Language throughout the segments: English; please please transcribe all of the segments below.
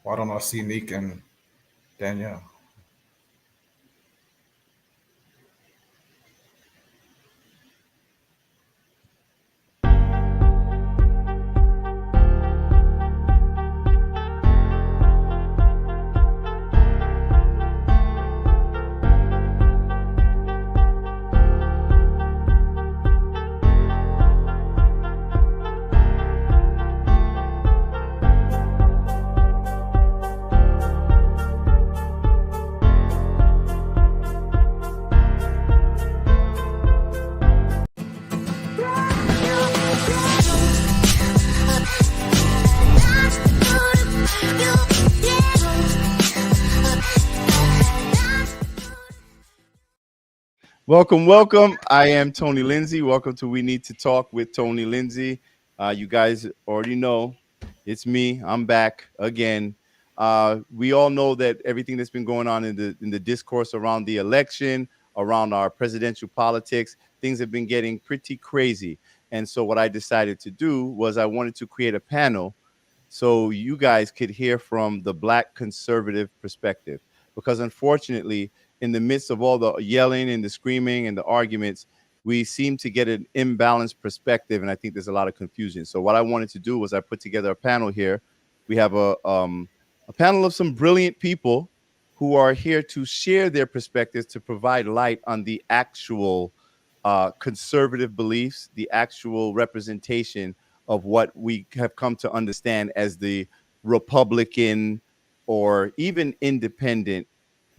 Why don't I see Neek and Danielle? Welcome, welcome. I am Tony Lindsay. Welcome to We Need to Talk with Tony Lindsay. You guys already know it's me. I'm back again. We all know that everything that's been going on in the discourse around the election, around our presidential politics, things have been getting pretty crazy. And so what I decided to do was I wanted to create a panel so you guys could hear from the Black conservative perspective. Because unfortunately, in the midst of all the yelling and the screaming and the arguments, we seem to get an imbalanced perspective, and I think there's a lot of confusion. So what I wanted to do was I put together a panel here. We have a panel of some brilliant people who are here to share their perspectives, to provide light on the actual conservative beliefs, the actual representation of what we have come to understand as the Republican or even independent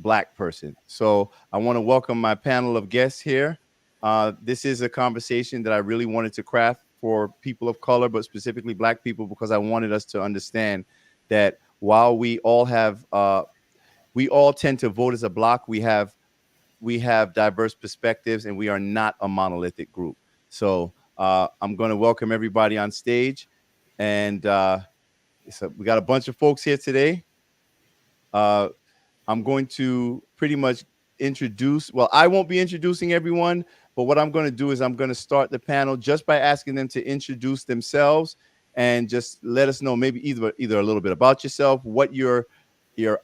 Black person. So I want to welcome my panel of guests here. This is a conversation that I really wanted to craft for people of color, but specifically Black people, because I wanted us to understand that while we all tend to vote as a block, we have diverse perspectives, and we are not a monolithic group. So I'm going to welcome everybody on stage, and so we got a bunch of folks here today. I'm going to pretty much I won't be introducing everyone, but what I'm going to do is I'm going to start the panel just by asking them to introduce themselves and just let us know maybe either a little bit about yourself, what your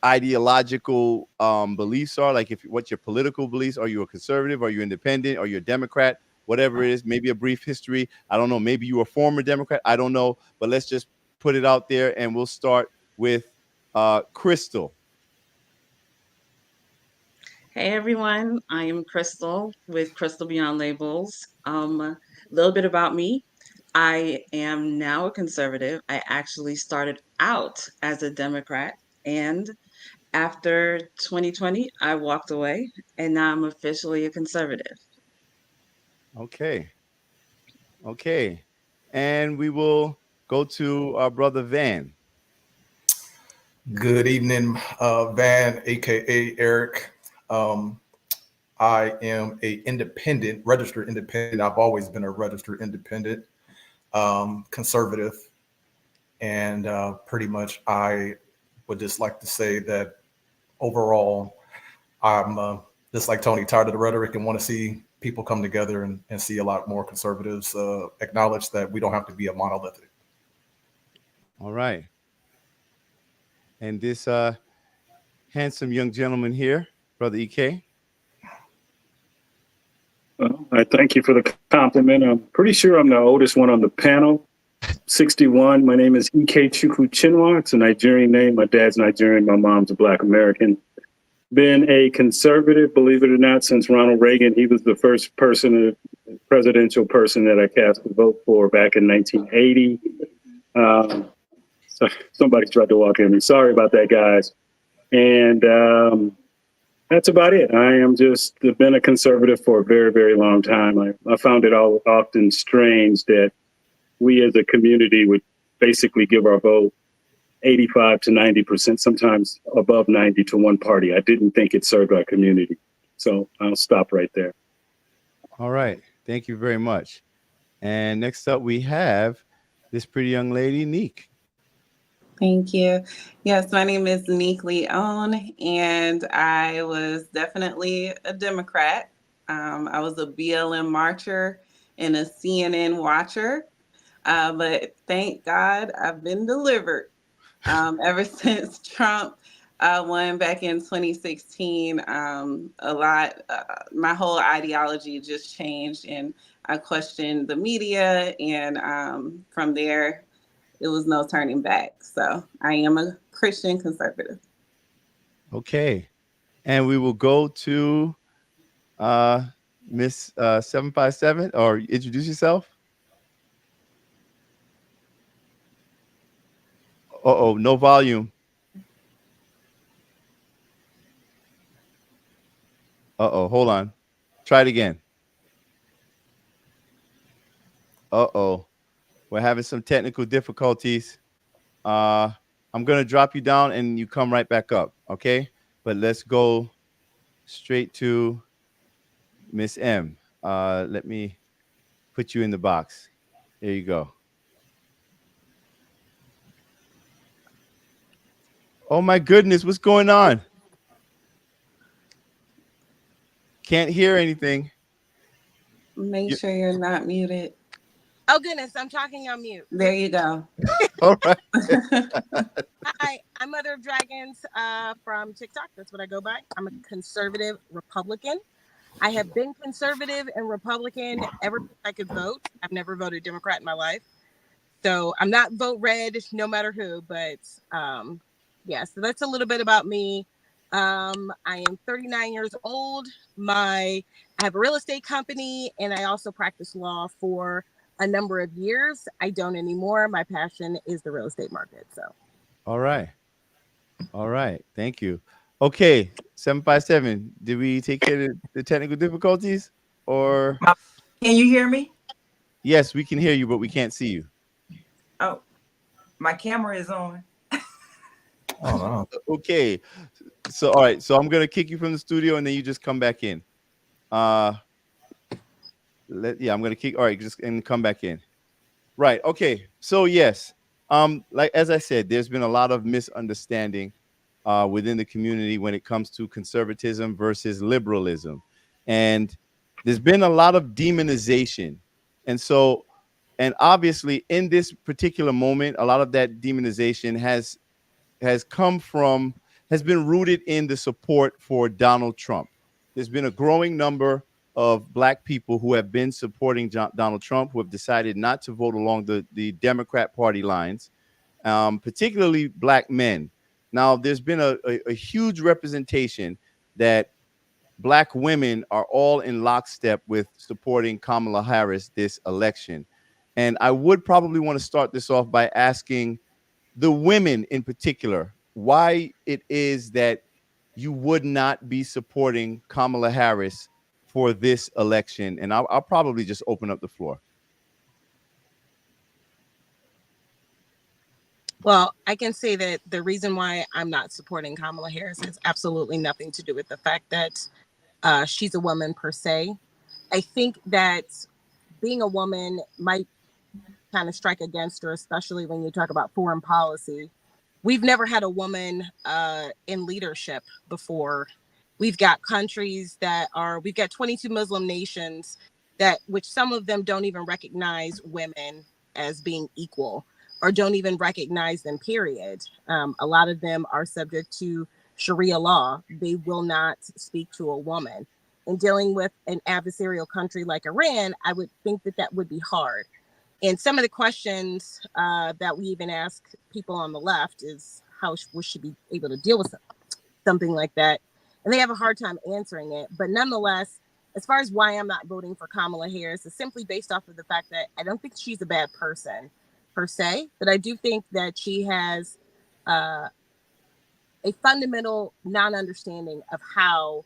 ideological beliefs are, like what your political beliefs. Are you a conservative? Are you independent? Are you a Democrat? Whatever it is, maybe a brief history. I don't know. Maybe you were a former Democrat. I don't know. But let's just put it out there, and we'll start with Crystal. Hey everyone, I am Crystal with Crystal Beyond Labels. A little bit about me. I am now a conservative. I actually started out as a Democrat, and after 2020, I walked away, and now I'm officially a conservative. Okay. And we will go to our brother Van. Good evening, Van, aka Eric. Um, I am registered independent. I've always been a registered independent, conservative, and pretty much I would just like to say that overall, I'm just like Tony, tired of the rhetoric and want to see people come together and see a lot more conservatives acknowledge that we don't have to be a monolithic. All right. And this handsome young gentleman here, brother EK. Well, I thank you for the compliment. I'm pretty sure I'm the oldest one on the panel. 61. My name is EK Chukwu Chinua. It's a Nigerian name. My dad's Nigerian. My mom's a Black American. Been a conservative, believe it or not, since Ronald Reagan. He was the first presidential person that I cast a vote for back in 1980. So somebody tried to walk in me. Sorry about that, guys. And that's about it. I am just been a conservative for a very, very long time. I found it often strange that we as a community would basically give our vote 85 to 90%, sometimes above 90 to one party. I didn't think it served our community. So I'll stop right there. All right. Thank you very much. And next up, we have this pretty young lady, Neek. Thank you. Yes, my name is Neek Leon, and I was definitely a Democrat. I was a BLM marcher and a CNN watcher, but thank God I've been delivered. Ever since Trump won back in 2016, my whole ideology just changed, and I questioned the media, and from there, it was no turning back. So I am a Christian conservative. Okay. And we will go to Miss 757, or introduce yourself. Uh-oh, no volume. Uh-oh, hold on. Try it again. Uh-oh. We're having some technical difficulties. I'm going to drop you down and you come right back up, okay? But let's go straight to Miss M. Let me put you in the box. There you go. Oh my goodness, what's going on? Can't hear anything. Make sure you're not muted. Oh goodness, I'm talking on mute. There you go. All right. Hi, I'm Mother of Dragons from TikTok. That's what I go by. I'm a conservative Republican. I have been conservative and Republican ever since I could vote. I've never voted Democrat in my life. So I'm not vote red no matter who, but yeah, so that's a little bit about me. I am 39 years old. I have a real estate company, and I also practice law for a number of years. I don't anymore. My passion is the real estate market. So All right. Thank you. Okay, 757. Did we take care of the technical difficulties? Or Can you hear me? yes, we can hear you, but we can't see you. Oh, my camera is on. Oh, no. Okay. So all right. So I'm gonna kick you from the studio and then you just come back in. I'm gonna kick. All right, just and come back in. Right. Okay. So yes. Like as I said, there's been a lot of misunderstanding within the community when it comes to conservatism versus liberalism. And there's been a lot of demonization. And obviously in this particular moment, a lot of that demonization has been rooted in the support for Donald Trump. There's been a growing number of Black people who have been supporting Donald Trump, who have decided not to vote along the Democrat Party lines, particularly Black men. Now, there's been a huge representation that Black women are all in lockstep with supporting Kamala Harris this election. And I would probably want to start this off by asking the women in particular why it is that you would not be supporting Kamala Harris for this election. And I'll probably just open up the floor. well, I can say that the reason why I'm not supporting Kamala Harris has absolutely nothing to do with the fact that she's a woman per se. I think that being a woman might kind of strike against her, especially when you talk about foreign policy. We've never had a woman in leadership before. We've got countries we've got 22 Muslim nations which some of them don't even recognize women as being equal or don't even recognize them, period. A lot of them are subject to Sharia law. They will not speak to a woman. And dealing with an adversarial country like Iran, I would think that would be hard. And some of the questions that we even ask people on the left is how we should be able to deal with something like that. And they have a hard time answering it. But nonetheless, as far as why I'm not voting for Kamala Harris, is simply based off of the fact that I don't think she's a bad person per se, but I do think that she has a fundamental non-understanding of how,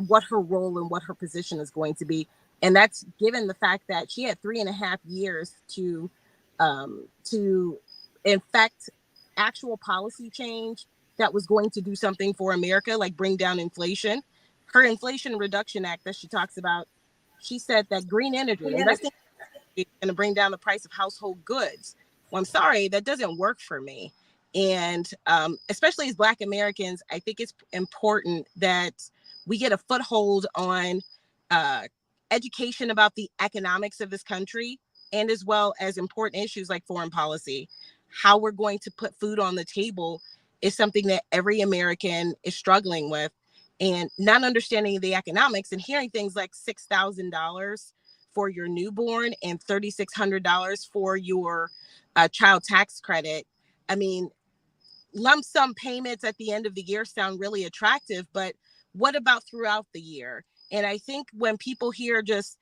what her role and what her position is going to be. And that's given the fact that she had 3.5 years to effect actual policy change that was going to do something for America, like bring down inflation. Her Inflation Reduction Act that she talks about, she said that green energy investing is going to bring down the price of household goods. Well, I'm sorry, that doesn't work for me. And especially as Black Americans, I think it's important that we get a foothold on education about the economics of this country, and as well as important issues like foreign policy. how we're going to put food on the table is something that every American is struggling with, and not understanding the economics and hearing things like $6,000 for your newborn and $3,600 for your child tax credit. I mean, lump sum payments at the end of the year sound really attractive, but what about throughout the year? And I think when people hear just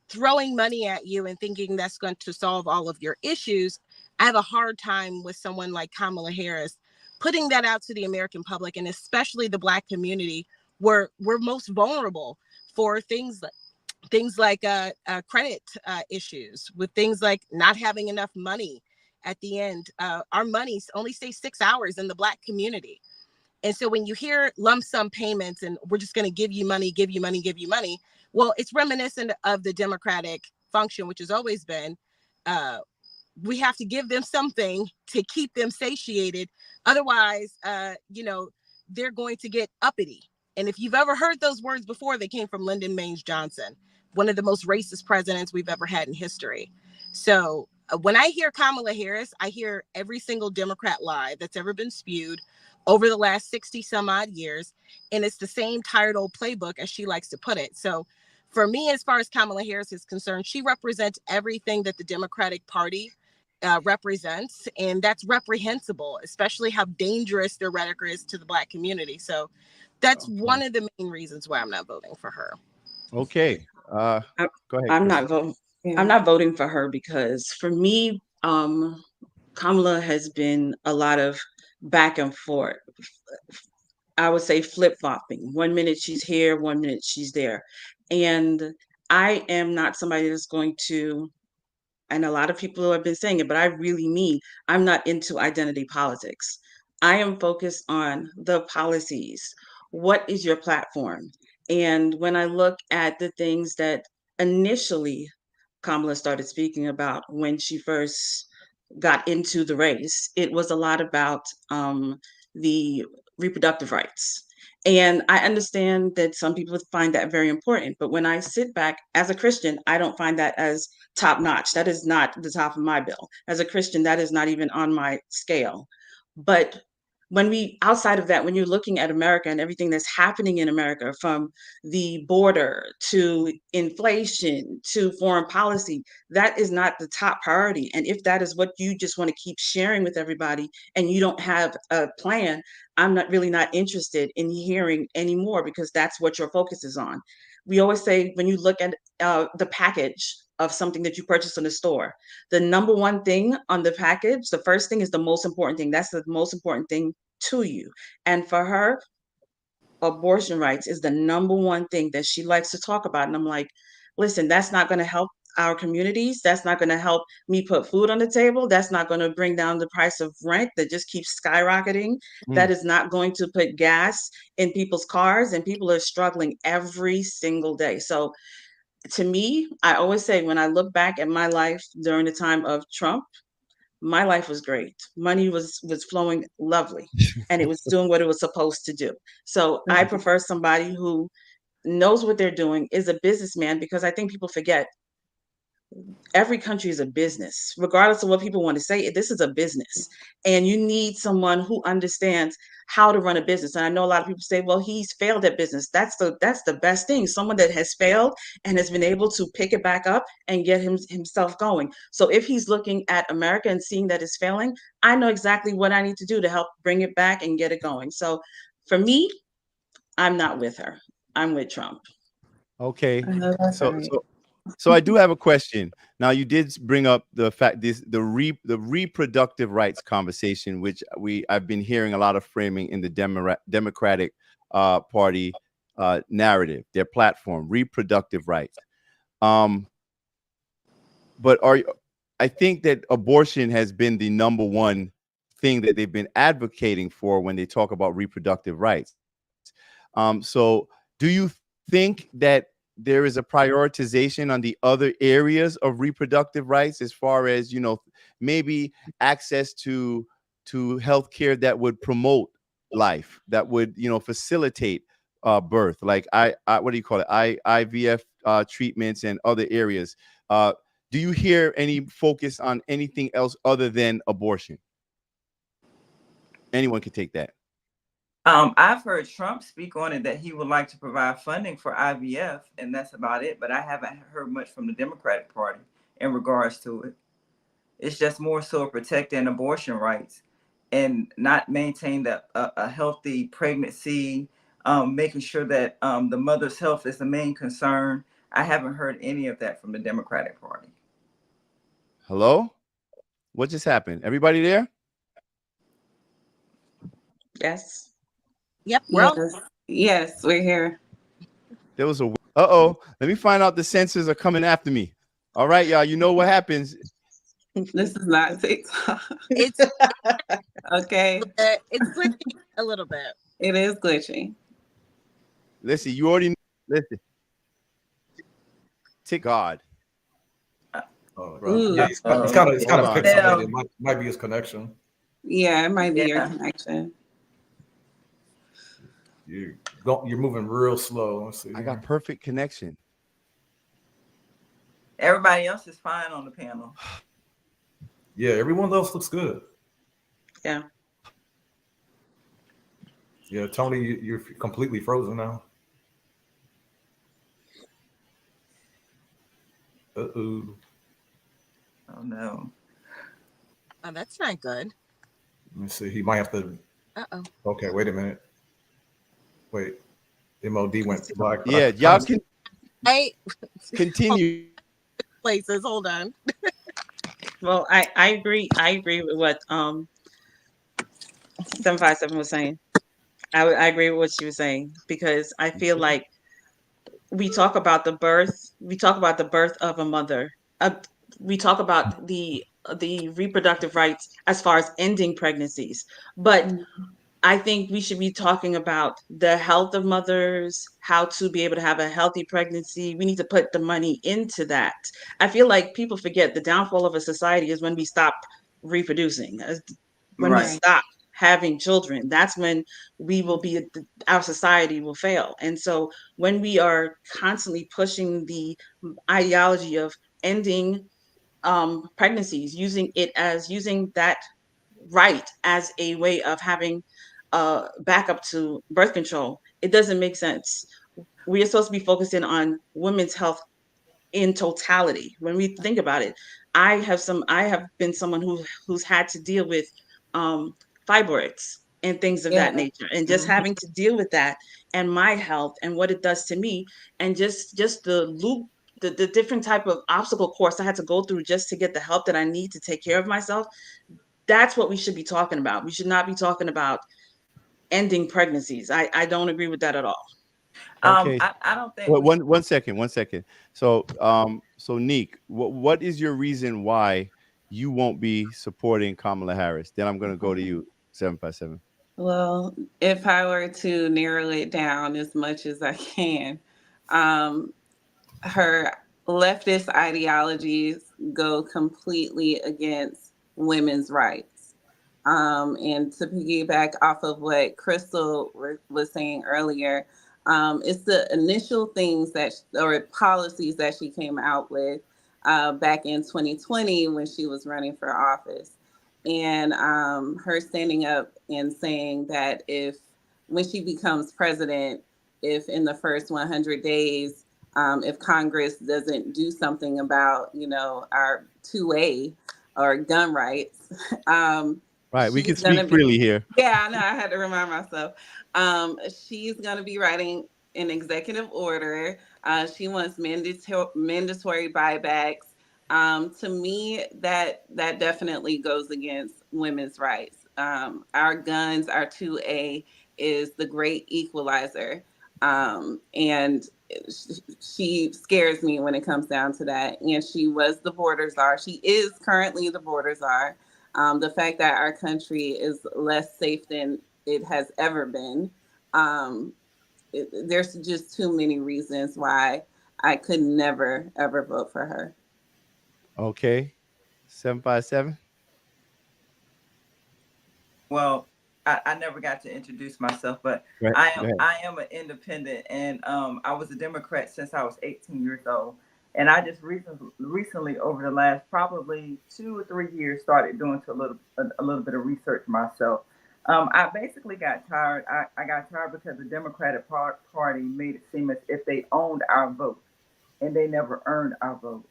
throwing money at you and thinking that's going to solve all of your issues, I have a hard time with someone like Kamala Harris putting that out to the American public, and especially the Black community, where we're most vulnerable for things like credit issues, with things like not having enough money at the end. Our money only stays 6 hours in the Black community. And so when you hear lump sum payments and we're just going to give you money, give you money, give you money, well, it's reminiscent of the Democratic function, which has always been, we have to give them something to keep them satiated. Otherwise, they're going to get uppity. And if you've ever heard those words before, they came from Lyndon Baines Johnson, one of the most racist presidents we've ever had in history. So when I hear Kamala Harris, I hear every single Democrat lie that's ever been spewed over the last 60 some odd years. And it's the same tired old playbook, as she likes to put it. So for me, as far as Kamala Harris is concerned, she represents everything that the Democratic Party represents. And that's reprehensible, especially how dangerous their rhetoric is to the Black community. So that's one of the main reasons why I'm not voting for her. Okay. Go ahead. I'm Kristen. not voting. I'm not voting for her because for me, Kamala has been a lot of back and forth. I would say flip-flopping. 1 minute she's here, 1 minute she's there. And I am not somebody that's going to, and a lot of people have been saying it, but I really mean I'm not into identity politics. I am focused on the policies. What is your platform? And when I look at the things that initially Kamala started speaking about when she first got into the race, it was a lot about the reproductive rights. And I understand that some people find that very important, but when I sit back as a Christian, I don't find that as top notch. That is not the top of my bill. As a Christian, that is not even on my scale. But when we, outside of that, when you're looking at America and everything that's happening in America, from the border to inflation to foreign policy, that is not the top priority. And if that is what you just want to keep sharing with everybody and you don't have a plan, I'm not interested in hearing anymore, because that's what your focus is on. We always say, when you look at the package of something that you purchase in the store, the number one thing on the package, the first thing is the most important thing. That's the most important thing to you. And for her, abortion rights is the number one thing that she likes to talk about. And I'm like, listen, that's not going to help our communities. That's not going to help me put food on the table. That's not going to bring down the price of rent that just keeps skyrocketing. That is not going to put gas in people's cars, and people are struggling every single day. So to me, I always say, when I look back at my life during the time of Trump, my life was great. Money was flowing lovely, and it was doing what it was supposed to do. So I prefer somebody who knows what they're doing, is a businessman, because I think people forget every country is a business. Regardless of what people want to say, this is a business, and you need someone who understands how to run a business. And I know a lot of people say, well, he's failed at business. That's the best thing. Someone that has failed and has been able to pick it back up and get himself going. So if he's looking at America and seeing that it's failing, I know exactly what I need to do to help bring it back and get it going. So for me, I'm not with her. I'm with Trump. Okay. I know that's right. So I do have a question. Now, you did bring up the fact the reproductive rights conversation, which I've been hearing a lot of framing in the Democratic Party narrative, their platform, reproductive rights. But I think that abortion has been the number one thing that they've been advocating for when they talk about reproductive rights. So do you think that there is a prioritization on the other areas of reproductive rights, as far as, maybe access to healthcare that would promote life, that would, facilitate birth, like what do you call it, IVF treatments and other areas? Do you hear any focus on anything else other than abortion? Anyone can take that. I've heard Trump speak on it that he would like to provide funding for IVF, and that's about it. But I haven't heard much from the Democratic Party in regards to it. It's just more so protecting abortion rights and not maintain a healthy pregnancy, making sure that the mother's health is the main concern. I haven't heard any of that from the Democratic Party. Hello? What just happened? Everybody there? Yes. Yep. Well, Yes, we're here. There was a uh-oh. Let me find out the censors are coming after me. All right, y'all. You know what happens. This is not TikTok. it's Okay. it's glitching a little bit. It is glitching. Listen, you already listen. Tick God. Oh, Ooh. yeah, it's kind of pixelated. It might be his connection. Yeah, it might be your connection. You're moving real slow. Let's see. I got perfect connection. Everybody else is fine on the panel. Yeah, everyone else looks good. Yeah. Yeah, Tony, you're completely frozen now. Uh-oh. Oh no. Oh, that's not good. Let me see. He might have to. Uh-oh. Okay, wait a minute. Wait. MOD went black. Yeah, y'all can continue. Places. Hold on. Well, I agree. I agree with what 757 was saying. I agree with what she was saying, because I feel like we talk about the birth of a mother. We talk about the reproductive rights as far as ending pregnancies, but I think we should be talking about the health of mothers, how to be able to have a healthy pregnancy. We need to put the money into that. I feel like people forget the downfall of a society is when we stop reproducing, when we stop having children. That's when we will be, our society will fail. And so when we are constantly pushing the ideology of ending pregnancies, using that right as a way of having backup to birth control, it doesn't make sense. We are supposed to be focusing on women's health in totality. When we think about it, I have been someone who's had to deal with fibroids and things of that nature, and just having to deal with that and my health and what it does to me, and just the loop, the different type of obstacle course I had to go through just to get the help that I need to take care of myself. That's what we should be talking about. We should not be talking about ending pregnancies. I don't agree with that at all. Okay. I don't think one second. So Neek, what is your reason why you won't be supporting Kamala Harris? Then I'm going to go to you, 757. Well, if I were to narrow it down as much as I can, her leftist ideologies go completely against women's rights. And to piggyback off of what Crystal was saying earlier, it's the initial things or policies that she came out with back in 2020 when she was running for office. And her standing up and saying that when she becomes president, if in the first 100 days, if Congress doesn't do something about, our 2A or gun rights. Right, we can speak freely here. Yeah, I know, I had to remind myself. She's going to be writing an executive order. She wants mandatory buybacks. To me, that definitely goes against women's rights. Our guns, our 2A is the great equalizer. And she scares me when it comes down to that. And she was the border czar. She is currently the border czar. The fact that our country is less safe than it has ever been. There's just too many reasons why I could never, ever vote for her. Okay. 757. Well, I never got to introduce myself, but Right. I am an independent, and I was a Democrat since I was 18 years old. And I just recently, over the last probably 2 or 3 years, started doing a little bit of research myself. I basically got tired. I got tired because the Democratic Party made it seem as if they owned our vote, and they never earned our vote.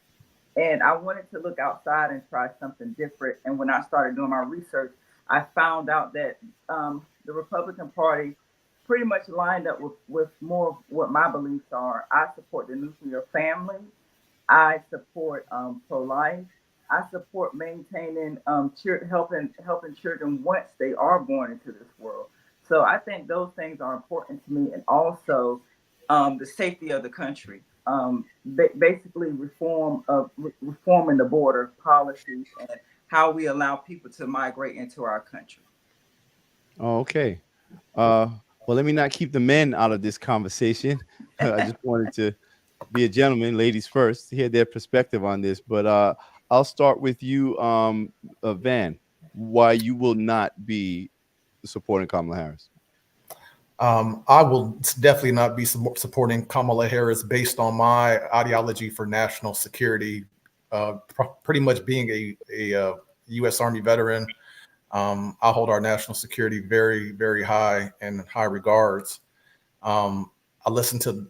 And I wanted to look outside and try something different. And when I started doing my research, I found out that the Republican Party pretty much lined up with more of what my beliefs are. I support the nuclear family. I support pro-life. I support maintaining helping children once they are born into this world. So I think those things are important to me, and also the safety of the country. Basically, reforming the border policies and how we allow people to migrate into our country. Oh, okay. Well, let me not keep the men out of this conversation. I just wanted to be a gentleman, ladies first, hear their perspective on this. But I'll start with you, Van, why you will not be supporting Kamala Harris. I will definitely not be supporting Kamala Harris based on my ideology for national security. Pretty much being a U.S. Army veteran, I hold our national security very, very high and high regards. I listened to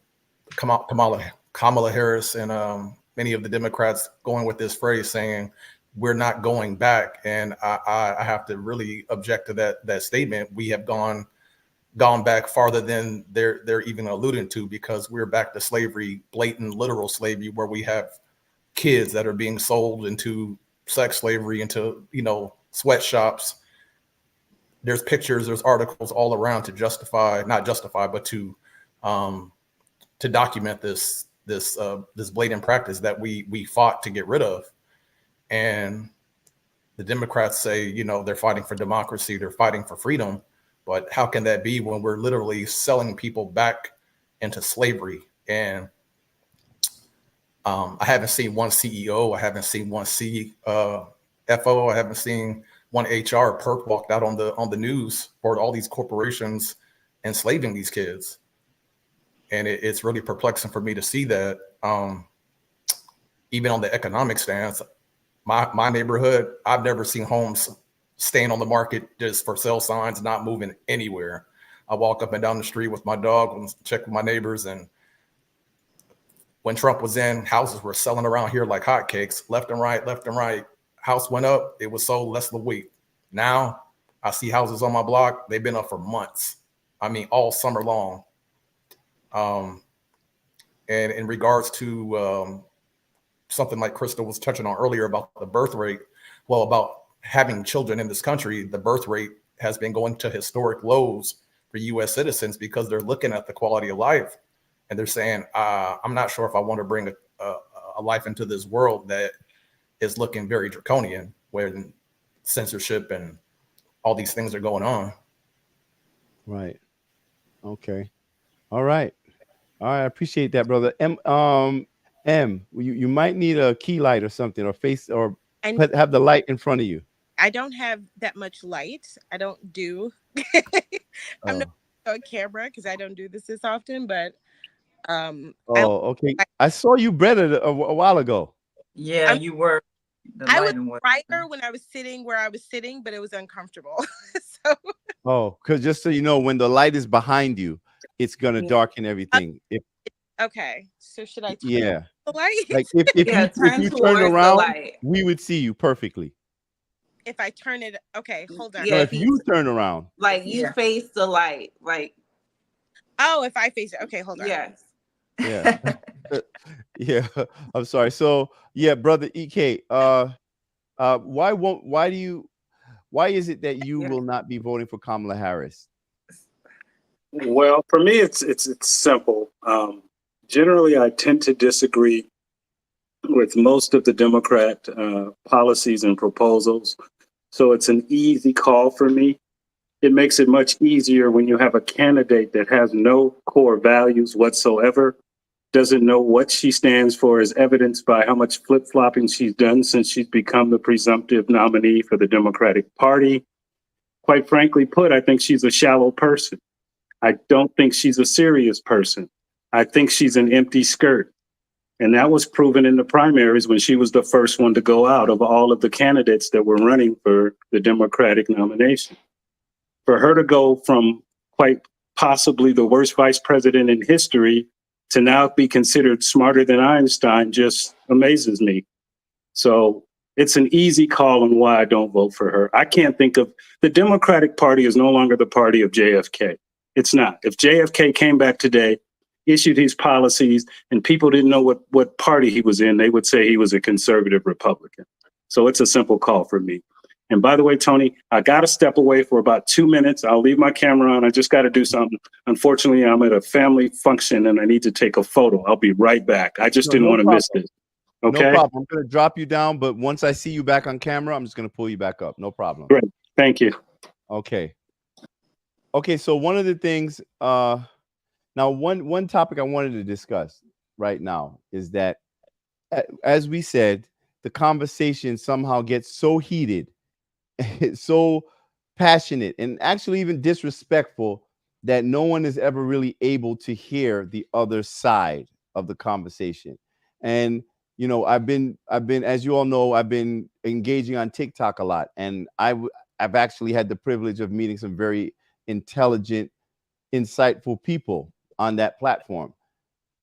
Kamala Harris and many of the Democrats going with this phrase saying, we're not going back. And I have to really object to that statement. We have gone back farther than they're even alluding to, because we're back to slavery, blatant literal slavery, where we have kids that are being sold into sex slavery, into, sweatshops. There's pictures, there's articles all around to not justify, but to document this blatant practice that we fought to get rid of. And the Democrats say, they're fighting for democracy, they're fighting for freedom. But how can that be when we're literally selling people back into slavery? And I haven't seen one CEO, I haven't seen one CFO, I haven't seen one HR perp walked out on the news for all these corporations enslaving these kids. And it's really perplexing for me to see that. Even on the economic stance, my neighborhood, I've never seen homes staying on the market just for sale signs, not moving anywhere. I walk up and down the street with my dog and check with my neighbors. And when Trump was in, houses were selling around here like hotcakes, left and right. House went up, it was sold less than a week. Now I see houses on my block, they've been up for months. I mean, all summer long. And in regards to something like Crystal was touching on earlier about the birth rate, well, about having children in this country, the birth rate has been going to historic lows for U.S. citizens because they're looking at the quality of life and they're saying, I'm not sure if I want to bring a life into this world that is looking very draconian, where censorship and all these things are going on. Right. Okay. All right. I appreciate that, brother. You might need a key light or something, or have the light in front of you. I don't have that much light. I don't do. I'm not on camera because I don't do this often. But okay. I saw you breaded a while ago. Yeah, you were. I was brighter when I was sitting where I was sitting, but it was uncomfortable. So. Because just so you know, when the light is behind you, it's gonna darken everything. Okay, so should I? Turn the light. Like if you turn around, we would see you perfectly. If I turn it, okay, hold on. Yeah, no, if you turn around, like you face the light, like. Oh, if I face it, okay, hold on. Yes. Yeah. Yeah. I'm sorry. So yeah, brother EK. Why is it that you will not be voting for Kamala Harris? Well, for me, it's simple. Generally, I tend to disagree with most of the Democrat policies and proposals. So it's an easy call for me. It makes it much easier when you have a candidate that has no core values whatsoever, doesn't know what she stands for, as evidenced by how much flip-flopping she's done since she's become the presumptive nominee for the Democratic Party. Quite frankly put, I think she's a shallow person. I don't think she's a serious person. I think she's an empty skirt. And that was proven in the primaries when she was the first one to go out of all of the candidates that were running for the Democratic nomination. for her to go from quite possibly the worst vice president in history to now be considered smarter than Einstein just amazes me. So it's an easy call on why I don't vote for her. I can't think of, the Democratic Party is no longer the party of JFK. It's not. If JFK came back today, issued his policies, and people didn't know what party he was in, they would say he was a conservative Republican. So it's a simple call for me. And by the way, Tony, I got to step away for about 2 minutes. I'll leave my camera on. I just got to do something. Unfortunately, I'm at a family function and I need to take a photo. I'll be right back. I just didn't want to miss this. Okay. No problem. I'm going to drop you down, but once I see you back on camera, I'm just going to pull you back up. No problem. Great. Thank you. Okay. Okay. So one of the things, now one topic I wanted to discuss right now is that, as we said, the conversation somehow gets so heated, so passionate, and actually even disrespectful that no one is ever really able to hear the other side of the conversation. And you know, I've been, as you all know, I've been engaging on TikTok a lot, and I've actually had the privilege of meeting some very intelligent, insightful people on that platform.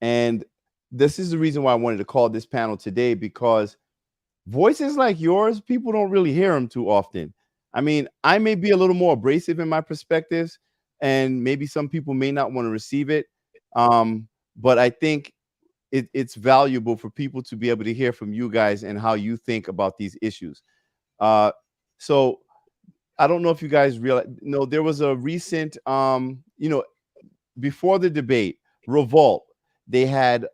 And this is the reason why I wanted to call this panel today, because voices like yours, people don't really hear them too often. I mean, I may be a little more abrasive in my perspectives, and maybe some people may not want to receive it. But I think it's valuable for people to be able to hear from you guys and how you think about these issues. So I don't know if you guys realize, there was a recent, before the debate, Revolt, they had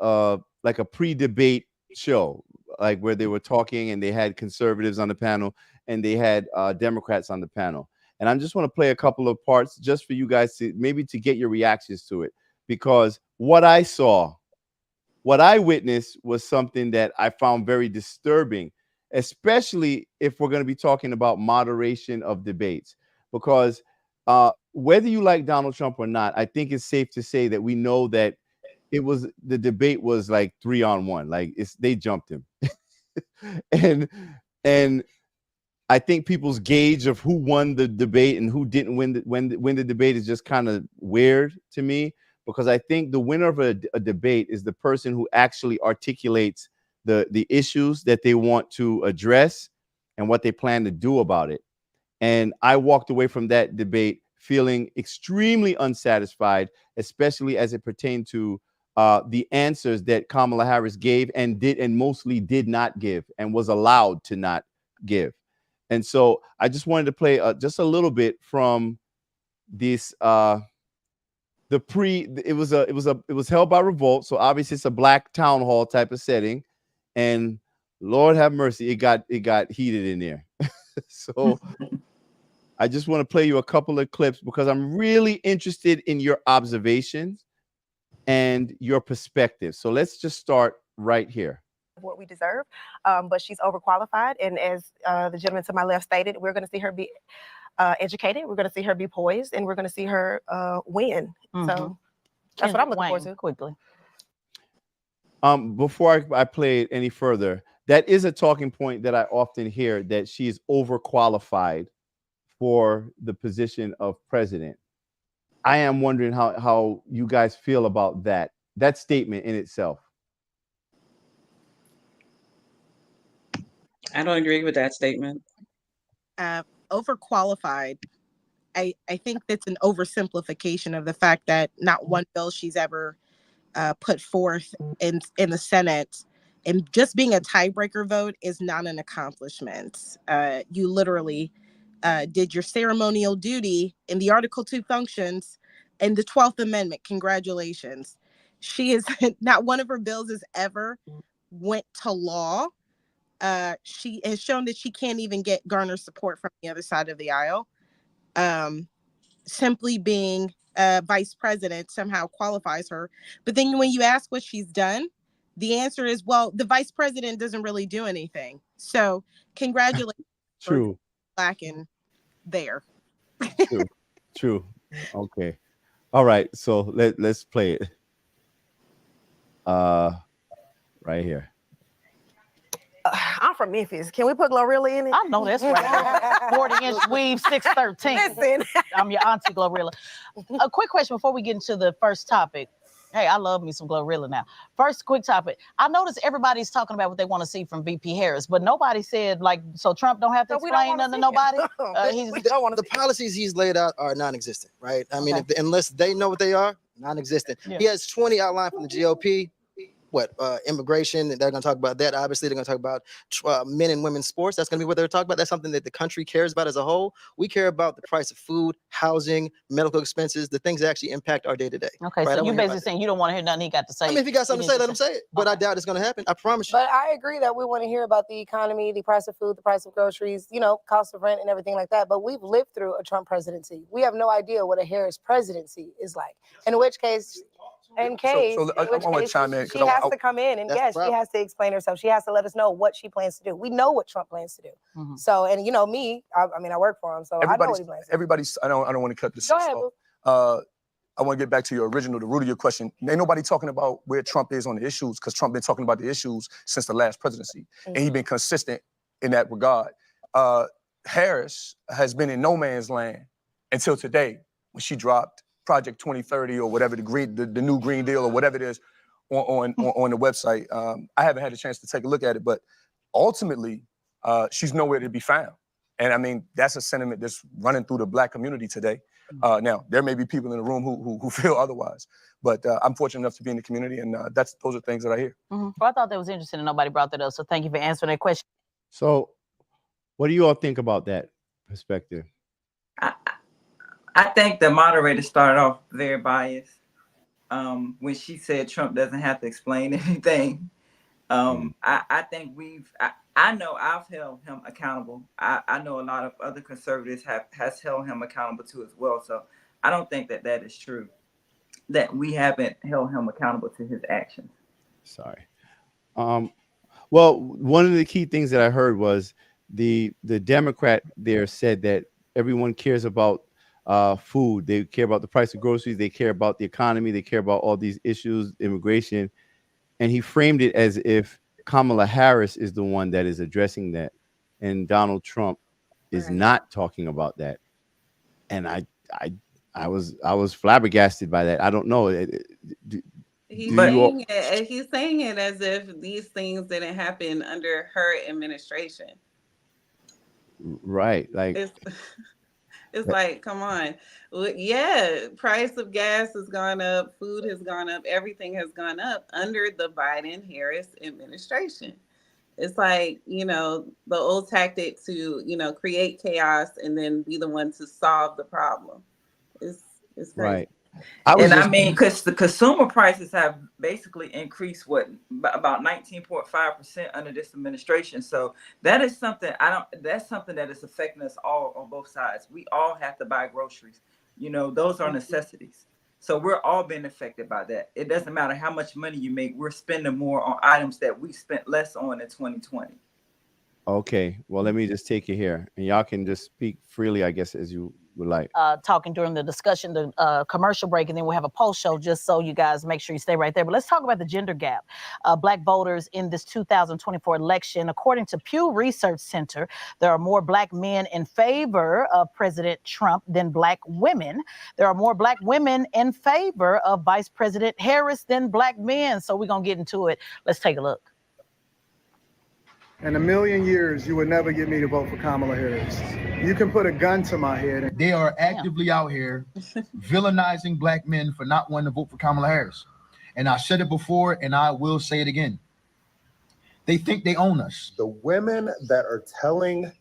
like a pre-debate show, like where they were talking, and they had conservatives on the panel and they had Democrats on the panel. And I just want to play a couple of parts just for you guys to maybe to get your reactions to it, because what I saw, what I witnessed was something that I found very disturbing, especially if we're going to be talking about moderation of debates, because whether you like Donald Trump or not, I think it's safe to say that we know that the debate was like 3-on-1, like they jumped him. and I think people's gauge of who won the debate and who didn't win the debate is just kind of weird to me, because I think the winner of a debate is the person who actually articulates the issues that they want to address and what they plan to do about it. And I walked away from that debate feeling extremely unsatisfied, especially as it pertained to the answers that Kamala Harris gave and mostly did not give and was allowed to not give. And so I just wanted to play just a little bit from this. It was held by Revolt, so obviously it's a black town hall type of setting, and Lord have mercy, it got heated in there. So I just want to play you a couple of clips because I'm really interested in your observations and your perspective. So let's just start right here. What we deserve, but she's overqualified, and as the gentleman to my left stated, we're going to see her be educated, we're going to see her be poised, and we're going to see her win. So that's what I'm looking forward to. Quickly. Before I play it any further, that is a talking point that I often hear, that she is overqualified for the position of president. I am wondering how you guys feel about that statement in itself. I don't agree with that statement. Overqualified, I think that's an oversimplification of the fact that not one bill she's ever put forth in the Senate, and just being a tiebreaker vote is not an accomplishment. You literally did your ceremonial duty in the Article 2 functions and the 12th Amendment. Congratulations. She is not one of her bills has ever went to law. She has shown that she can't even garner support from the other side of the aisle. Simply being vice president somehow qualifies her. But then when you ask what she's done, the answer is, well, the vice president doesn't really do anything. So congratulations. True. Black in there. True. Okay. All right. So let's play it. Right here. I'm from Memphis. Can we put Glorilla in it? I know that's right. 40-inch weave, 613. Listen. I'm your auntie Glorilla. A quick question before we get into the first topic. Hey, I love me some Glorilla now. First quick topic. I noticed everybody's talking about what they want to see from VP Harris, but nobody said, like, so Trump don't have to explain nothing to nobody? The policies he's laid out are non-existent, right? I mean, unless they know what they are, non-existent. Yeah. He has 20 outlined from the GOP. Immigration, they're going to talk about that. Obviously, they're going to talk about men and women's sports. That's going to be what they're talking about. That's something that the country cares about as a whole. We care about the price of food, housing, medical expenses, the things that actually impact our day-to-day. Okay, right? so you basically saying you don't want to hear nothing he got to say. I mean, if he got something to say, let him say it. But I doubt it's going to happen. I promise you. But I agree that we want to hear about the economy, the price of food, the price of groceries, cost of rent and everything like that. But we've lived through a Trump presidency. We have no idea what a Harris presidency is like. In which case, I want to chime in. She has to come in and yes, she has to explain herself. She has to let us know what she plans to do. We know what Trump plans to do. Mm-hmm. So, and me, I work for him, so I know what he plans to do. Everybody's, I don't want to cut this. Go ahead, I want to get back to your the root of your question. Ain't nobody talking about where Trump is on the issues, because Trump been talking about the issues since the last presidency. Mm-hmm. And he's been consistent in that regard. Harris has been in no man's land until today, when she dropped Project 2030 or whatever, the new Green Deal or whatever it is on the website. I haven't had a chance to take a look at it, but ultimately, she's nowhere to be found. And I mean, that's a sentiment that's running through the Black community today. Now, there may be people in the room who feel otherwise, but I'm fortunate enough to be in the community, and those are things that I hear. Mm-hmm. Well, I thought that was interesting and nobody brought that up, so thank you for answering that question. So what do you all think about that perspective? I think the moderator started off very biased when she said Trump doesn't have to explain anything. I think I know I've held him accountable. I know a lot of other conservatives has held him accountable too as well. So I don't think that is true, that we haven't held him accountable to his actions. Sorry. Well, one of the key things that I heard was the Democrat there said that everyone cares about food. They care about the price of groceries. They care about the economy. They care about all these issues, immigration. And he framed it as if Kamala Harris is the one that is addressing that, and Donald Trump is not talking about that. And I was flabbergasted by that. I don't know. He's saying it as if these things didn't happen under her administration. Right. Like it's like, come on. Yeah, price of gas has gone up, food has gone up, everything has gone up under the Biden-Harris administration. It's like, the old tactic to, create chaos and then be the one to solve the problem. It's crazy. Right. Because the consumer prices have basically increased about 19.5% under this administration. So that is something that's something that is affecting us all on both sides. We all have to buy groceries. Those are necessities. So we're all being affected by that. It doesn't matter how much money you make, we're spending more on items that we spent less on in 2020. Okay. Well, let me just take it here, and y'all can just speak freely, I guess, as you would like. Talking during the discussion, the commercial break, and then we'll have a post show just so you guys make sure you stay right there. But let's talk about the gender gap. Black voters in this 2024 election, according to Pew Research Center, there are more Black men in favor of President Trump than Black women. There are more Black women in favor of Vice President Harris than Black men. So we're going to get into it. Let's take a look. In a million years, you would never get me to vote for Kamala Harris. You can put a gun to my head. They are actively out here villainizing Black men for not wanting to vote for Kamala Harris. And I said it before, and I will say it again. They think they own us. The women that are telling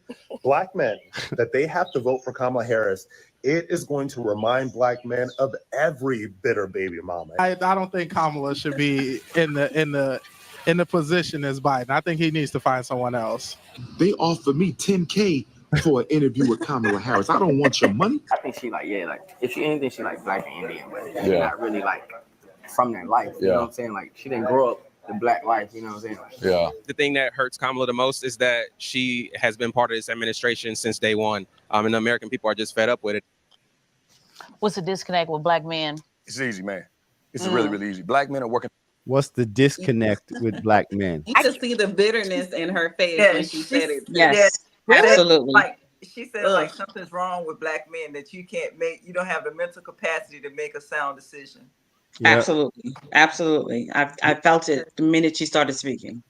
Black men that they have to vote for Kamala Harris, it is going to remind Black men of every bitter baby mama. I don't think Kamala should be in the position as Biden. I think he needs to find someone else. They offered me $10K for an interview with Kamala Harris. I don't want your money. I think she if she anything, she Black and Indian, but she's not really from that life. You know what I'm saying? Like, she didn't grow up the Black life. You know what I'm saying? Yeah. The thing that hurts Kamala the most is that she has been part of this administration since day one, and the American people are just fed up with it. What's the disconnect with Black men? It's easy, man. It's really, really easy. Black men are working. What's the disconnect with Black men? You can see the bitterness in her face when she said it. Yes, absolutely. she said like something's wrong with black men, that you don't have the mental capacity to make a sound decision. Yeah. Absolutely. Absolutely. I felt it the minute she started speaking.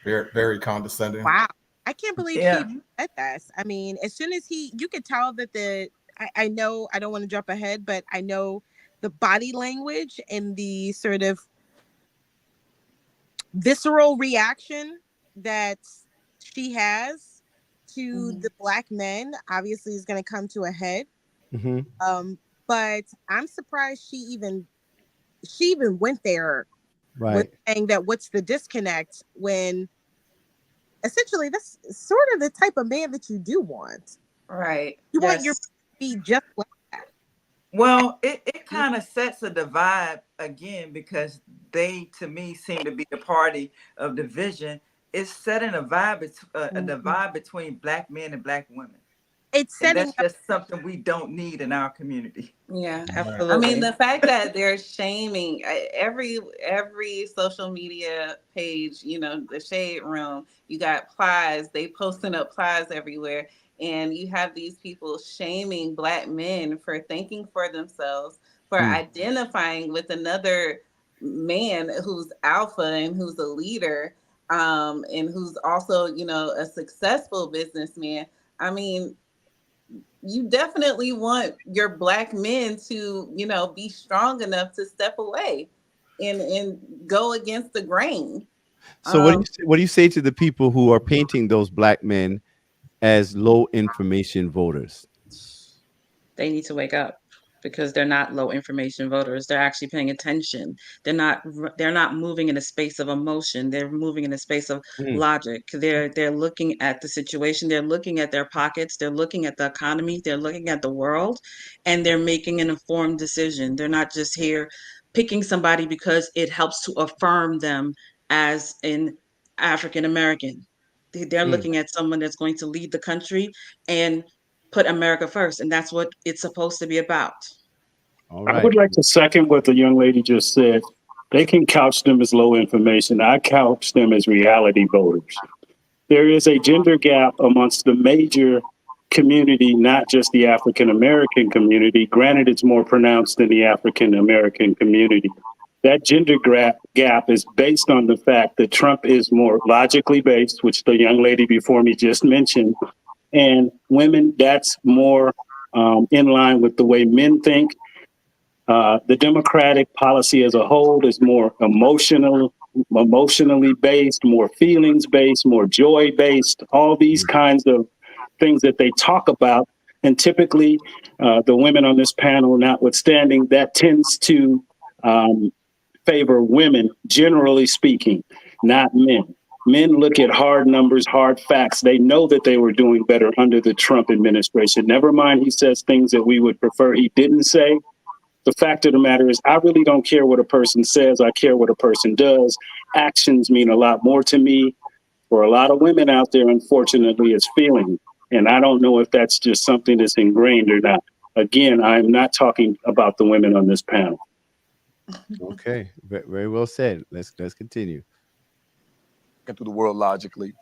Very, very condescending. Wow. I can't believe Yeah. he said that. I mean, as soon as you could tell that I know, I don't want to jump ahead, but I know the body language and the sort of visceral reaction that she has to the black men obviously is going to come to a head. Mm-hmm. But I'm surprised she even went there Right. with saying that what's the disconnect, when essentially that's sort of the type of man that you do want. Right. You want your to be just like that. Well, it kind of sets a divide again, because they, to me, seem to be the party of division. It's setting a divide between black men and black women. It's setting and that's just something we don't need in our community. Yeah, I absolutely. mean, the fact that they're shaming every social media page, you know, the shade room, you got plies, they posting up plies everywhere. And you have these people shaming black men for thinking for themselves, for identifying with another man who's alpha and who's a leader, and who's also, you know, a successful businessman. I mean, you definitely want your black men to, you know, be strong enough to step away and go against the grain. So what do you say to the people who are painting those black men as low information voters? They need to wake up, because they're not low information voters. They're actually paying attention. They're not moving in a space of emotion. They're moving in a space of logic. They're looking at the situation. They're looking at their pockets. They're looking at the economy. They're looking at the world, and they're making an informed decision. They're not just here picking somebody because it helps to affirm them as an African American. They're looking at someone that's going to lead the country and put America first, and that's what it's supposed to be about. All right. I would like to second what the young lady just said. They can couch them as low information. I couch them as reality voters. There is a gender gap amongst the major community, not just the African American community. Granted, it's more pronounced in the African American community. That gender gap is based on the fact that Trump is more logically based, which the young lady before me just mentioned. And women, that's more in line with the way men think. The Democratic policy as a whole is more emotionally based, more feelings based, more joy based, all these kinds of things that they talk about. And typically, the women on this panel notwithstanding, that tends to favor women, generally speaking, not men. Men look at hard numbers, hard facts. They know that they were doing better under the Trump administration. Never mind, he says things that we would prefer he didn't say. The fact of the matter is, I really don't care what a person says. I care what a person does. Actions mean a lot more to me. For a lot of women out there, unfortunately, it's feeling. And I don't know if that's just something that's ingrained or not. Again, I'm not talking about the women on this panel. Okay, very well said. Let's continue. Through the world logically.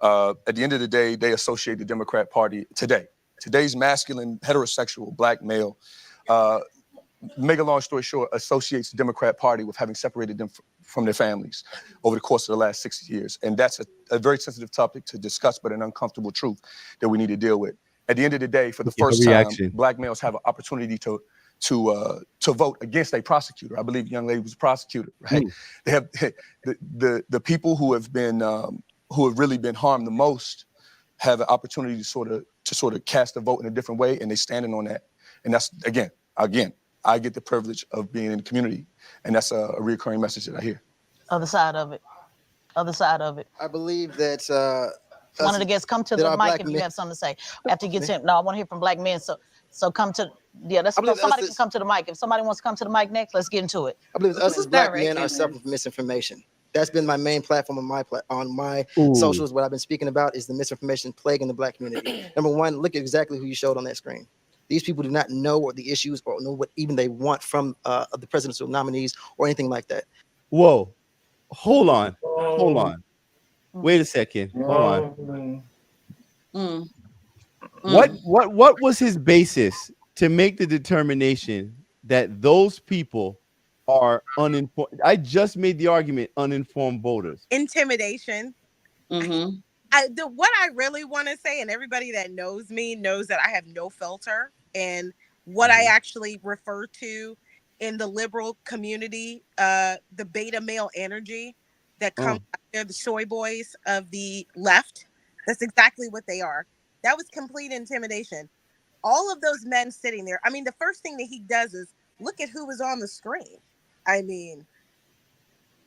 At the end of the day, they associate the Democrat Party today's masculine, heterosexual, black male, make a long story short, associates the Democrat Party with having separated them from their families over the course of the last 6 years. And that's a very sensitive topic to discuss, but an uncomfortable truth that we need to deal with. At the end of the day, for the first time, black males have an opportunity to vote against a prosecutor. I believe the young lady was a prosecutor, right? They have the people who have really been harmed the most have an opportunity to sort of cast a vote in a different way, and they're standing on that. And that's again, I get the privilege of being in the community, and that's a recurring message that I hear. Other side of it. I believe that one of the guests, come to the mic if you have something to say. After you get to him, no, I want to hear from black men. So come to, somebody can come to the mic. If somebody wants to come to the mic next, let's get into it. I believe us as black men are suffering from misinformation. That's been my main platform on my socials. What I've been speaking about is the misinformation plaguing the black community. Number one, look at exactly who you showed on that screen. These people do not know what the issues or know what even they want from the presidential nominees or anything like that. Whoa, hold on. Wait a second. Hold on. What was his basis to make the determination that those people are uninformed? I just made the argument, uninformed voters. Intimidation. Mm-hmm. What I really want to say, and everybody that knows me knows that I have no filter, and what I actually refer to in the liberal community, the beta male energy that comes out there, the soy boys of the left. That's exactly what they are. That was complete intimidation. All of those men sitting there. I mean, the first thing that he does is look at who was on the screen. I mean,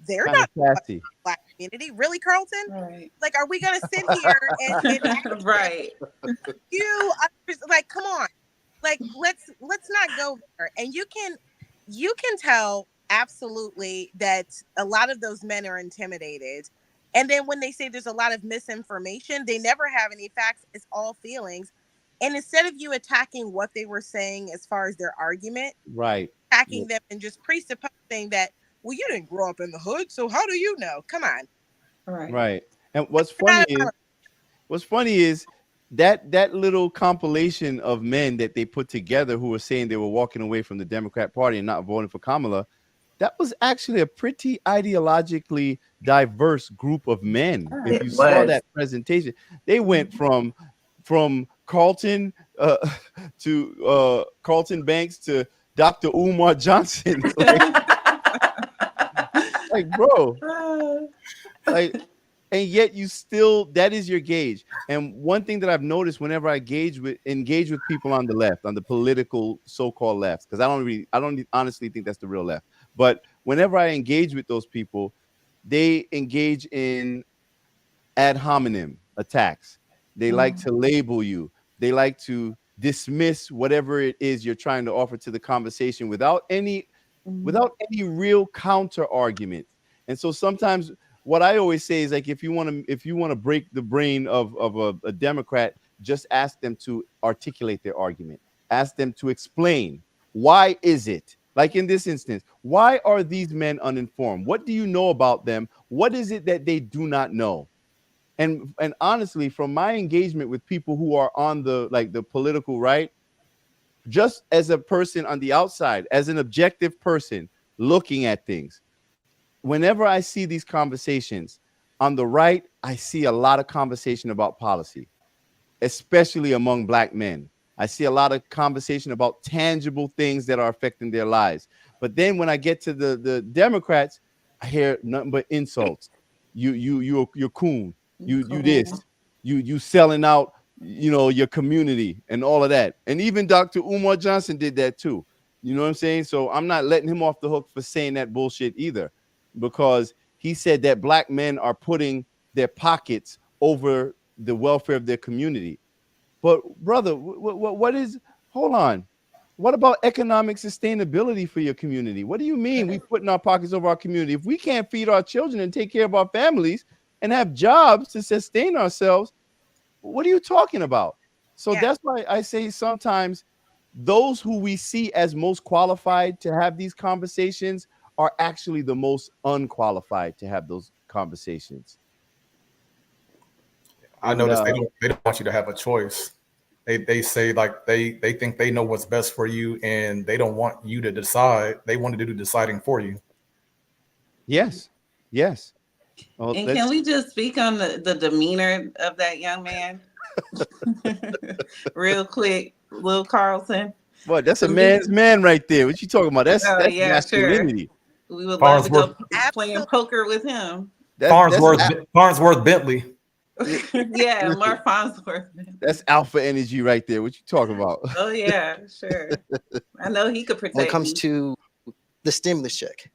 they're Kind not of sassy. Black community, really, Carlton? Right. Like, are we gonna sit here and Right. you like, come on, like let's not go there. And you can tell absolutely that a lot of those men are intimidated. And then when they say there's a lot of misinformation, they never have any facts. It's all feelings. And instead of you attacking what they were saying as far as their argument, Right, attacking them and just presupposing that, well, you didn't grow up in the hood, so how do you know? Come on. Right. And what's funny is that little compilation of men that they put together who were saying they were walking away from the Democrat Party and not voting for Kamala, that was actually a pretty ideologically diverse group of men. If you saw that presentation, they went from Carlton to Carlton Banks to Dr. Umar Johnson. Like, bro, like, and yet you still, that is your gauge. And one thing that I've noticed whenever I engage with people on the left, on the political so-called left, because I don't honestly think that's the real left, but whenever I engage with those people, they engage in ad hominem attacks. They like to label you. They like to dismiss whatever it is you're trying to offer to the conversation without any real counter argument. And so sometimes what I always say is, like, if you want to break the brain of a Democrat, just ask them to articulate their argument. Ask them to explain, why is it, like in this instance, why are these men uninformed? What do you know about them? What is it that they do not know? And honestly, from my engagement with people who are on the political right, just as a person on the outside, as an objective person looking at things, whenever I see these conversations on the right, I see a lot of conversation about policy, especially among Black men. I see a lot of conversation about tangible things that are affecting their lives. But then when I get to the Democrats, I hear nothing but insults. You're coon. You this. You selling out, your community and all of that. And even Dr. Umar Johnson did that too. You know what I'm saying? So I'm not letting him off the hook for saying that bullshit either, because he said that Black men are putting their pockets over the welfare of their community. But brother, what is, hold on. What about economic sustainability for your community? What do you mean we putting our pockets over our community? If we can't feed our children and take care of our families and have jobs to sustain ourselves, what are you talking about? So that's why I say sometimes those who we see as most qualified to have these conversations are actually the most unqualified to have those conversations. I noticed they don't want you to have a choice. They say, like, they think they know what's best for you, and they don't want you to decide. They want to do the deciding for you. Yes. Well, and can we just speak on the demeanor of that young man? Real quick, Lil Carlton. What? That's a man's man right there. What you talking about? That's masculinity. Sure. We would love to go playing poker with him. Farnsworth Bentley. Yeah, Mark Farnsworth. That's alpha energy right there. What you talking about? Oh yeah, sure. I know he could protect when it comes me. to the stimulus check.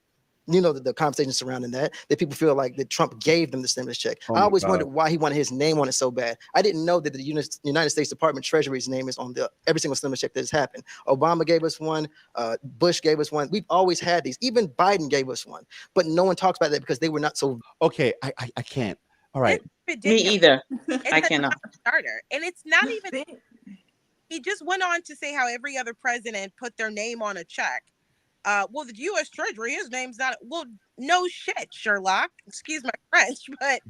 The conversation surrounding that people feel like that Trump gave them the stimulus check. I always wondered why he wanted his name on it so bad. I didn't know that the United States Department of Treasury's name is on every single stimulus check that has happened. Obama gave us one. Bush gave us one. We've always had these. Even Biden gave us one. But no one talks about that because they were not so. Okay, I can't. All right. Me either. I It's cannot. a starter, and it's not even. He just went on to say how every other president put their name on a check. Well, the U.S. Treasury, his name's not. Well, no shit, Sherlock. Excuse my French, but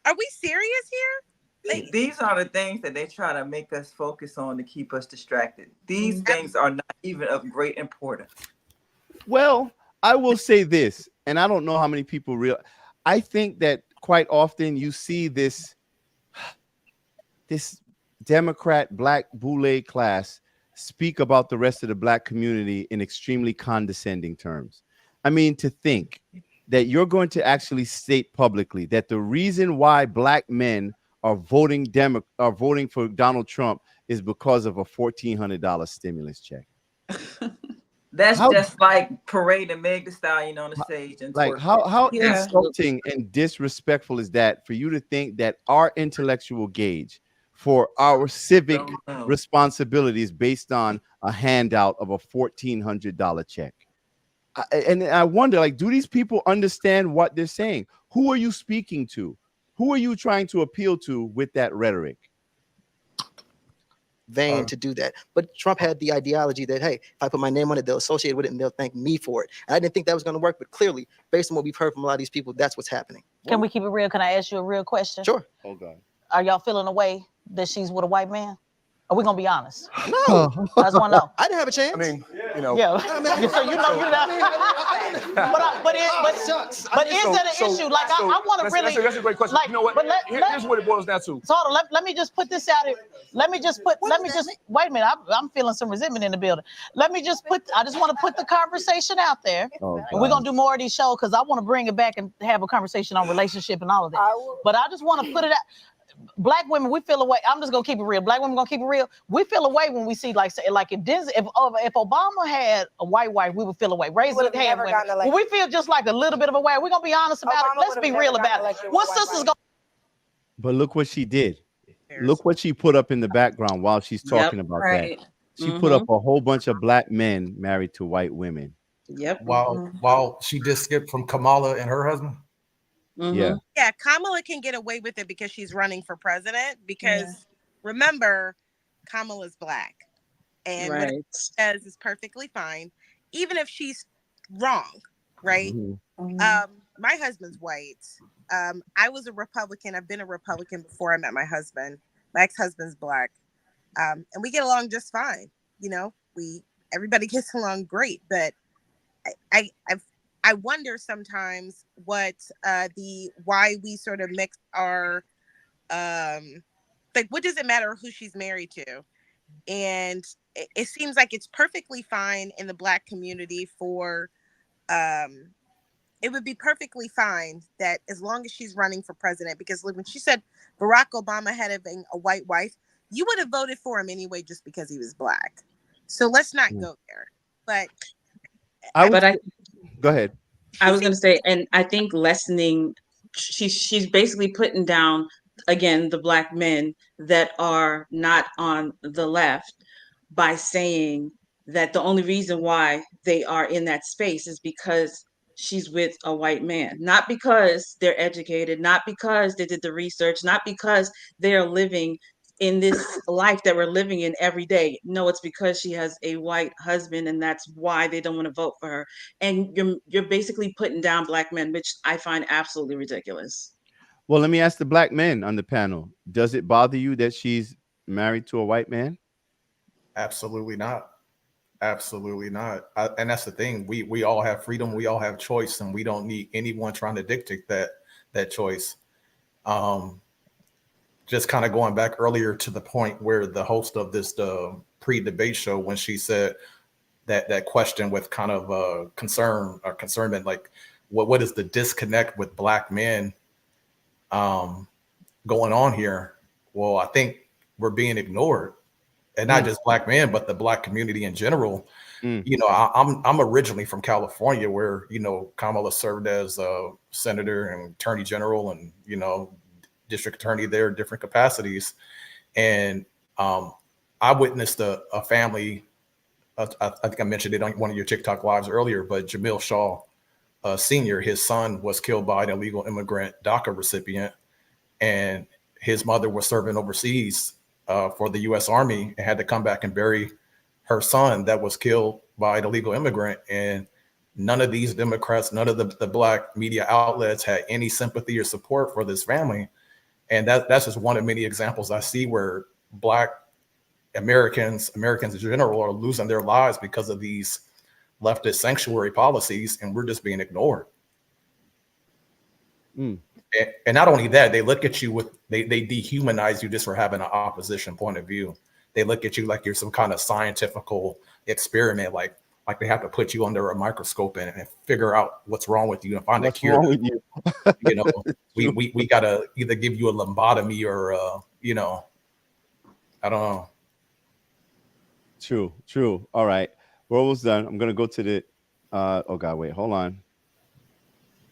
are we serious here? These are the things that they try to make us focus on to keep us distracted. These things are not even of great importance. Well, I will say this, and I don't know how many people I think that quite often you see this Democrat black boule class speak about the rest of the black community in extremely condescending terms. I mean, to think that you're going to actually state publicly that the reason why black men are voting for Donald Trump is because of a $1,400 stimulus check. That's just like parading Meg Thee Stallion on the stage and like twerking. how insulting and disrespectful is that for you to think that our intellectual gauge for our civic responsibilities based on a handout of a $1,400 check. And I wonder, like, do these people understand what they're saying? Who are you speaking to? Who are you trying to appeal to with that rhetoric? Vain to do that. But Trump had the ideology that, hey, if I put my name on it, they'll associate with it and they'll thank me for it. And I didn't think that was going to work, but clearly, based on what we've heard from a lot of these people, that's what's happening. Can we keep it real? Can I ask you a real question? Sure. Oh, God. Are y'all feeling a way that she's with a white man? Are we gonna be honest? No. I just want to know. I didn't have a chance. I mean, you know. Yeah. So you know you're not. But is that an issue? Like I want to really. That's a great question. Like, you know what? Here's what it boils down to. So hold on, let me just put this out here. Wait a minute. I'm feeling some resentment in the building. I just want to put the conversation out there. Oh, and we're gonna do more of these shows because I want to bring it back and have a conversation on relationship and all of that. But I just want to put it out. Black women, we feel away. I'm just gonna keep it real. Black women gonna keep it real. We feel away when we see if Obama had a white wife, we would feel away. Raise the hand. When we feel just like a little bit of a way, we're gonna be honest about it. Let's be real about it. What sister's gonna? But look what she did. Look what she put up in the background while she's talking about that. She put up a whole bunch of black men married to white women. Yep. While she just skipped from Kamala and her husband. Yeah. Yeah, Kamala can get away with it because she's running for president. Because remember, Kamala's black, and what she says is perfectly fine, even if she's wrong, right? My husband's white. I was a Republican. I've been a Republican before I met my husband. My ex-husband's black, and we get along just fine. You know, everybody gets along great. But I wonder sometimes why we sort of mix our like, what does it matter who she's married to? And it seems like it's perfectly fine in the black community for it would be perfectly fine that as long as she's running for president, because when she said Barack Obama had a white wife, you would have voted for him anyway just because he was black. So let's not go there. But go ahead. I was going to say, and I think lessening, she's basically putting down, again, the black men that are not on the left by saying that the only reason why they are in that space is because she's with a white man, not because they're educated, not because they did the research, not because they're living in this life that we're living in every day. No, it's because she has a white husband, and that's why they don't want to vote for her. And you're basically putting down black men, which I find absolutely ridiculous. Well, let me ask the black men on the panel. Does it bother you that she's married to a white man? Absolutely not. Absolutely not. And that's the thing. We all have freedom. We all have choice, and we don't need anyone trying to dictate that choice. Just kind of going back earlier to the point where the host of this pre-debate show, when she said that question with kind of concernment, like what is the disconnect with black men going on here? Well, I think we're being ignored, and not just black men, but the black community in general. You know, I'm originally from California, where, you know, Kamala served as a senator and attorney general, and, you know, district attorney there in different capacities. And I witnessed a family, I think I mentioned it on one of your TikTok lives earlier, but Jamil Shaw Sr., his son was killed by an illegal immigrant DACA recipient, and his mother was serving overseas for the U.S. Army and had to come back and bury her son that was killed by an illegal immigrant. And none of these Democrats, none of the black media outlets had any sympathy or support for this family. And that's just one of many examples I see where Black Americans in general are losing their lives because of these leftist sanctuary policies, and we're just being ignored. And not only that, they look at you with, they dehumanize you just for having an opposition point of view. They look at you like you're some kind of scientifical experiment, like they have to put you under a microscope and figure out what's wrong with you and find a cure. What's wrong with you? You know, we gotta either give you a lobotomy or you know, I don't know. True. All right, we're almost done. I'm gonna go to the oh god, wait, hold on,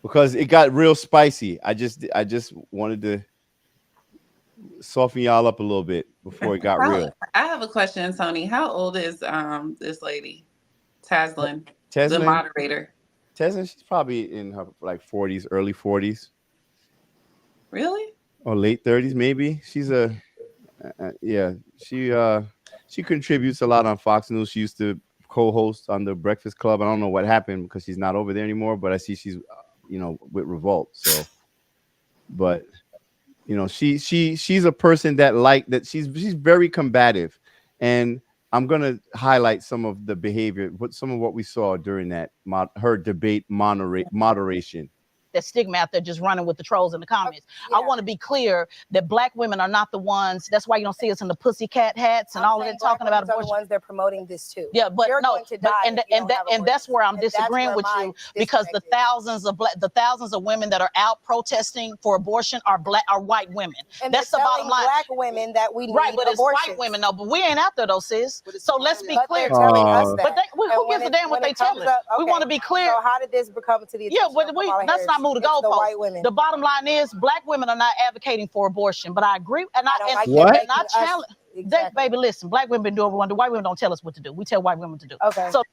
because it got real spicy. I just wanted to soften y'all up a little bit before it got real. I have a question, Tony. How old is this lady, Taslin, the Teslin? moderator? Teslin, she's probably in her like 40s, early 40s. Really? Or late 30s, maybe. She's a yeah. She contributes a lot on Fox News. She used to co-host on the Breakfast Club. I don't know what happened because she's not over there anymore. But I see she's you know, with Revolt. So, but you know, she's a person that she's very combative, and I'm gonna highlight some of the behavior, some of what we saw during that her debate moderation. That stigma out there just running with the trolls in the comments. I want to be clear that Black women are not the ones. That's why you don't see us in the pussycat hats and all of that talking about abortion. The ones that are promoting this too. Yeah, but you're no, going to die and that's where I'm disagreeing with you, because the thousands of women that are out protesting for abortion are white women. And that's the bottom line. Black women that we need right, but abortions. it's white women though. But we ain't out there though, sis. So let's be clear. They're telling us that. But who gives a damn what they tell us? We want to be clear. So how did this become to the attention of Kamala let's not move the goalposts. Women. The bottom line is Black women are not advocating for abortion, but I agree. And I challenge. Exactly. Baby, listen, Black women been doing what the white women don't tell us what to do. We tell white women to do. Okay. So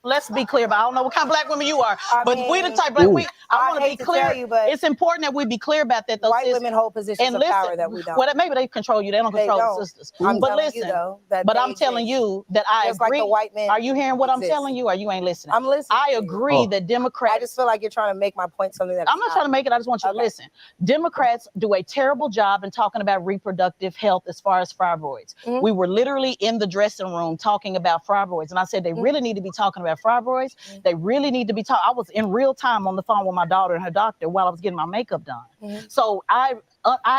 let's be clear. But I don't know what kind of Black women you are, but we the type Black. I want to be clear. It's important that we be clear about that. Those white women hold positions of power that we don't. Well, maybe they control you. They don't control the sisters. But listen, I'm telling you that I agree. Like the white men. Are you hearing what I'm telling you, or you ain't listening? I'm listening. I agree that Democrats. I just feel like you're trying to make my point something that I'm not trying to make it. I just want you to listen. Democrats do a terrible job in talking about reproductive health as far as fibroids. We were literally in the dressing room talking about fibroids, and I said they really need to be talking about fibroids. They really need to be taught. I was in real time on the phone with my daughter and her doctor while I was getting my makeup done. So I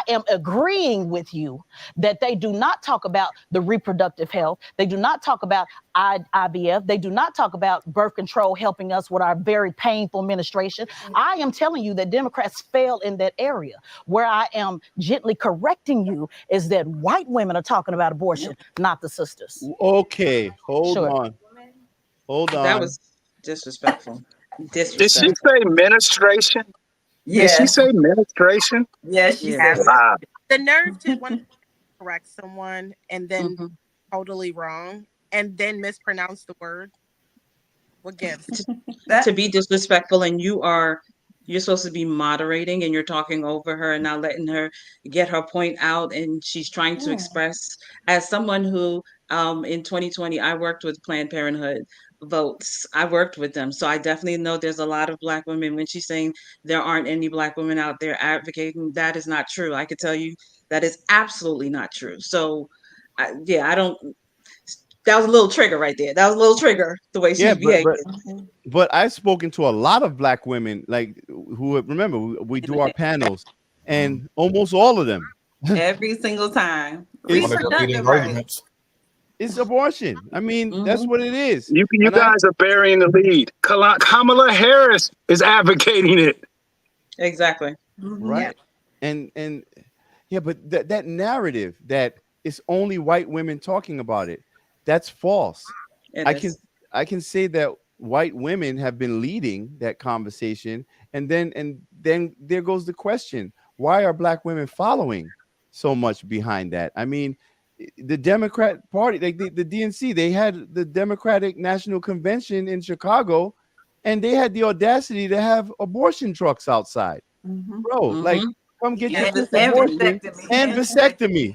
am agreeing with you that they do not talk about the reproductive health. They do not talk about IVF. They do not talk about birth control helping us with our very painful menstruation. I am telling you that Democrats fail in that area. Where I am gently correcting you is that white women are talking about abortion, not the sisters. Okay, hold on. That was disrespectful. Did she say menstruation? Yeah. Did she say menstruation? Yes, she said. Wow. The nerve to want to correct someone and then totally wrong and then mispronounce the word. What gives? To be disrespectful, and you're supposed to be moderating, and you're talking over her and not letting her get her point out, and she's trying to express. As someone who in 2020 I worked with Planned Parenthood votes. I worked with them, so I definitely know there's a lot of Black women. When she's saying there aren't any Black women out there advocating, that is not true. I could tell you that is absolutely not true. So I don't. That was a little trigger right there. That was a little trigger the way she behaved. But I've spoken to a lot of Black women, like who remember we do our panels, and almost all of them every single time. It's abortion. I mean, that's what it is. You guys are burying the lead. Kamala Harris is advocating it. Exactly. Right. And yeah, but that narrative that it's only white women talking about it, that's false. I can say that white women have been leading that conversation, and then there goes the question: why are Black women following so much behind that? I mean, the Democrat Party, like the DNC, they had the Democratic National Convention in Chicago, and they had the audacity to have abortion trucks outside. Bro, like, come get your abortion and vasectomy.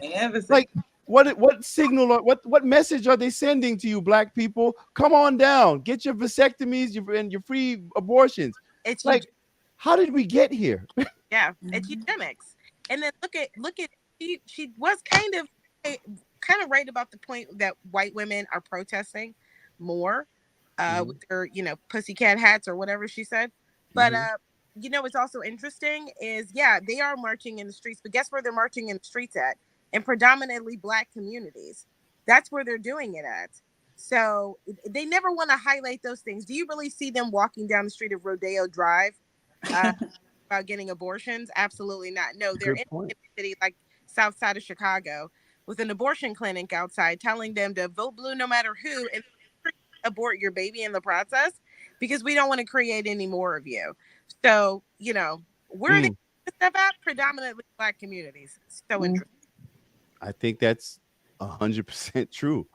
Like, what signal, what message are they sending to you, Black people? Come on down, get your vasectomies and your free abortions. It's like, how did we get here? Yeah, it's eugenics. And then look at she was kind of right about the point that white women are protesting more with their, pussycat hats or whatever she said. But what's also interesting is they are marching in the streets, but guess where they're marching in the streets at? In predominantly Black communities. That's where they're doing it at. So they never want to highlight those things. Do you really see them walking down the street of Rodeo Drive about getting abortions? Absolutely not. No, they're in a city like south side of Chicago with an abortion clinic outside telling them to vote blue no matter who and abort your baby in the process because we don't want to create any more of you. So, where are they stuff at? Predominantly Black communities. So interesting. I think that's 100% true.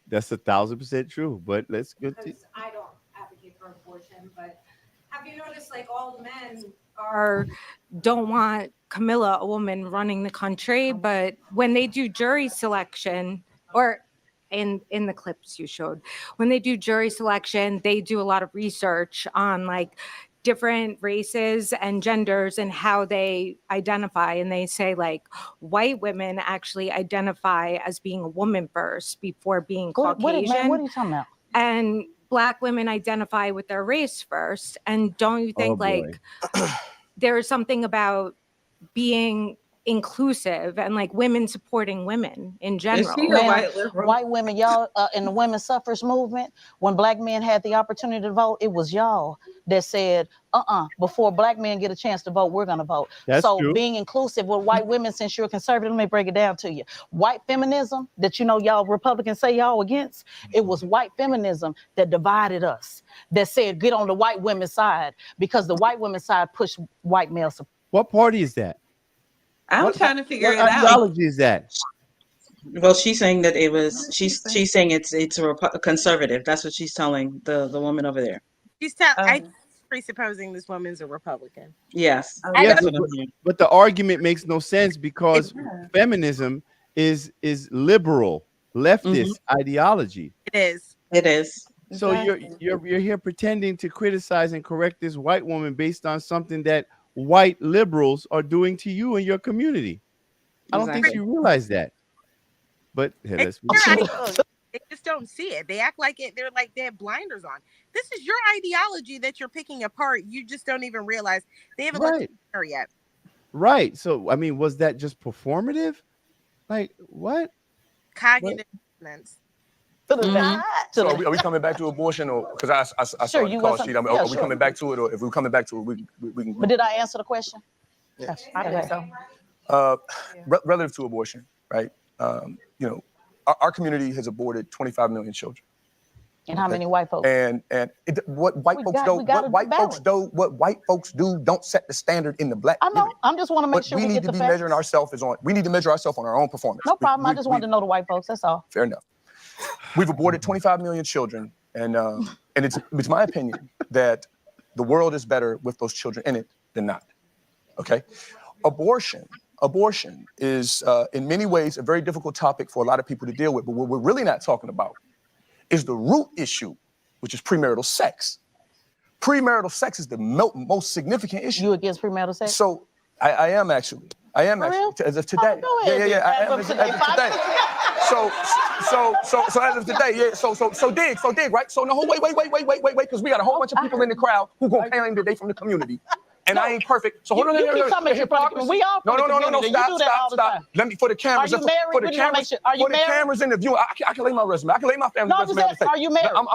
That's 1,000% true. But let's go. I don't advocate for abortion, but have you noticed like all the men don't want Camilla, a woman, running the country, but when they do jury selection, or in the clips you showed, when they do jury selection, they do a lot of research on like different races and genders and how they identify. And they say like white women actually identify as being a woman first before being Caucasian. What are you talking about? And Black women identify with their race first. And don't you think like there is something about being inclusive and like women supporting women in general? White women, y'all, in the women's suffrage movement, when Black men had the opportunity to vote, it was y'all that said, before Black men get a chance to vote, we're going to vote. That's true. Being inclusive with white women, since you're a conservative, let me break it down to you. White feminism that y'all Republicans say y'all against, it was white feminism that divided us, that said get on the white women's side because the white women's side pushed white male support. What party is that? I'm trying to figure it out. What ideology is that? Well, she's saying that it was. She's saying it's a conservative. That's what she's telling the woman over there. She's I'm presupposing this woman's a Republican. Yes. But the argument makes no sense because feminism is liberal, leftist ideology. It is. It is. So you're here pretending to criticize and correct this white woman based on something that white liberals are doing to you and your community. I don't think you realize that. But hey, they just don't see it. They act like it. They're like they have blinders on. This is your ideology that you're picking apart. You just don't even realize they haven't looked at her yet. Right. So I mean, was that just performative? Like what? Cognitive dissonance. So are we coming back to abortion, or because I saw the call sheet? Are we coming back to it, or if we're coming back to it, we can. But did I answer the question? Yes. I think so. Relative to abortion, right? Our community has aborted 25 million children. And how many white folks? What white folks do don't set the standard in the Black community. I just want to make sure we need to be measuring ourselves we need to measure ourselves on our own performance. No problem. I just wanted to know the white folks. That's all. Fair enough. We've aborted 25 million children, and it's my opinion that the world is better with those children in it than not. Okay, abortion is in many ways a very difficult topic for a lot of people to deal with. But what we're really not talking about is the root issue, which is premarital sex. Premarital sex is the most significant issue. You against premarital sex? So I am actually. As of today. I am as of today. So as of today, so dig, right? So no, wait, because we got a whole bunch of people in the crowd who gonna claim that they from the community. And I ain't perfect. So hold on. You keep talking about we all from the community. Stop. Let me, for the cameras. Are you married? For the cameras in the view, I can lay my resume. I can lay my family resume. Are you married? I'm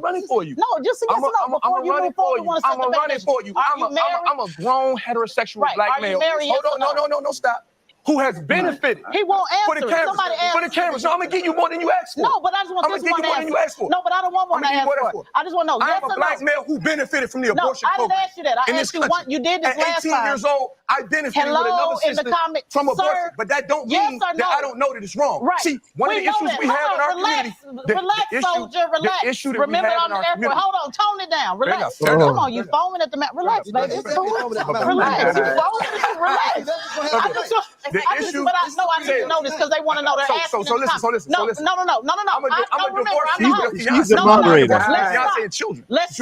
running for you. No, just a yes or no. I'm running for you. I'm running for you. I'm a grown heterosexual Black male. Hold on, no, stop. Who has benefited? He won't answer. For the cameras. No, I'm gonna give you more than you asked for. No, but I just want this one answer. No, but I don't want one to ask for. I just want to know. I am a Black male who benefited from the abortion program. No, I didn't ask you that. I asked you one. You did this last time. At 18 years old, I benefited with another system from abortion. But that don't mean that I don't know that it's wrong. Right. See, one of the issues we have in our community. Relax, soldier. Relax. Remember on the airport. Hold on, tone it down. Relax. Come on, you foaming at the mouth. Relax, baby. Relax. You foaming. Relax. I just want. No, I need to know this because they want to know. They're asking. So listen. No. I'm a divorcee. She's a moderator. Fiance and children. Let's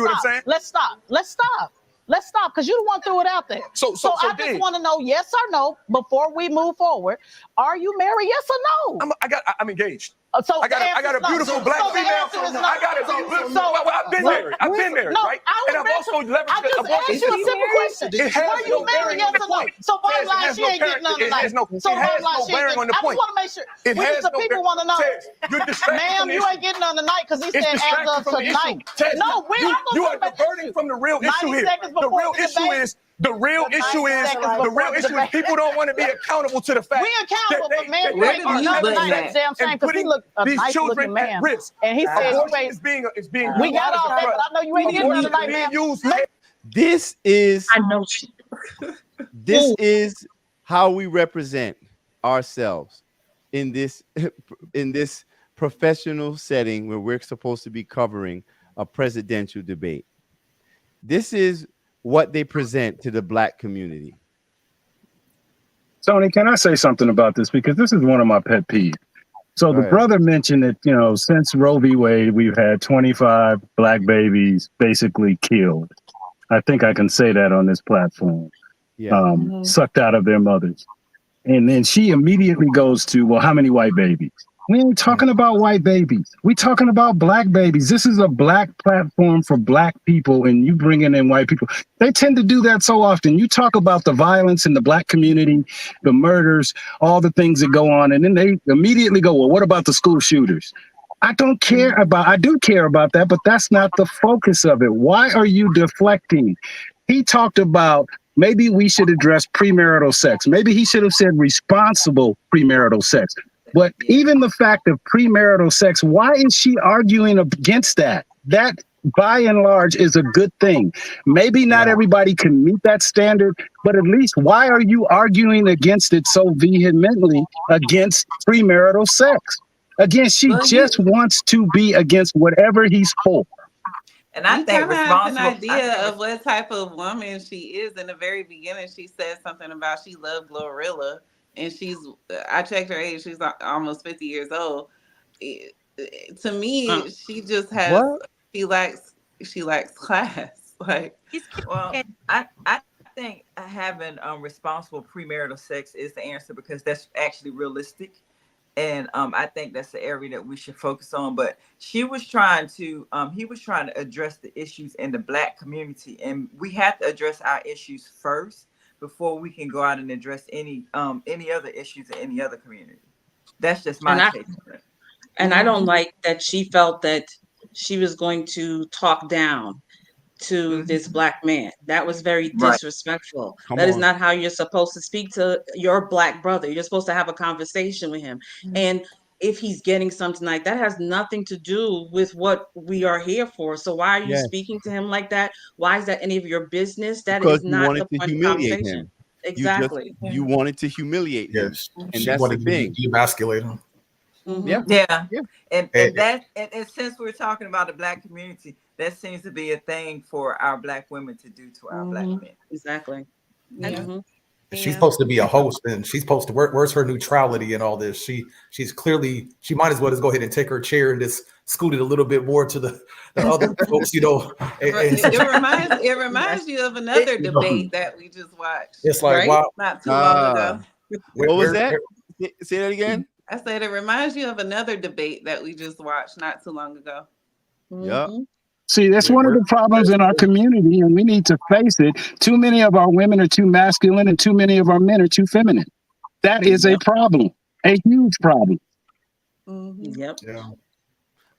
stop. Let's stop, because you the one threw it out there. So I just want to know yes or no before we move forward. Are you married? Yes or no? I'm engaged. So I got a beautiful black female. I got a I've been married. I've been married, right? And I've also leveraged the abortion. I just asked you a simple question. Were you married? Yes or no? So bottom line, she ain't getting none tonight. So bottom line, she ain't getting. I just want to make sure. The people want to know. Ma'am, you ain't getting none tonight because he said as of tonight. No, you are diverting from the real issue here. The real issue is people don't want to be accountable to the fact we accountable, but man, we ain't gonna know tonight. Damn shame, because he look a nice looking man. At risk. And he said is being we got all that, but I know you ain't getting none tonight, man. This is this is how we represent ourselves in this professional setting where we're supposed to be covering a presidential debate. This is what they present to the black community. Tony, can I say something about this? Because this is one of my pet peeves. So the brother mentioned that, you know, since Roe v. Wade, we've had 25 black babies basically killed. I think I can say that on this platform. Sucked out of their mothers. And then she immediately goes to, well, how many white babies? We ain't talking about white babies. We talking about black babies. This is a black platform for black people, and you bringing in white people. They tend to do that so often. You talk about the violence in the black community, the murders, all the things that go on, and then they immediately go, well, what about the school shooters? I do care about that, but that's not the focus of it. Why are you deflecting? He talked about maybe we should address premarital sex. Maybe he should have said responsible premarital sex. But even the fact of premarital sex, why is she arguing against that? That, by and large, is a good thing. Maybe not everybody can meet that standard, but at least why are you arguing against it so vehemently against premarital sex? Again, she just wants to be against whatever he's for. And I think have an idea of what type of woman she is. In the very beginning, she said something about she loved Glorilla. And I checked her age, she's almost 50 years old. To me, she just has, she lacks class. Like, well, I think having responsible premarital sex is the answer because that's actually realistic. And I think that's the area that we should focus on. But he was trying to address the issues in the black community. And we have to address our issues first before we can go out and address any other issues in any other community. That's just my take on it. And I don't like that she felt that she was going to talk down to this black man. That was very disrespectful. That is not how you're supposed to speak to your black brother. You're supposed to have a conversation with him. And if he's getting something like that, has nothing to do with what we are here for. So why are you speaking to him like that? Why is that any of your business? That is not the point of conversation. Exactly. You wanted to humiliate him. Yes. And that's the thing. Demasculate him. And since we're talking about the black community, that seems to be a thing for our black women to do to our black men. Exactly. She's supposed to be a host, and she's supposed to where's her neutrality and all this? She's clearly, she might as well just go ahead and take her chair and just scoot it a little bit more to the other folks, you know. It reminds you of another debate that we just watched. It's like, wow, not too long ago. What was that? Say that again. I said it reminds you of another debate that we just watched not too long ago. Yeah. See, that's one of the problems in our community, and we need to face it. Too many of our women are too masculine, and too many of our men are too feminine. That is a problem, a huge problem. Yep. Yeah.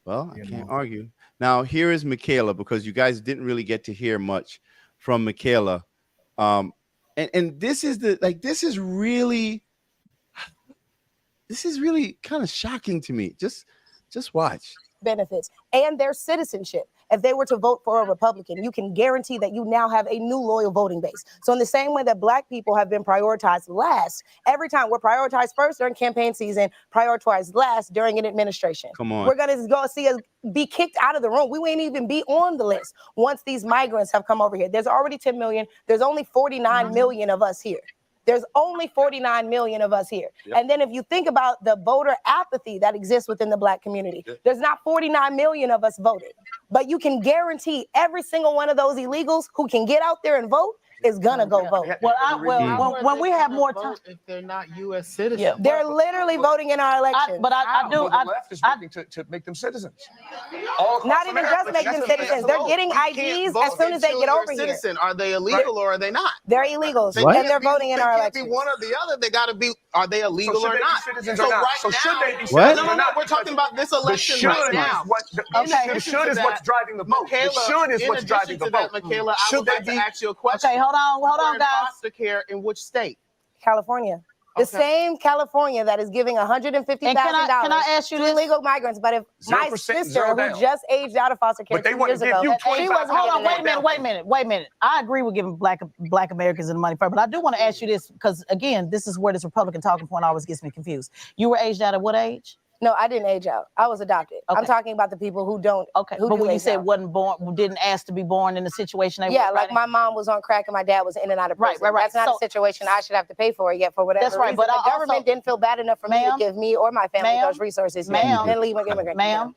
Well, I can't argue. Now, here is Michaela, because you guys didn't really get to hear much from Michaela. And this is this is really kind of shocking to me. Just watch. Benefits and their citizenship. If they were to vote for a Republican, you can guarantee that you now have a new loyal voting base. So in the same way that black people have been prioritized last, every time we're prioritized first during campaign season, prioritized last during an administration. Come on. We're going to go see us be kicked out of the room. We won't even be on the list once these migrants have come over here. There's already 10 million. There's only 49 million of us here. There's only 49 million of us here. Yep. And then if you think about the voter apathy that exists within the black community, there's not 49 million of us voted. But you can guarantee every single one of those illegals who can get out there and vote is gonna go vote. Well, when we have more time, if they're not U.S. citizens. They're literally voting in our elections. The left is working to make them citizens. Not even just make them citizens. They're getting IDs as soon as they get over here. Citizen. Are they illegal or are they not? They're illegals, What? and they're voting in our They elections. can't be one or the other. They got to be. Are they illegal So should or they be not? citizens or not? Right So should now, they be What? citizens No, or no, not? we're talking about this The election should right now. the should is what's driving the vote. The should is what's driving the vote. Michaela, I Should would they like to be? ask you a question. Okay, hold on, guys. Foster care in which state? California. The same California that is giving $150,000 can I ask you to this? illegal migrants. But if my 0%, sister, zero who down. just aged out of foster care But they 2 wouldn't years give ago, you she wasn't Hold on, getting wait a minute. I agree with giving black Americans the money first, but I do want to ask you this because again, this is where this Republican talking point always gets me confused. You were aged out at what age? No, I didn't age out. I was adopted. Okay. I'm talking about the people who don't. Okay, who but do when you age said out. wasn't born, didn't ask to be born in the situation they Yeah, were like in? my mom was on crack and my dad was in and out of prison. Right. That's not So- a situation I should have to pay for yet for whatever That's right, reason. but the I government also- didn't feel bad enough for me to Ma'am? give me or my family those resources. Ma'am? And leave immigrants. Ma'am,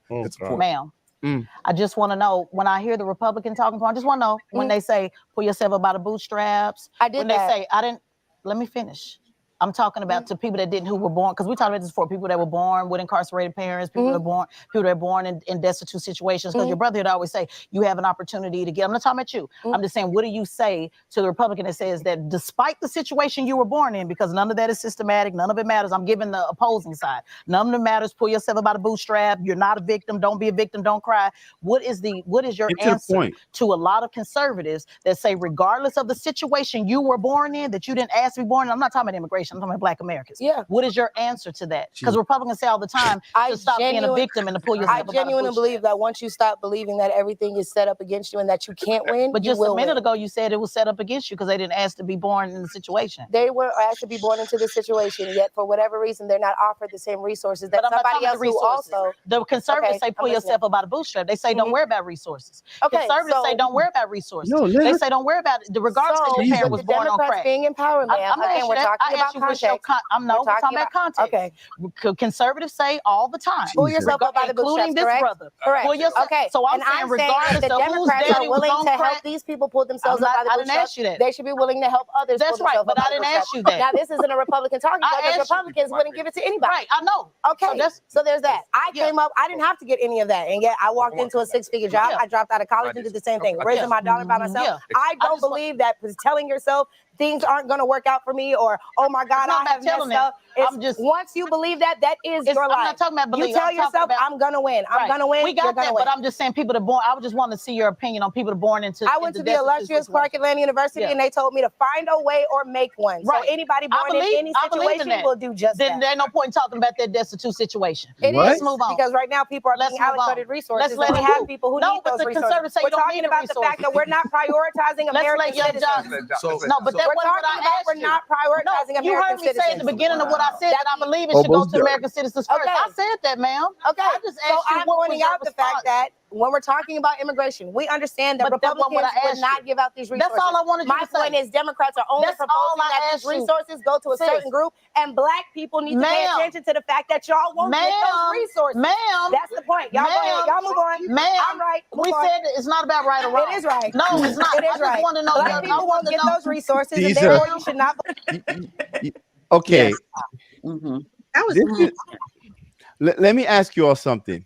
It's a point. ma'am. I just want to know when I hear the Republican talking point. I just want to know when they say pull yourself up by the bootstraps. I did when that. they say I didn't. Let me finish. I'm talking about to people that didn't, who were born, because we talked about this before, people that were born with incarcerated parents, people that were born in destitute situations, because your brother would always say, you have an opportunity to get, I'm not talking about you. I'm just saying, what do you say to the Republican that says that despite the situation you were born in, because none of that is systematic, none of it matters, I'm giving the opposing side, none of it matters, pull yourself up by the bootstrap, you're not a victim, don't be a victim, don't cry. What is your Get to the answer point. to a lot of conservatives that say, regardless of the situation you were born in, that you didn't ask to be born in, I'm not talking about immigration, I'm talking about Black Americans. Yeah. What is your answer to that? Because Republicans say all the time to stop being a victim and to pull yourself I up by the genuinely bootstraps. believe that once you stop believing that everything is set up against you and that you can't win, But you just will a minute win. ago, you said it was set up against you because they didn't ask to be born in the situation. They were asked to be born into this situation, yet for whatever reason, they're not offered the same resources that But I'm not somebody talking else about the who resources. also. The conservatives Okay, say pull I'm listening. yourself up by the bootstrap. They say don't worry about resources. Okay, Conservatives say so- don't worry about resources. No, let they her- say don't worry about it, regardless So, if your parent but was the born on Democrats crack. being empowered, ma'am. I'm Again, we're talking about context. We're talking about context. Okay. Conservatives say all the time. Pull yourself up by the including bootstraps, this correct? brother. Correct. Pull yourself. Okay. So I'm and saying I'm regardless saying that the of whose Democrats daddy are was willing on to crack, help these people pull themselves up by the I didn't bootstraps. ask you that. They should be willing to help others. That's pull right, themselves but up I by the didn't ask bootstraps. you that. Now this isn't a Republican talking I point because asked you. Republicans wouldn't give it to anybody. Right, I know. Okay, so there's that. I came up, I didn't have to get any of that. And yet I walked into a 6-figure job. Yeah. I dropped out of college and did the same thing. Raising my daughter by myself. Yeah. I don't believe that telling yourself things aren't going to work out for me or, oh my God, It's not I have about telling messed up. them. It's once you believe that, that is your I'm life. not talking about belief. You tell I'm talking yourself, about- I'm going to win. I'm Right. going to win. We got You're gonna that, win. but I'm just saying people that born. I just want to see your opinion on people that born into. I went to the illustrious Clark Atlanta University and they told me to find a way or make one. Right. So anybody born in any I believe in situation that. will do just Then that. there's no point in talking about that destitute situation. It Let's is, move on. because right now people are being Let's move on. allocated resources. Let's let and we it have move. people who No, need but those the resources. conservatives say We're you don't talking need about the resources. fact that we're not prioritizing Let's American let young citizens. John. No, but that we're wasn't what talking I about asked we're you. not prioritizing No, you American heard me citizens. say at the beginning of what I said that I believe it should go to American citizens first. Okay. I said that, ma'am. Okay, I just so asked you I'm what was pointing your out the fact that when we're talking about immigration, we understand that But that wasn't what Republicans I would asked not you. give out these resources. That's all I wanted you My to say. point is Democrats are only That's all proposing I that these asked you. resources go to a Sis. certain group, and Black people need to pay Ma'am. attention to the fact that y'all won't get those Ma'am. resources. Ma'am. That's the point. Y'all go ahead. Y'all move on. Ma'am. I'm right. Move We on. said that it's not about right or wrong. It is right. No, it's not. It is I just right. want to know. Black I people want won't to get know. those resources, and Jesus. therefore you should not. Okay. That was This is- let me ask you all something.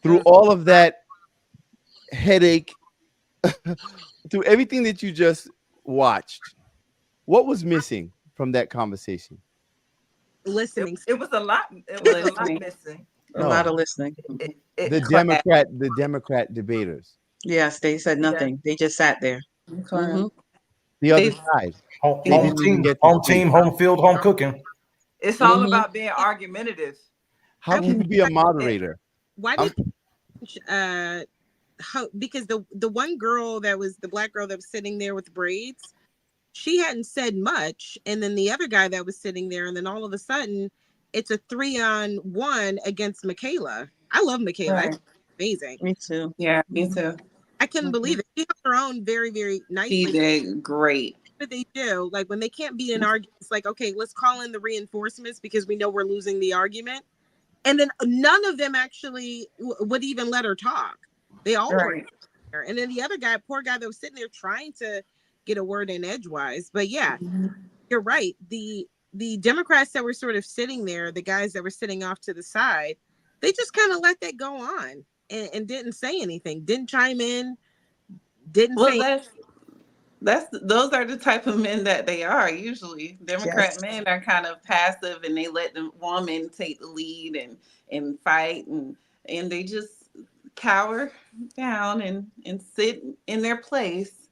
Through all of that headache, through everything that you just watched, what was missing from that conversation? listening. It was a lot. It was a lot missing. A lot of listening. The Democrat debaters, Yes, they said nothing. They just sat there. Mhm. the other side. Home They didn't even team, get to home speak. team, home field, home cooking. It's all Mhm. about being argumentative. How can you be a moderator? Why did because the one girl that was the Black girl that was sitting there with braids, she hadn't said much, and then the other guy that was sitting there, and then all of a sudden it's a 3-on-1 against Michaela. I love Michaela. Right. That's amazing. Me too. Yeah, me too. I couldn't believe it. She held her own very, very nicely. She did great. What they do, like when they can't beat an argument, it's like, okay, let's call in the reinforcements because we know we're losing the argument. And then none of them actually would even let her talk. They all were there. And then the other guy, poor guy that was sitting there trying to get a word in edgewise. But yeah, you're right. The Democrats that were sort of sitting there, the guys that were sitting off to the side, they just kind of let that go on and didn't say anything, didn't chime in, didn't say. Those are the type of men that they are usually. Democrat men are kind of passive, and they let the woman take the lead and fight, and they just cower down and sit in their place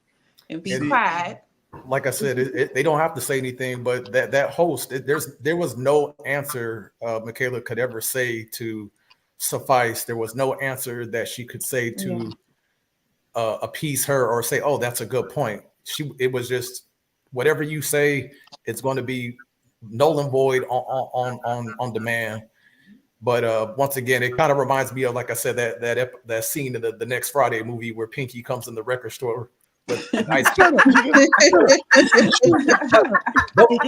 and be quiet. Like I said, they don't have to say anything, but that host, there was no answer Michaela could ever say to suffice. There was no answer that she could say to appease her or say, "Oh, that's a good point." It was just whatever you say, it's going to be null and void on demand. But once again, it kind of reminds me of, like I said, that scene in the Next Friday movie where Pinky comes in the record store with ice cream.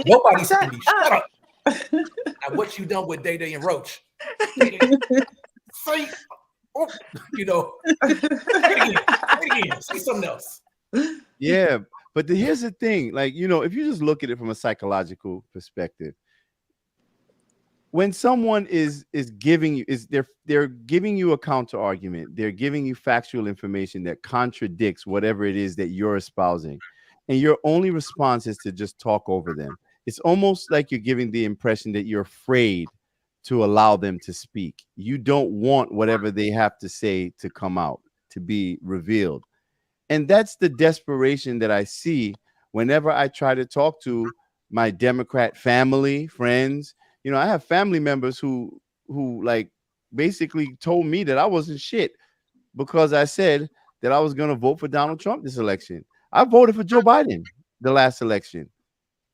Nobody said me. Shut up. And what you done with Day Day and Roach? Say, oh, you know, say it again. Say something else. Yeah, but here's the thing, like, you know, if you just look at it from a psychological perspective, when someone is giving you, they're giving you a counter argument, they're giving you factual information that contradicts whatever it is that you're espousing, and your only response is to just talk over them. It's almost like you're giving the impression that you're afraid to allow them to speak. You don't want whatever they have to say to come out, to be revealed. And that's the desperation that I see whenever I try to talk to my Democrat family, friends. You know, I have family members who like basically told me that I wasn't shit because I said that I was going to vote for Donald Trump this election. I voted for Joe Biden the last election.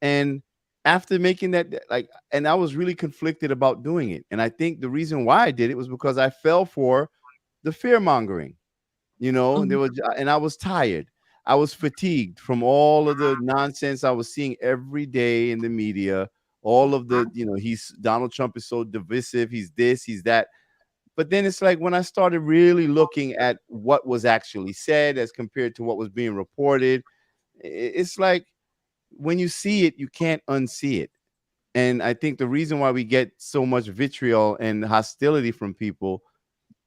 And after making that, like, and I was really conflicted about doing it. And I think the reason why I did it was because I fell for the fear mongering. You know, there was, and I was tired. I was fatigued from all of the nonsense I was seeing every day in the media. All of the, you know, Donald Trump is so divisive. He's this, he's that. But then it's like when I started really looking at what was actually said as compared to what was being reported, it's like when you see it, you can't unsee it. And I think the reason why we get so much vitriol and hostility from people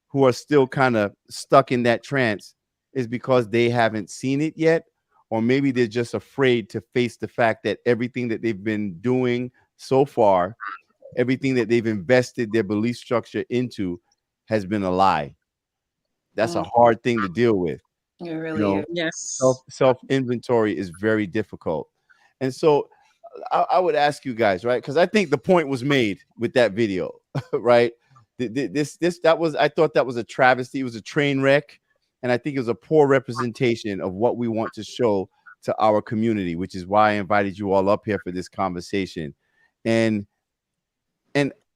who are still kind of stuck in that trance is because they haven't seen it yet, or maybe they're just afraid to face the fact that everything that they've been doing so far, everything that they've invested their belief structure into has been a lie. That's a hard thing to deal with. It really is. Yes. Self inventory is very difficult. And so I would ask you guys, right? Because I think the point was made with that video, right? I thought that was a travesty. It was a train wreck. And I think it was a poor representation of what we want to show to our community, which is why I invited you all up here for this conversation. And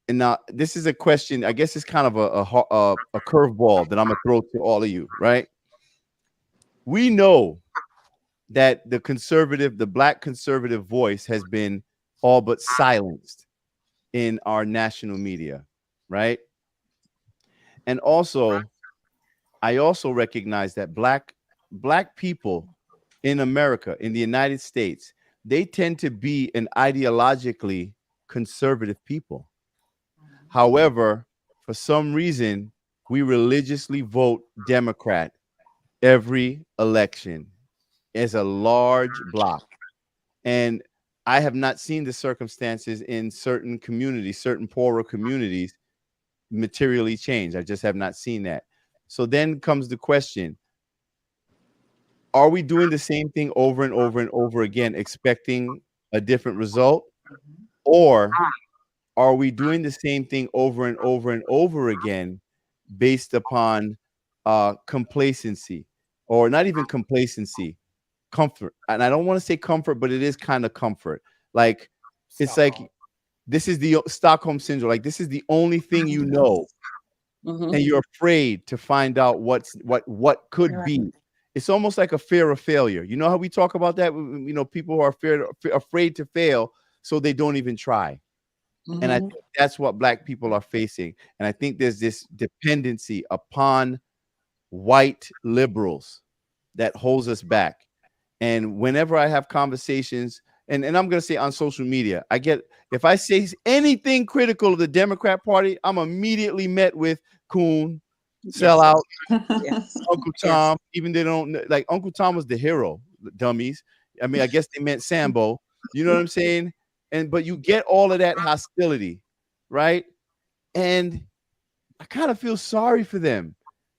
now this is a question, I guess it's kind of a curveball that I'm gonna throw to all of you, right? We know that the Black conservative voice has been all but silenced in our national media, right? And also, I also recognize that Black people in America, in the United States, they tend to be an ideologically conservative people. However, for some reason, we religiously vote Democrat every election as a large block. And I have not seen the circumstances in certain communities, certain poorer communities, materially change. I just have not seen that. So then comes the question, are we doing the same thing over and over and over again, expecting a different result? Or are we doing the same thing over and over and over again based upon complacency, or not even complacency, comfort? And I don't want to say comfort, but it is kind of comfort. Like, it's like, this is the Stockholm syndrome. Like, this is the only thing you know. And you're afraid to find out what could be. It's almost like a fear of failure. You know how we talk about that? You know, people who are afraid to fail, so they don't even try. And I think that's what Black people are facing. And I think there's this dependency upon white liberals that holds us back. And whenever I have conversations, and I'm going to say on social media, if I say anything critical of the Democrat Party, I'm immediately met with coon, sellout, Uncle Tom. Even they don't like Uncle Tom was the hero, dummies. I mean, I guess they meant Sambo. You know what I'm saying? But you get all of that hostility, right? And I kind of feel sorry for them.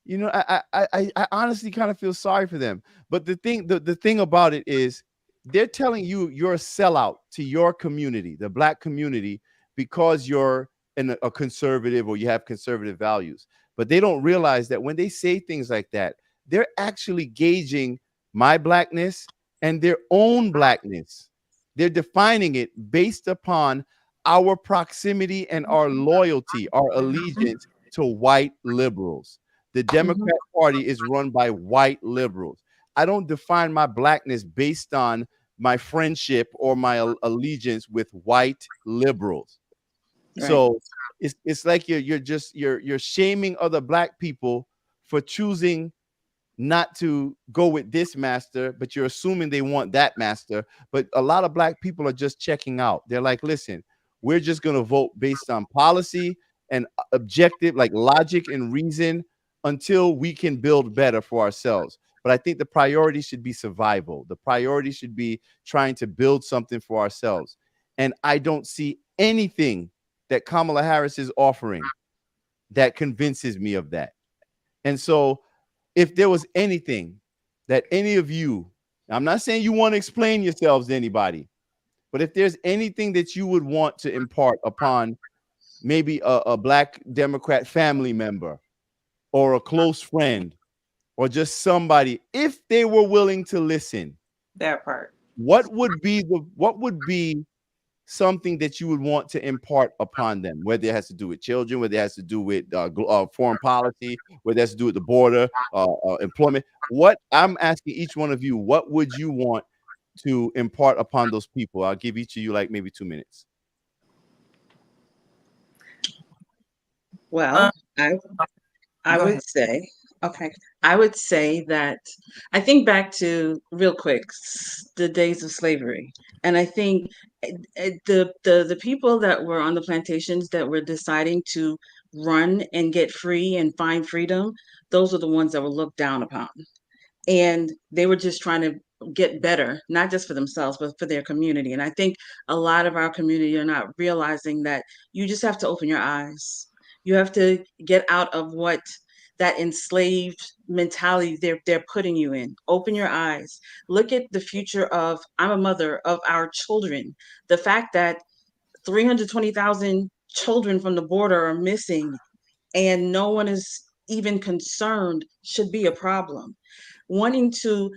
You know, I honestly kind of feel sorry for them. But the thing about it is, they're telling you you're a sellout to your community, the Black community, because you're a conservative or you have conservative values. But they don't realize that when they say things like that, they're actually gauging my Blackness and their own Blackness. They're defining it based upon our proximity and our loyalty, our allegiance to white liberals. The Democrat Party is run by white liberals. I don't define my Blackness based on my friendship or my allegiance with white liberals. Right. So it's like you're shaming other Black people for choosing not to go with this master, but you're assuming they want that master. But a lot of Black people are just checking out. They're like, listen, we're just going to vote based on policy and objective, like logic and reason, until we can build better for ourselves. But I think the priority should be survival. The priority should be trying to build something for ourselves. And I don't see anything that Kamala Harris is offering that convinces me of that. And so if there was anything that any of you, I'm not saying you want to explain yourselves to anybody, but if there's anything that you would want to impart upon maybe a Black Democrat family member or a close friend or just somebody, if they were willing to listen, that part, Well, I would say, okay, I would say that I think back to real quick the days of slavery, and I think the people that were on the plantations that were deciding to run and get free and find freedom, those were the ones that were looked down upon, and they were just trying to get better, not just for themselves, but for their community. And I think a lot of our community are not realizing that you just have to open your eyes. You have to get out of what that enslaved mentality they're putting you in. Open your eyes. Look at the future of, I'm a mother, of our children. The fact that 320,000 children from the border are missing and no one is even concerned should be a problem. Wanting to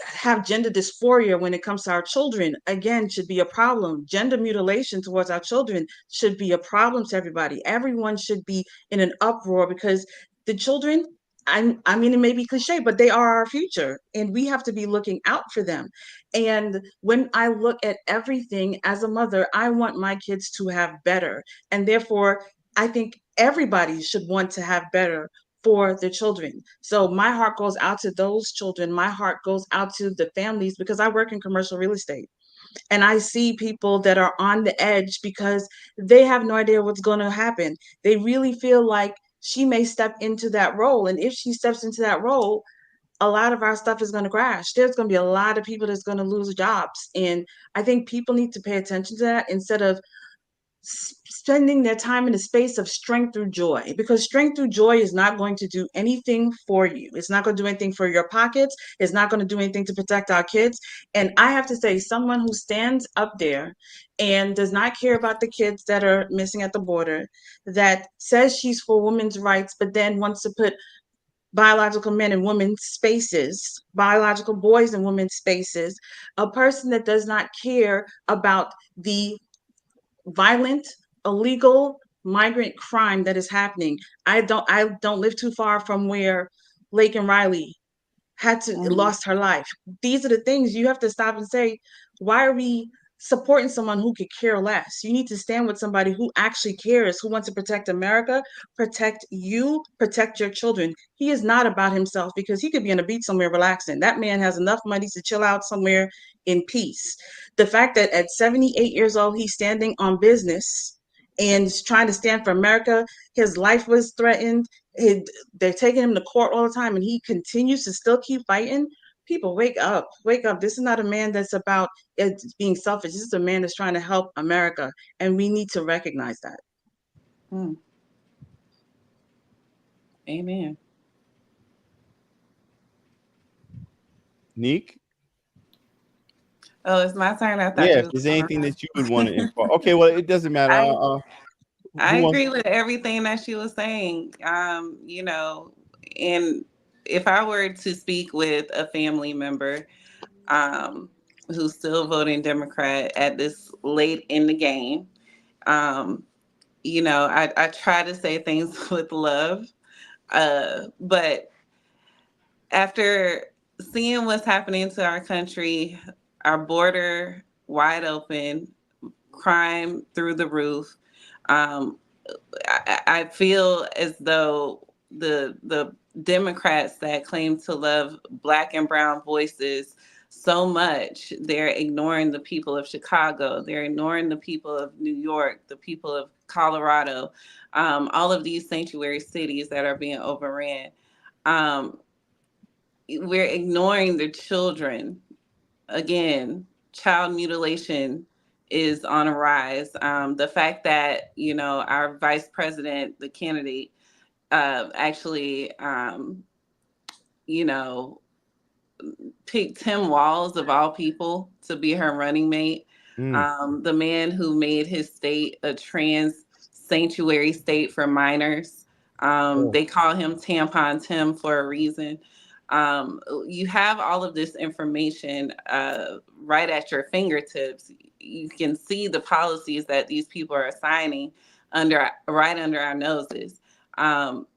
have gender dysphoria when it comes to our children, again, should be a problem. Gender mutilation towards our children should be a problem to everybody. Everyone should be in an uproar because the children, I mean, it may be cliche, but they are our future and we have to be looking out for them. And when I look at everything as a mother, I want my kids to have better. And therefore, I think everybody should want to have better for their children. So my heart goes out to those children. My heart goes out to the families because I work in commercial real estate. And I see people that are on the edge because they have no idea what's going to happen. They really feel like she may step into that role. And if she steps into that role, a lot of our stuff is going to crash. There's going to be a lot of people that's going to lose jobs. And I think people need to pay attention to that instead of spending their time in a space of strength through joy, because strength through joy is not going to do anything for you. It's not going to do anything for your pockets. It's not going to do anything to protect our kids. And I have to say, someone who stands up there and does not care about the kids that are missing at the border, that says she's for women's rights, but then wants to put biological men in women's spaces, biological boys in women's spaces, a person that does not care about the violent, illegal migrant crime that is happening. I don't live too far from where Lake and Riley had to lost her life. These are the things you have to stop and say, why are we supporting someone who could care less. You need to stand with somebody who actually cares, who wants to protect America, protect you, protect your children. He is not about himself, because he could be on a beach somewhere relaxing. That man has enough money to chill out somewhere in peace. The fact that at 78 years old, he's standing on business and trying to stand for America, his life was threatened. They're taking him to court all the time, and he continues to still keep fighting. People, wake up, wake up. This is not a man that's about it being selfish. This is a man that's trying to help America, and we need to recognize that. Amen. Neek? Oh, it's my turn. I thought Yeah, you if was there's going anything that you would want to inform. Okay, well, it doesn't matter. I Who wants? agree with everything that she was saying. You know, and if I were to speak with a family member who's still voting Democrat at this late in the game, you know, I try to say things with love, but after seeing what's happening to our country, our border wide open, crime through the roof, I feel as though the Democrats that claim to love Black and brown voices so much, they're ignoring the people of Chicago, they're ignoring the people of New York, the people of Colorado, all of these sanctuary cities that are being overran. We're ignoring the children. Again, child mutilation is on a rise. The fact that, you know, our vice president, the candidate, actually, you know, picked Tim Walz of all people to be her running mate. The man who made his state a trans sanctuary state for minors. They call him Tampon Tim for a reason. You have all of this information right at your fingertips. You can see the policies that these people are assigning right under our noses. And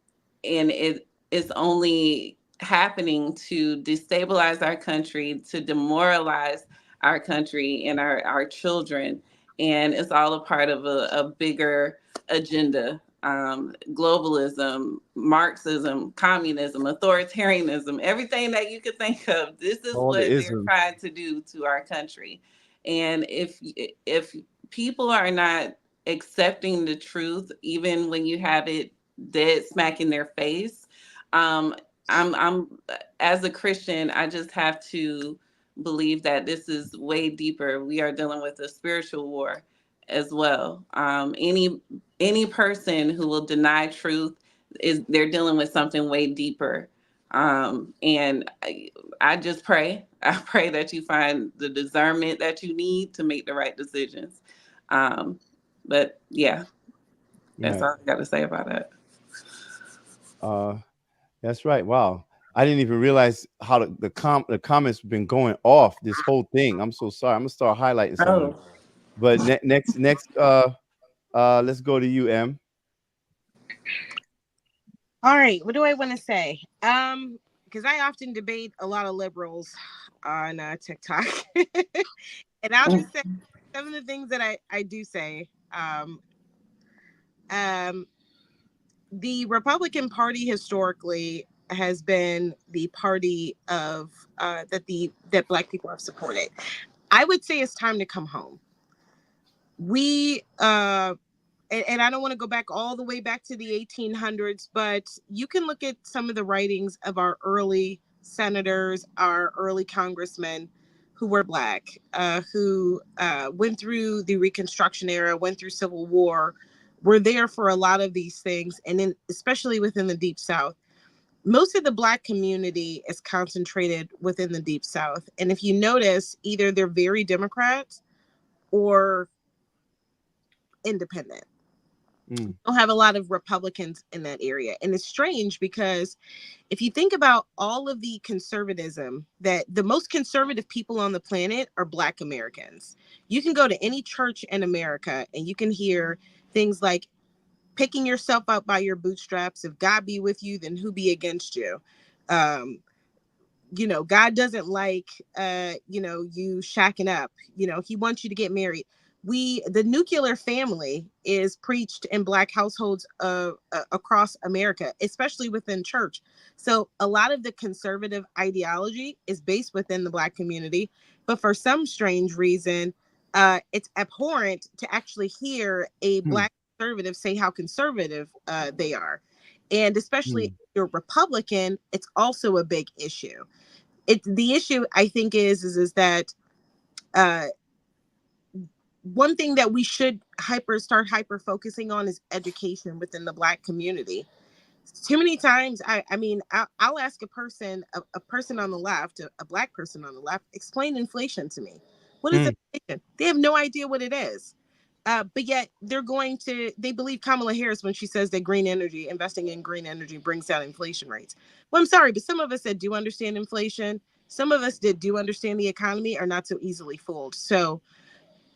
it is only happening to destabilize our country, to demoralize our country and our children. And it's all a part of a bigger agenda. Globalism, Marxism, communism, authoritarianism, everything that you could think of. This is All what the they're isms. trying to do to our country. And if people are not accepting the truth, even when you have it dead smack in their face, I'm as a Christian, I just have to believe that this is way deeper. We are dealing with a spiritual war as well. Any person who will deny truth they're dealing with something way deeper. And I just pray. I pray that you find the discernment that you need to make the right decisions. But yeah, that's all I got to say about that. That's right. Wow. I didn't even realize how the comments have been going off this whole thing. I'm so sorry. I'm gonna start highlighting some of them. But next, let's go to you, M. All right, what do I want to say? Because I often debate a lot of liberals on TikTok, and I'll just say some of the things that I do say. The Republican Party historically has been the party of that Black people have supported. I would say it's time to come home. We and I don't want to go back all the way back to the 1800s, but you can look at some of the writings of our early senators, our early congressmen who were Black, who went through the Reconstruction era, went through Civil War, were there for a lot of these things, and then especially within the Deep South. Most of the Black community is concentrated within the Deep South. And if you notice, either they're very Democrat or independent. Don't have a lot of Republicans in that area. And it's strange because if you think about all of the conservatism, that the most conservative people on the planet are Black Americans. You can go to any church in America and you can hear things like picking yourself up by your bootstraps. If God be with you, then who be against you? you know, God doesn't like, you know, you shacking up. You know, he wants you to get married. The nuclear family is preached in Black households across America, especially within church. So a lot of the conservative ideology is based within the Black community, but for some strange reason, it's abhorrent to actually hear a Black conservative say how conservative they are. And especially if you're Republican, it's also a big issue. The issue, I think, is that one thing that we should start hyper focusing on is education within the Black community. Too many times, I mean, I'll ask a person on the left, a Black person on the left, explain inflation to me. What is inflation? They have no idea what it is. But yet they believe Kamala Harris when she says that investing in green energy brings down inflation rates. Well, I'm sorry, but some of us that do understand inflation, some of us that do understand the economy are not so easily fooled. So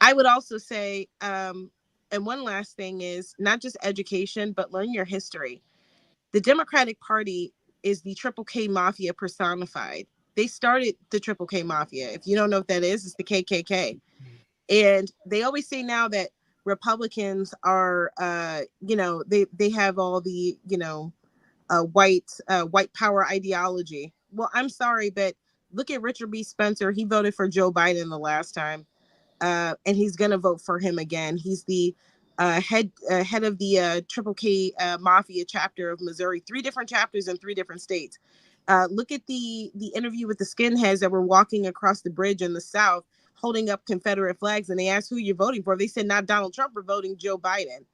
I would also say, and one last thing is not just education, but learn your history. The Democratic Party is the Triple K Mafia personified. They started the Triple K Mafia. If you don't know what that is, it's the KKK. And they always say now that Republicans are, you know, they have all the, you know, white power ideology. Well, I'm sorry, but look at Richard B. Spencer. He voted for Joe Biden the last time. And he's going to vote for him again. He's the head of the Triple K Mafia chapter of Missouri, 3 different chapters in 3 different states. Look at the interview with the skinheads that were walking across the bridge in the South, holding up Confederate flags, and they asked who you're voting for. They said not Donald Trump, we're voting Joe Biden.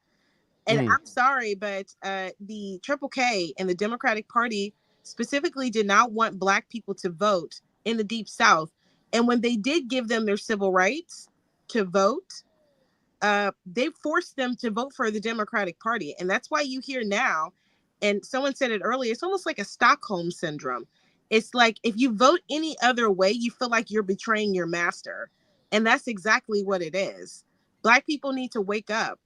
And I'm sorry, but the Triple K and the Democratic Party specifically did not want Black people to vote in the Deep South. And when they did give them their civil rights to vote, they forced them to vote for the Democratic Party. And that's why you hear now, and someone said it earlier, it's almost like a Stockholm syndrome. It's like if you vote any other way, you feel like you're betraying your master. And that's exactly what it is. Black people need to wake up.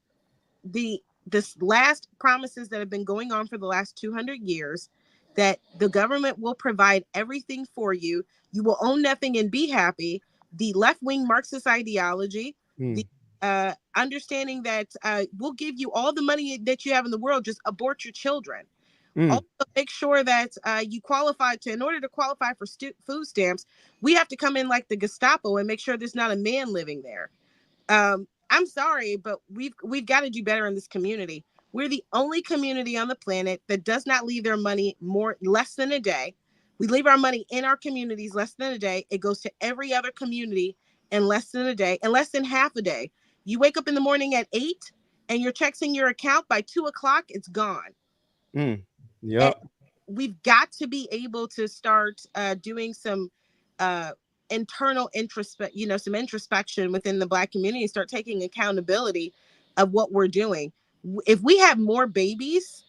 This last promises that have been going on for the last 200 years, that the government will provide everything for you. You will own nothing and be happy. The left-wing Marxist ideology, the understanding that we'll give you all the money that you have in the world, just abort your children. Also make sure that you qualify in order to qualify for food stamps, we have to come in like the Gestapo and make sure there's not a man living there. I'm sorry, but we've got to do better in this community. We're the only community on the planet that does not leave their money less than a day. We leave our money in our communities less than a day. It goes to every other community in less than a day, and less than half a day. You wake up in the morning at 8 and your check's in your account by 2 o'clock, it's gone. Yeah. We've got to be able to start doing some internal some introspection within the Black community, and start taking accountability of what we're doing. If we have more babies,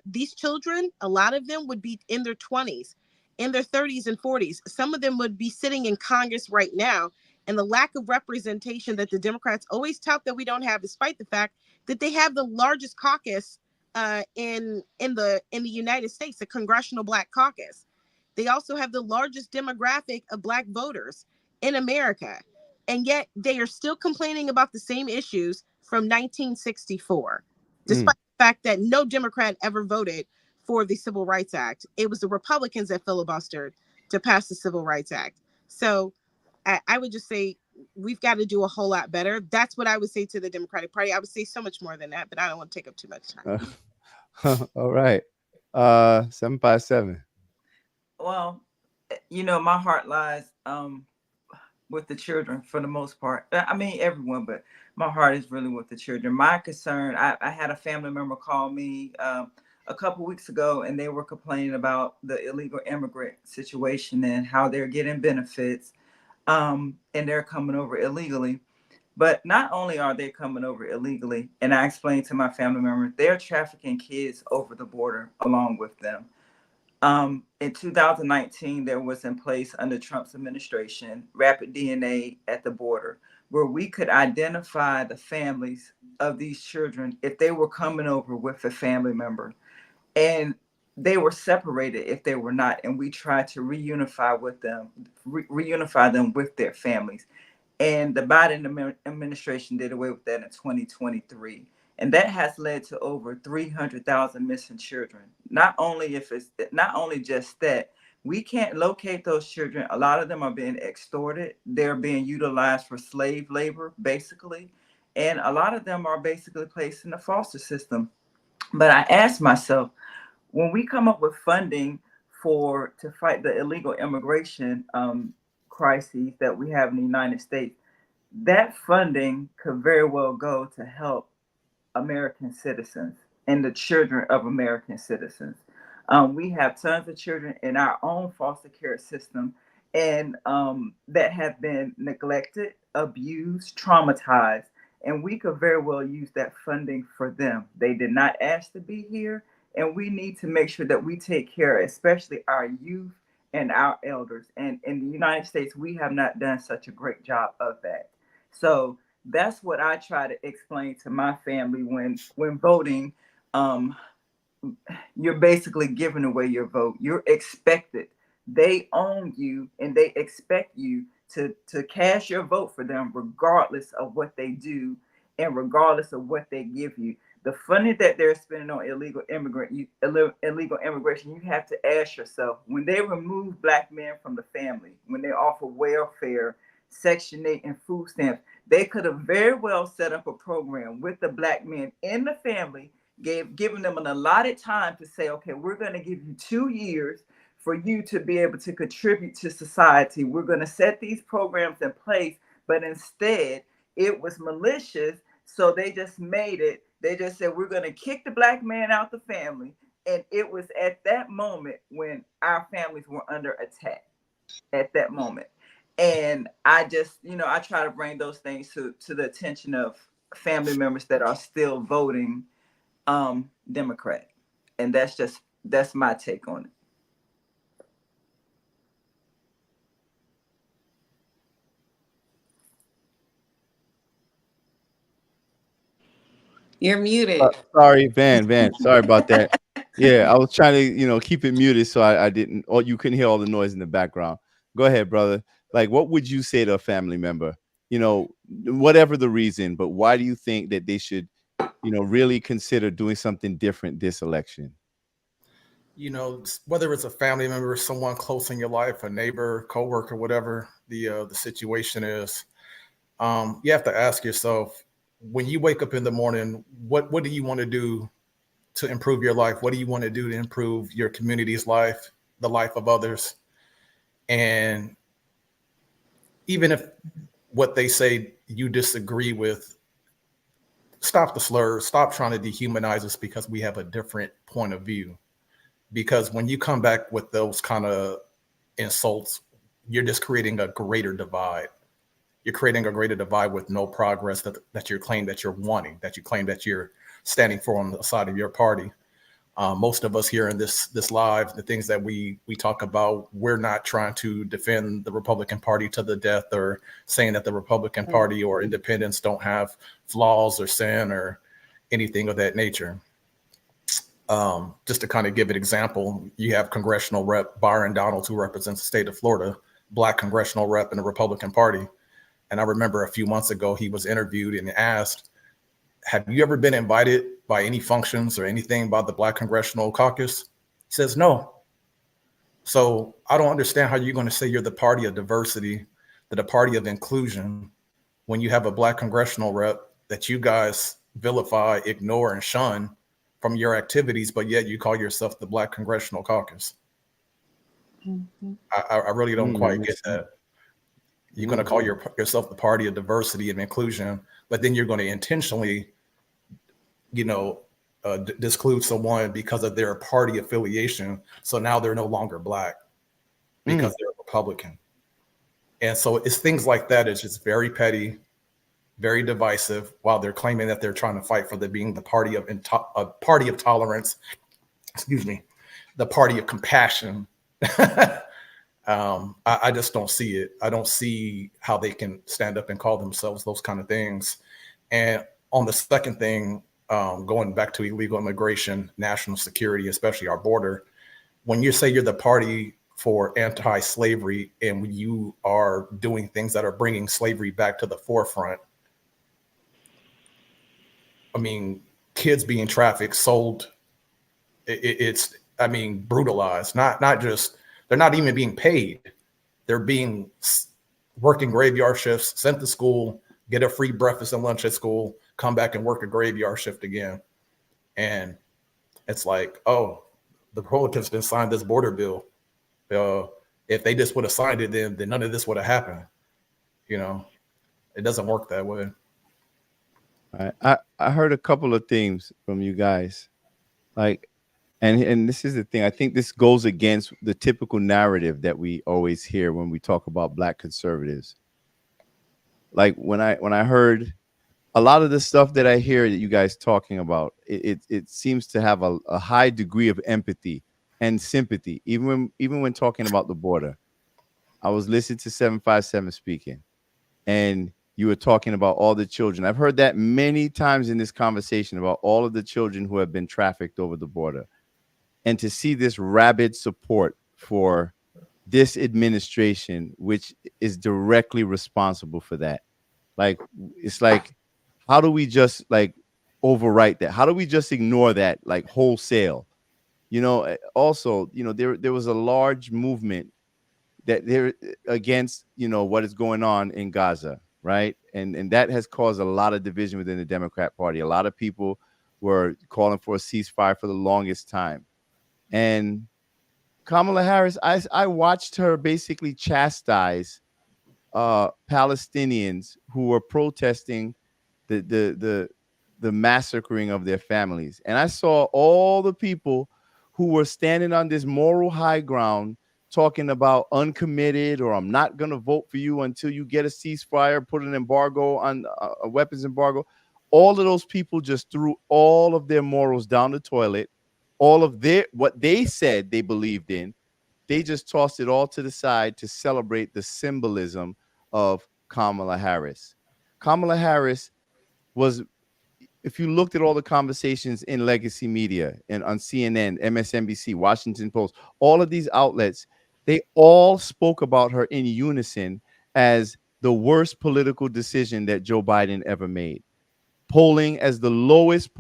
these children, a lot of them would be in their 20s, in their 30s and 40s. Some of them would be sitting in Congress right now. And the lack of representation that the Democrats always tout that we don't have, despite the fact that they have the largest caucus in the United States, the Congressional Black Caucus. They also have the largest demographic of Black voters in America. And yet they are still complaining about the same issues from 1964, despite the fact that no Democrat ever voted for the Civil Rights Act. It was the Republicans that filibustered to pass the Civil Rights Act. So I would just say we've got to do a whole lot better. That's what I would say to the Democratic Party. I would say so much more than that, but I don't want to take up too much time. All right. 757. Well, you know, my heart lies with the children for the most part. I mean, everyone, but my heart is really with the children. My concern, I had a family member call me a couple weeks ago, and they were complaining about the illegal immigrant situation and how they're getting benefits, and they're coming over illegally. But not only are they coming over illegally, and I explained to my family member, they're trafficking kids over the border along with them. In 2019, there was in place under Trump's administration, rapid DNA at the border, where we could identify the families of these children if they were coming over with a family member. And they were separated if they were not, and we tried to reunify with them, reunify them with their families. And the Biden administration did away with that in 2023. And that has led to over 300,000 missing children. Not only just that, we can't locate those children. A lot of them are being extorted. They're being utilized for slave labor, basically. And a lot of them are basically placed in the foster system. But I asked myself, when we come up with funding to fight the illegal immigration crises that we have in the United States, that funding could very well go to help American citizens and the children of American citizens. We have tons of children in our own foster care system and that have been neglected, abused, traumatized, and we could very well use that funding for them. They did not ask to be here, and we need to make sure that we take care, especially our youth and our elders. And in the United States, we have not done such a great job of that. So that's what I try to explain to my family when voting. You're basically giving away your vote. You're expected. They own you, and they expect you to cast your vote for them, regardless of what they do and regardless of what they give you. The funding that they're spending on illegal immigration, you have to ask yourself, when they remove Black men from the family, when they offer welfare, Section 8, and food stamps, they could have very well set up a program with the Black men in the family, giving them an allotted time to say, okay, we're going to give you 2 years for you to be able to contribute to society. We're going to set these programs in place, but instead it was malicious. So they just they just said, we're going to kick the Black man out the family. And it was at that moment when our families were under attack at that moment. And I just, I try to bring those things to the attention of family members that are still voting Democrat. And that's my take on it. You're muted. Sorry, Van. Sorry about that. Yeah, I was trying to, keep it muted so I didn't, or you couldn't hear all the noise in the background. Go ahead, brother. Like, what would you say to a family member? Whatever the reason, but why do you think that they should, really consider doing something different this election? Whether it's a family member, someone close in your life, a neighbor, coworker, whatever the situation is, you have to ask yourself, when you wake up in the morning, what do you want to do to improve your life? What do you want to do to improve your community's life, the life of others? And even if what they say you disagree with, stop the slurs, stop trying to dehumanize us because we have a different point of view. Because when you come back with those kind of insults, you're just creating a greater divide. You're creating a greater divide with no progress that you claim that you're wanting, that you claim that you're standing for on the side of your party. Most of us here in this live, the things that we talk about, we're not trying to defend the Republican Party to the death or saying that the Republican Party or independents don't have flaws or sin or anything of that nature. Just to kind of give an example, you have Congressional Rep Byron Donalds, who represents the state of Florida, Black congressional rep in the Republican Party. And I remember a few months ago, he was interviewed and asked, have you ever been invited by any functions or anything by the Black Congressional Caucus? He says, no. So I don't understand how you're going to say you're the party of diversity, the party of inclusion, when you have a Black congressional rep that you guys vilify, ignore, and shun from your activities, but yet you call yourself the Black Congressional Caucus. Mm-hmm. I really don't quite get that. You're going to call yourself the party of diversity and inclusion, but then you're going to intentionally, disclude someone because of their party affiliation. So now they're no longer Black because they're Republican. And so it's things like that. It's just very petty, very divisive, while they're claiming that they're trying to fight for being the party of party of tolerance. Excuse me, the party of compassion. I just don't see it. I don't see how they can stand up and call themselves those kind of things. And on the second thing, going back to illegal immigration, national security, especially our border. When you say you're the party for anti-slavery and you are doing things that are bringing slavery back to the forefront, I mean, kids being trafficked, sold, it's brutalized. Not just, they're not even being paid. They're being working graveyard shifts, sent to school, get a free breakfast and lunch at school, come back and work a graveyard shift again. And it's like, oh, the Republicans didn't sign this border bill. If they just would have signed it, then none of this would have happened. You know, it doesn't work that way. I heard a couple of things from you guys, like, and this is the thing. I think this goes against the typical narrative that we always hear when we talk about Black conservatives. Like when I heard a lot of the stuff that I hear that you guys talking about, it seems to have a high degree of empathy and sympathy, even when talking about the border. I was listening to 757 speaking, and you were talking about all the children. I've heard that many times in this conversation about all of the children who have been trafficked over the border. And to see this rabid support for this administration, which is directly responsible for that. Like, it's like, how do we just like overwrite that? How do we just ignore that like wholesale? You know, also, you know, there was a large movement that there against, you know, what is going on in Gaza, right? And that has caused a lot of division within the Democrat Party. A lot of people were calling for a ceasefire for the longest time. And Kamala Harris, I watched her basically chastise Palestinians who were protesting the massacring of their families. And I saw all the people who were standing on this moral high ground talking about uncommitted, or I'm not going to vote for you until you get a ceasefire, put an embargo on a weapons embargo. All of those people just threw all of their morals down the toilet. All of what they said they believed in, they just tossed it all to the side to celebrate the symbolism of Kamala Harris. Kamala Harris was, if you looked at all the conversations in legacy media and on CNN, MSNBC, Washington Post, all of these outlets, they all spoke about her in unison as the worst political decision that Joe Biden ever made. Polling as the lowest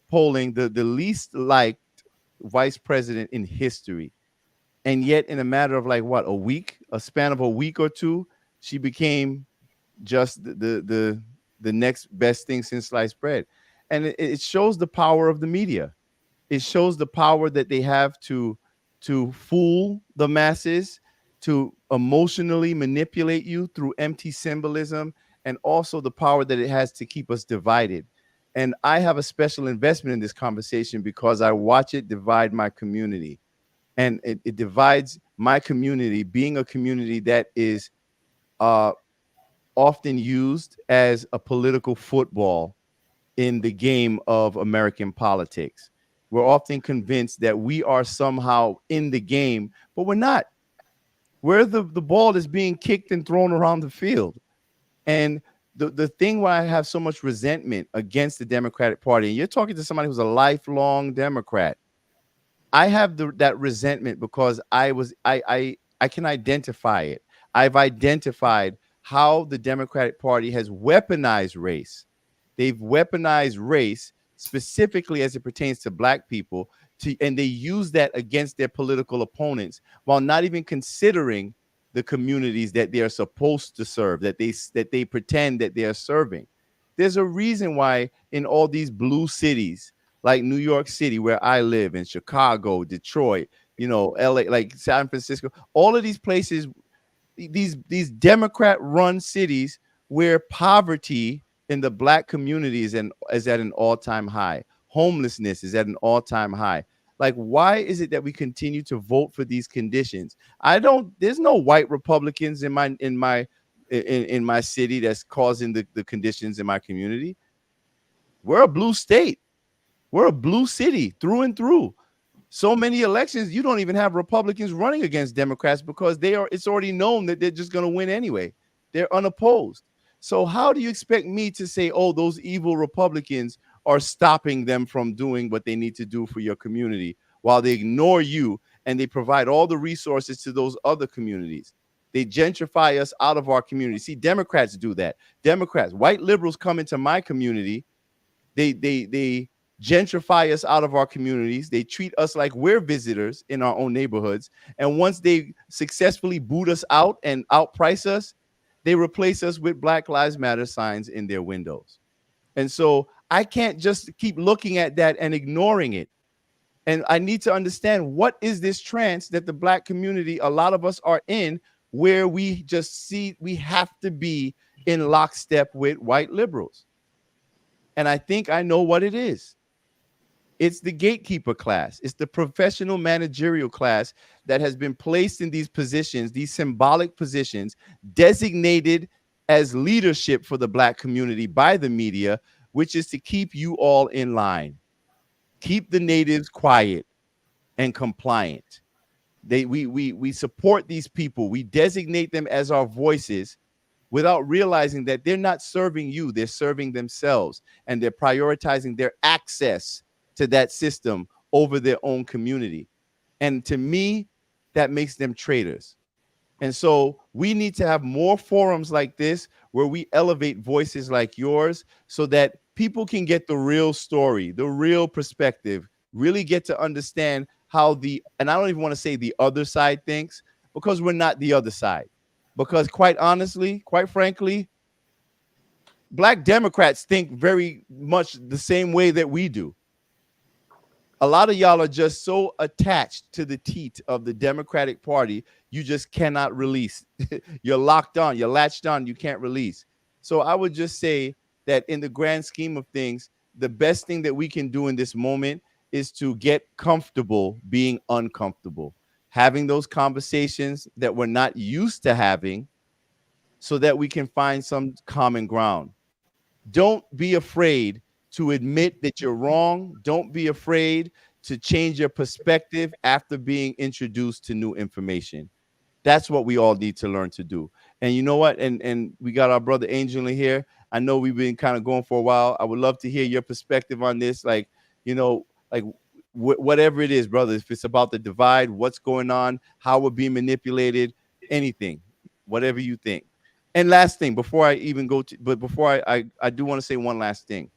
polling, the least liked vice president in history. And yet in a matter of like what, a span of a week or two, she became just the next best thing since sliced bread. And it shows the power of the media. It shows the power that they have to fool the masses, to emotionally manipulate you through empty symbolism, and also the power that it has to keep us divided. And I have a special investment in this conversation because I watch it divide my community. And it divides my community, being a community that is often used as a political football in the game of American politics. We're often convinced that we are somehow in the game, but we're not. Where the ball is being kicked and thrown around the field. And the thing why I have so much resentment against the Democratic Party, and you're talking to somebody who's a lifelong Democrat, I have that resentment because I can identify it. I've identified how the Democratic Party has weaponized race. They've weaponized race specifically as it pertains to Black people, and they use that against their political opponents while not even considering the communities that they are supposed to serve, that they pretend that they are serving. There's a reason why in all these blue cities, like New York City, where I live, in Chicago, Detroit, you know, LA, like San Francisco, all of these places, these Democrat-run cities where poverty in the Black community is at an all-time high. Homelessness is at an all-time high. Like, why is it that we continue to vote for these conditions? There's no white Republicans in my city that's causing the conditions in my community. We're a blue state. We're a blue city through and through. So many elections, you don't even have Republicans running against Democrats because it's already known that they're just going to win anyway. They're unopposed. So how do you expect me to say, oh, those evil Republicans are stopping them from doing what they need to do for your community while they ignore you and they provide all the resources to those other communities? They gentrify us out of our community. See, Democrats do that. Democrats, white liberals come into my community. They gentrify us out of our communities. They treat us like we're visitors in our own neighborhoods. And once they successfully boot us out and outprice us, they replace us with Black Lives Matter signs in their windows. And so I can't just keep looking at that and ignoring it. And I need to understand, what is this trance that the Black community, a lot of us are in, where we just see we have to be in lockstep with white liberals. And I think I know what it is. It's the gatekeeper class. It's the professional managerial class that has been placed in these positions, these symbolic positions, designated as leadership for the Black community by the media, which is to keep you all in line. Keep the natives quiet and compliant. We support these people. We designate them as our voices without realizing that they're not serving you. They're serving themselves, and they're prioritizing their access to that system over their own community. And to me, that makes them traitors. And so we need to have more forums like this where we elevate voices like yours so that people can get the real story, the real perspective, really get to understand how and I don't even want to say the other side thinks, because we're not the other side. Because quite honestly, quite frankly, Black Democrats think very much the same way that we do. A lot of y'all are just so attached to the teat of the Democratic Party, you just cannot release. You're locked on, you're latched on, you can't release. So I would just say that in the grand scheme of things, the best thing that we can do in this moment is to get comfortable being uncomfortable, having those conversations that we're not used to having so that we can find some common ground. Don't be afraid to admit that you're wrong. Don't be afraid to change your perspective after being introduced to new information. That's what we all need to learn to do. And you know what? And we got our brother Angel in here. I know we've been kind of going for a while. I would love to hear your perspective on this. Like, you know, like whatever it is, brother, if it's about the divide, what's going on, how we're being manipulated, anything, whatever you think. And last thing, before I even go to, but before I do want to say one last thing.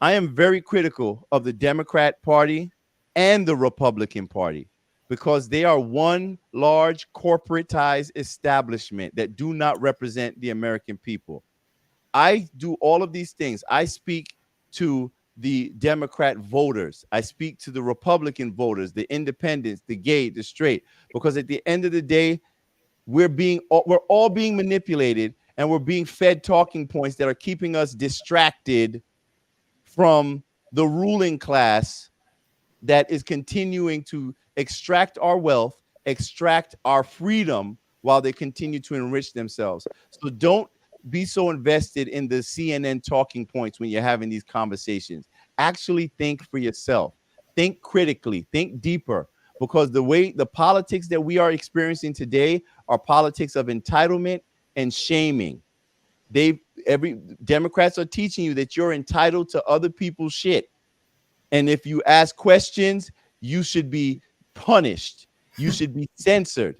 I am very critical of the Democrat Party and the Republican Party because they are one large corporatized establishment that do not represent the American people. I do all of these things. I speak to the Democrat voters. I speak to the Republican voters, the independents, the gay, the straight, because at the end of the day, we're all being manipulated and we're being fed talking points that are keeping us distracted from the ruling class that is continuing to extract our wealth, extract our freedom while they continue to enrich themselves. So don't be so invested in the CNN talking points when you're having these conversations. Actually think for yourself. Think critically, think deeper, because the politics that we are experiencing today are politics of entitlement and shaming. Democrats are teaching you that you're entitled to other people's shit. And if you ask questions, you should be punished. You should be censored.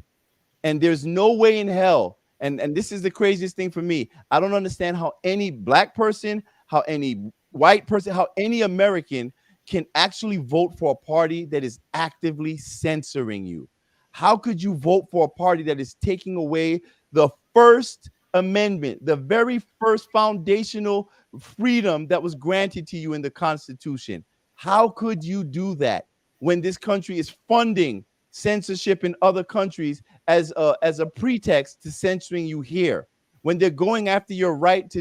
And there's no way in hell. And this is the craziest thing for me. I don't understand how any Black person, how any white person, how any American can actually vote for a party that is actively censoring you. How could you vote for a party that is taking away the First Amendment, the very first foundational freedom that was granted to you in the Constitution? How could you do that when this country is funding censorship in other countries as a pretext to censoring you here? When they're going after your right to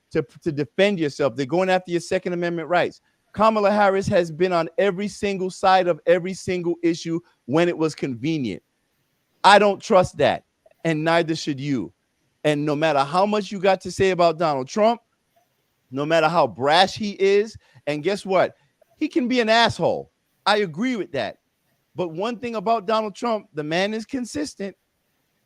defend yourself, they're going after your Second Amendment rights. Kamala Harris has been on every single side of every single issue when it was convenient. I don't trust that, and neither should you. And no matter how much you got to say about Donald Trump, no matter how brash he is, and guess what? He can be an asshole. I agree with that. But one thing about Donald Trump, the man is consistent.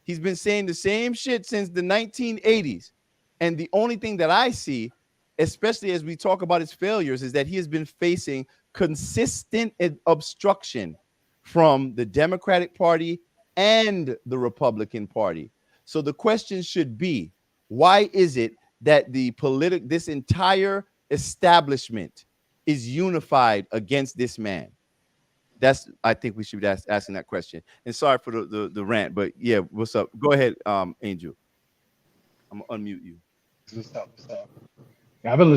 He's been saying the same shit since the 1980s. And the only thing that I see, especially as we talk about his failures, is that he has been facing consistent obstruction from the Democratic Party and the Republican Party. So the question should be, why is it that this entire establishment is unified against this man? I think we should be asking that question. And sorry for the rant, but yeah, what's up? Go ahead, Angel. I'm gonna unmute you. What's up? Yeah, I've been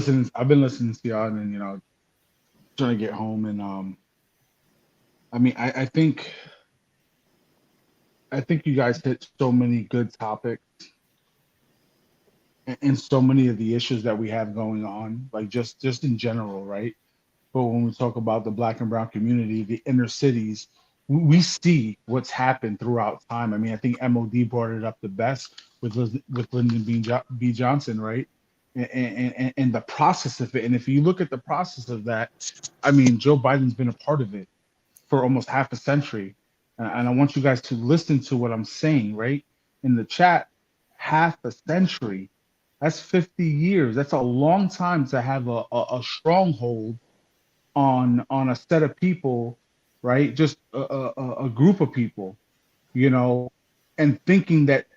listening to y'all, and trying to get home, and I mean, I think you guys hit so many good topics and so many of the issues that we have going on, like just in general, right? But when we talk about the Black and brown community, the inner cities, we see what's happened throughout time. I mean, I think MOD brought it up the best with Lyndon B. Johnson, right? And the process of it. And if you look at the process of that, I mean, Joe Biden's been a part of it for almost half a century. And I want you guys to listen to what I'm saying, right? In the chat, half a century. That's 50 years. That's a long time to have a stronghold on a set of people, right? Just a group of people, and thinking that,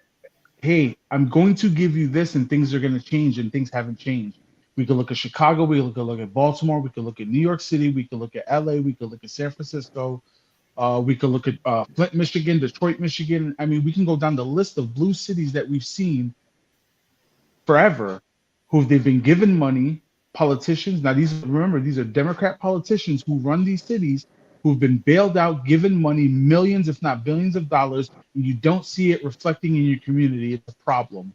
hey, I'm going to give you this and things are going to change, and things haven't changed. We could look at Chicago, we could look at Baltimore, we could look at New York City, we could look at LA, we could look at San Francisco, we could look at Flint, Michigan, Detroit, Michigan. I mean, we can go down the list of blue cities that we've seen forever, who they've been given money, politicians. Now, these are Democrat politicians who run these cities, who've been bailed out, given money, millions, if not billions of dollars, and you don't see it reflecting in your community. It's a problem.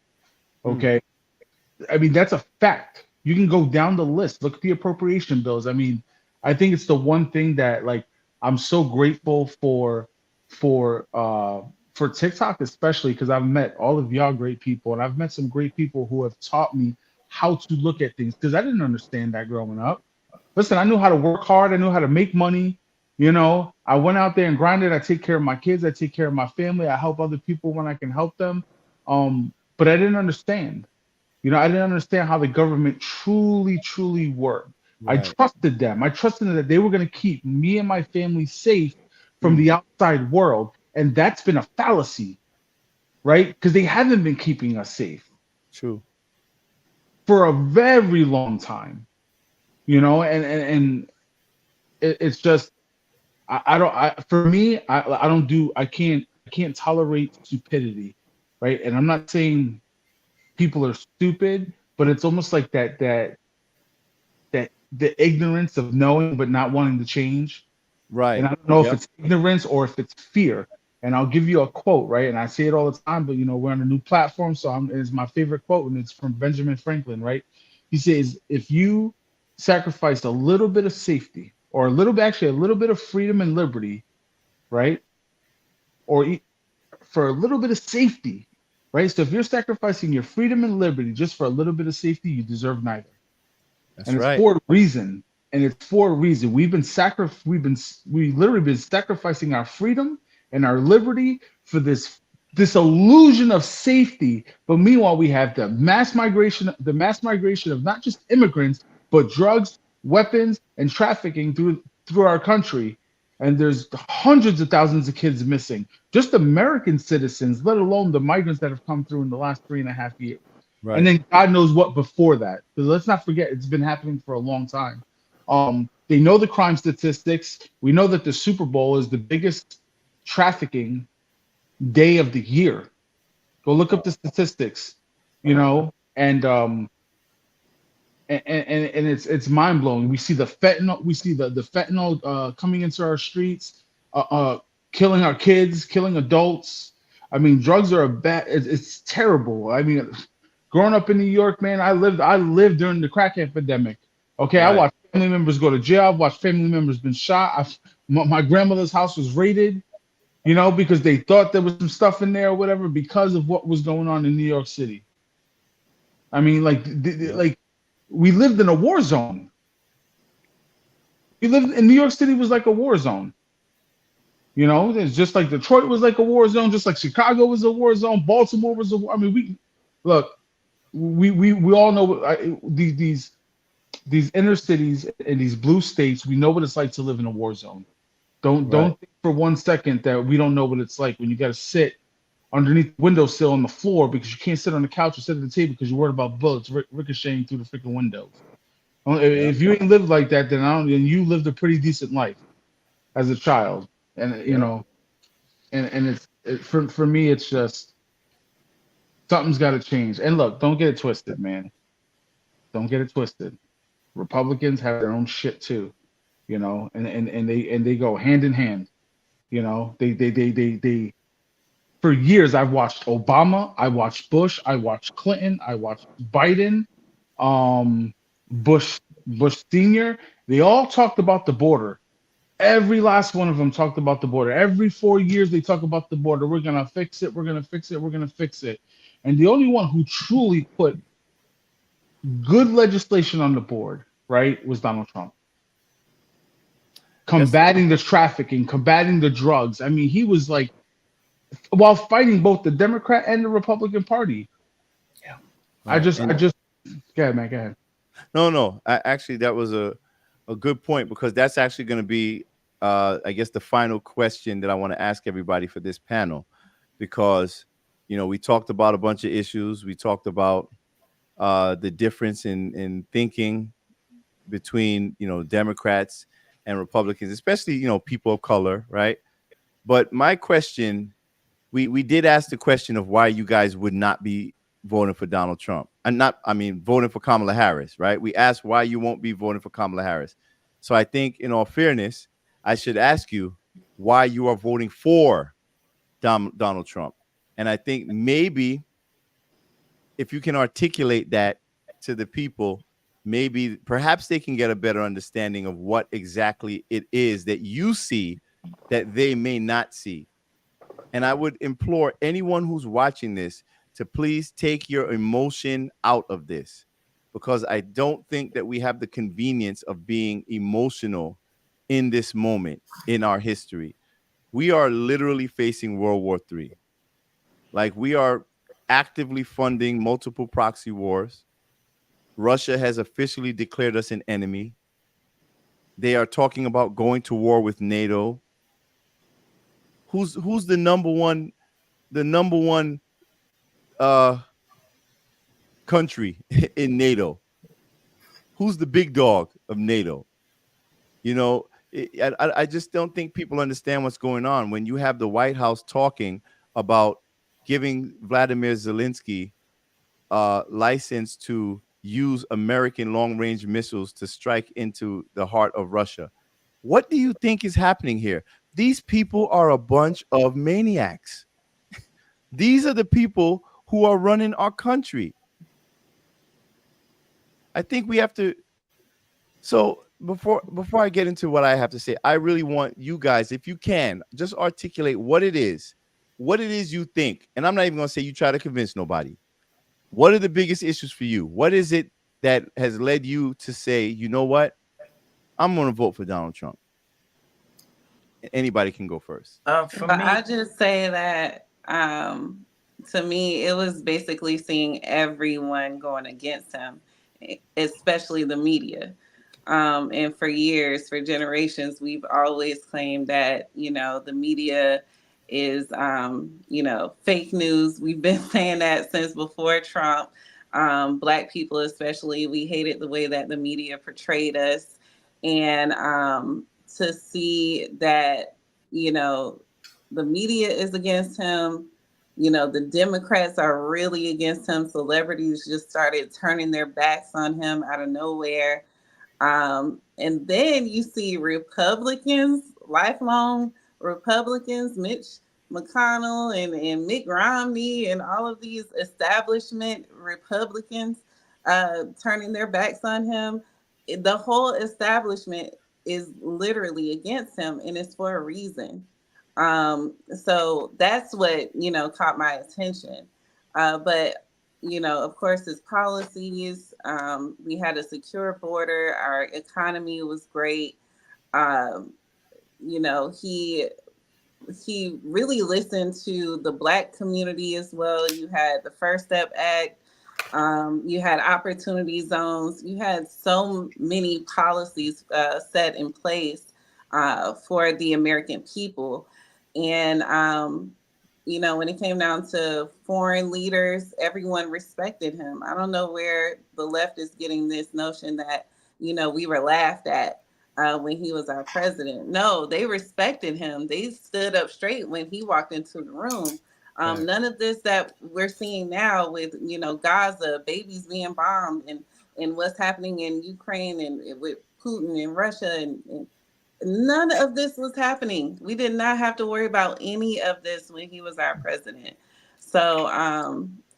Okay. I mean, that's a fact. You can go down the list, look at the appropriation bills. I mean, I think it's the one thing that, like, I'm so grateful for TikTok, especially because I've met all of y'all great people, and I've met some great people who have taught me how to look at things, because I didn't understand that growing up. Listen, I knew how to work hard. I knew how to make money. I went out there and grinded. I take care of my kids. I take care of my family. I help other people when I can help them. But I didn't understand. I didn't understand how the government truly worked. Right. I trusted them. I trusted that they were going to keep me and my family safe from the outside world. And that's been a fallacy, right? Because they haven't been keeping us safe. True. For a very long time, and it's just, I can't tolerate stupidity, right? And I'm not saying people are stupid, but it's almost like that the ignorance of knowing but not wanting to change. Right. And I don't know if it's ignorance or if it's fear. And I'll give you a quote, right? And I say it all the time, but we're on a new platform, so it's my favorite quote, and it's from Benjamin Franklin, right? He says, if you sacrifice a little bit of safety, or a little bit of freedom and liberty, right? Or for a little bit of safety, right? So if you're sacrificing your freedom and liberty just for a little bit of safety, you deserve neither. That's and it's right. for a reason. And it's for a reason. We've literally been sacrificing our freedom and our liberty for this illusion of safety. But meanwhile, we have the mass migration of not just immigrants, but drugs, weapons, and trafficking through our country. And there's hundreds of thousands of kids missing, just American citizens, let alone the migrants that have come through in the last 3.5 years. Right. And then God knows what before that. Because let's not forget, it's been happening for a long time. They know the crime statistics. We know that the Super Bowl is the biggest trafficking day of the year. Go look up the statistics, and it's mind blowing. We see the fentanyl. We see the fentanyl coming into our streets, killing our kids, killing adults. I mean, drugs are it's terrible. I mean, growing up in New York, man, I lived during the crack epidemic. Okay, right. I watched family members go to jail. I've watched family members been shot. My grandmother's house was raided, because they thought there was some stuff in there or whatever because of what was going on in New York City. I mean, like we lived in a war zone. We lived in New York City was like a war zone. It's just like Detroit was like a war zone, just like Chicago was a war zone. Baltimore was a war. I mean, we all know these inner cities and these blue states. We know what it's like to live in a war zone. Don't think for one second that we don't know what it's like when you got to sit underneath the windowsill on the floor because you can't sit on the couch or sit at the table because you're worried about bullets ricocheting through the freaking windows. If you ain't lived like that, then then you lived a pretty decent life as a child, and you know, and for me, it's just something's got to change. And look, don't get it twisted, man. Don't get it twisted. Republicans have their own shit too, you know, and they go hand in hand. You know, they for years I've watched Obama, I watched Bush, I watched Clinton, I watched Biden, Bush Senior. They all talked about the border. Every last one of them talked about the border. Every 4 years they talk about the border. We're gonna fix it. We're gonna fix it. We're gonna fix it. And the only one who truly put good legislation on the board, right, was Donald Trump. Combating the trafficking, combating the drugs. I mean, he was like, while fighting both the Democrat and the Republican Party. Yeah. I just, go ahead, man, go ahead. No. Actually, that was a good point because that's actually going to be, I guess, the final question that I want to ask everybody for this panel, because, you know, we talked about a bunch of issues. We talked about the difference in thinking between, you know, Democrats and Republicans, especially, you know, people of color, right? But my question, we did ask the question of why you guys would not be voting for Donald Trump and voting for Kamala Harris, right? We asked why you won't be voting for Kamala Harris. So I think in all fairness, I should ask you why you are voting for Donald Trump. And I think maybe if you can articulate that to the people, maybe perhaps they can get a better understanding of what exactly it is that you see that they may not see. And I would implore anyone who's watching this to please take your emotion out of this, because I don't think that we have the convenience of being emotional in this moment in our history. We are literally facing World War III. Like, we are actively funding multiple proxy wars. Russia has officially declared us an enemy. They are talking about going to war with NATO. Who's the number one country in NATO? Who's the big dog of NATO? You know, I just don't think people understand what's going on when you have the White House talking about giving Vladimir Zelensky license to use American long-range missiles to strike into the heart of Russia. What do you think is happening here? These people are a bunch of maniacs. These are the people who are running our country. I think we have to. So before I get into what I have to say, I really want you guys, if you can, just articulate what it is you think. And I'm not even going to say you try to convince nobody. What are the biggest issues for you? What is it that has led you to say, you know what, I'm going to vote for Donald Trump? Anybody can go first. For me, I just say that to me, it was basically seeing everyone going against him, especially the media. And for years, for generations, we've always claimed that, you know, the media is, you know, fake news. We've been saying that since before Trump. Black people especially, we hated the way that the media portrayed us. And to see that, you know, the media is against him, you know, the Democrats are really against him. Celebrities just started turning their backs on him out of nowhere. And then you see Republicans, lifelong Republicans, Mitch McConnell and Mitt Romney and all of these establishment Republicans turning their backs on him. The whole establishment is literally against him, and it's for a reason. So that's what, you know, caught my attention. But you know, of course, his policies, we had a secure border, our economy was great. You know, he really listened to the Black community as well. You had the First Step Act, You had opportunity zones. You had so many policies set in place for the American people. And, you know, when it came down to foreign leaders, everyone respected him. I don't know where the left is getting this notion that, you know, we were laughed at when he was our president. No, they respected him. They stood up straight when he walked into the room. None of this that we're seeing now with, you know, Gaza, babies being bombed, and what's happening in Ukraine and with Putin and Russia, and none of this was happening. We did not have to worry about any of this when he was our president. So I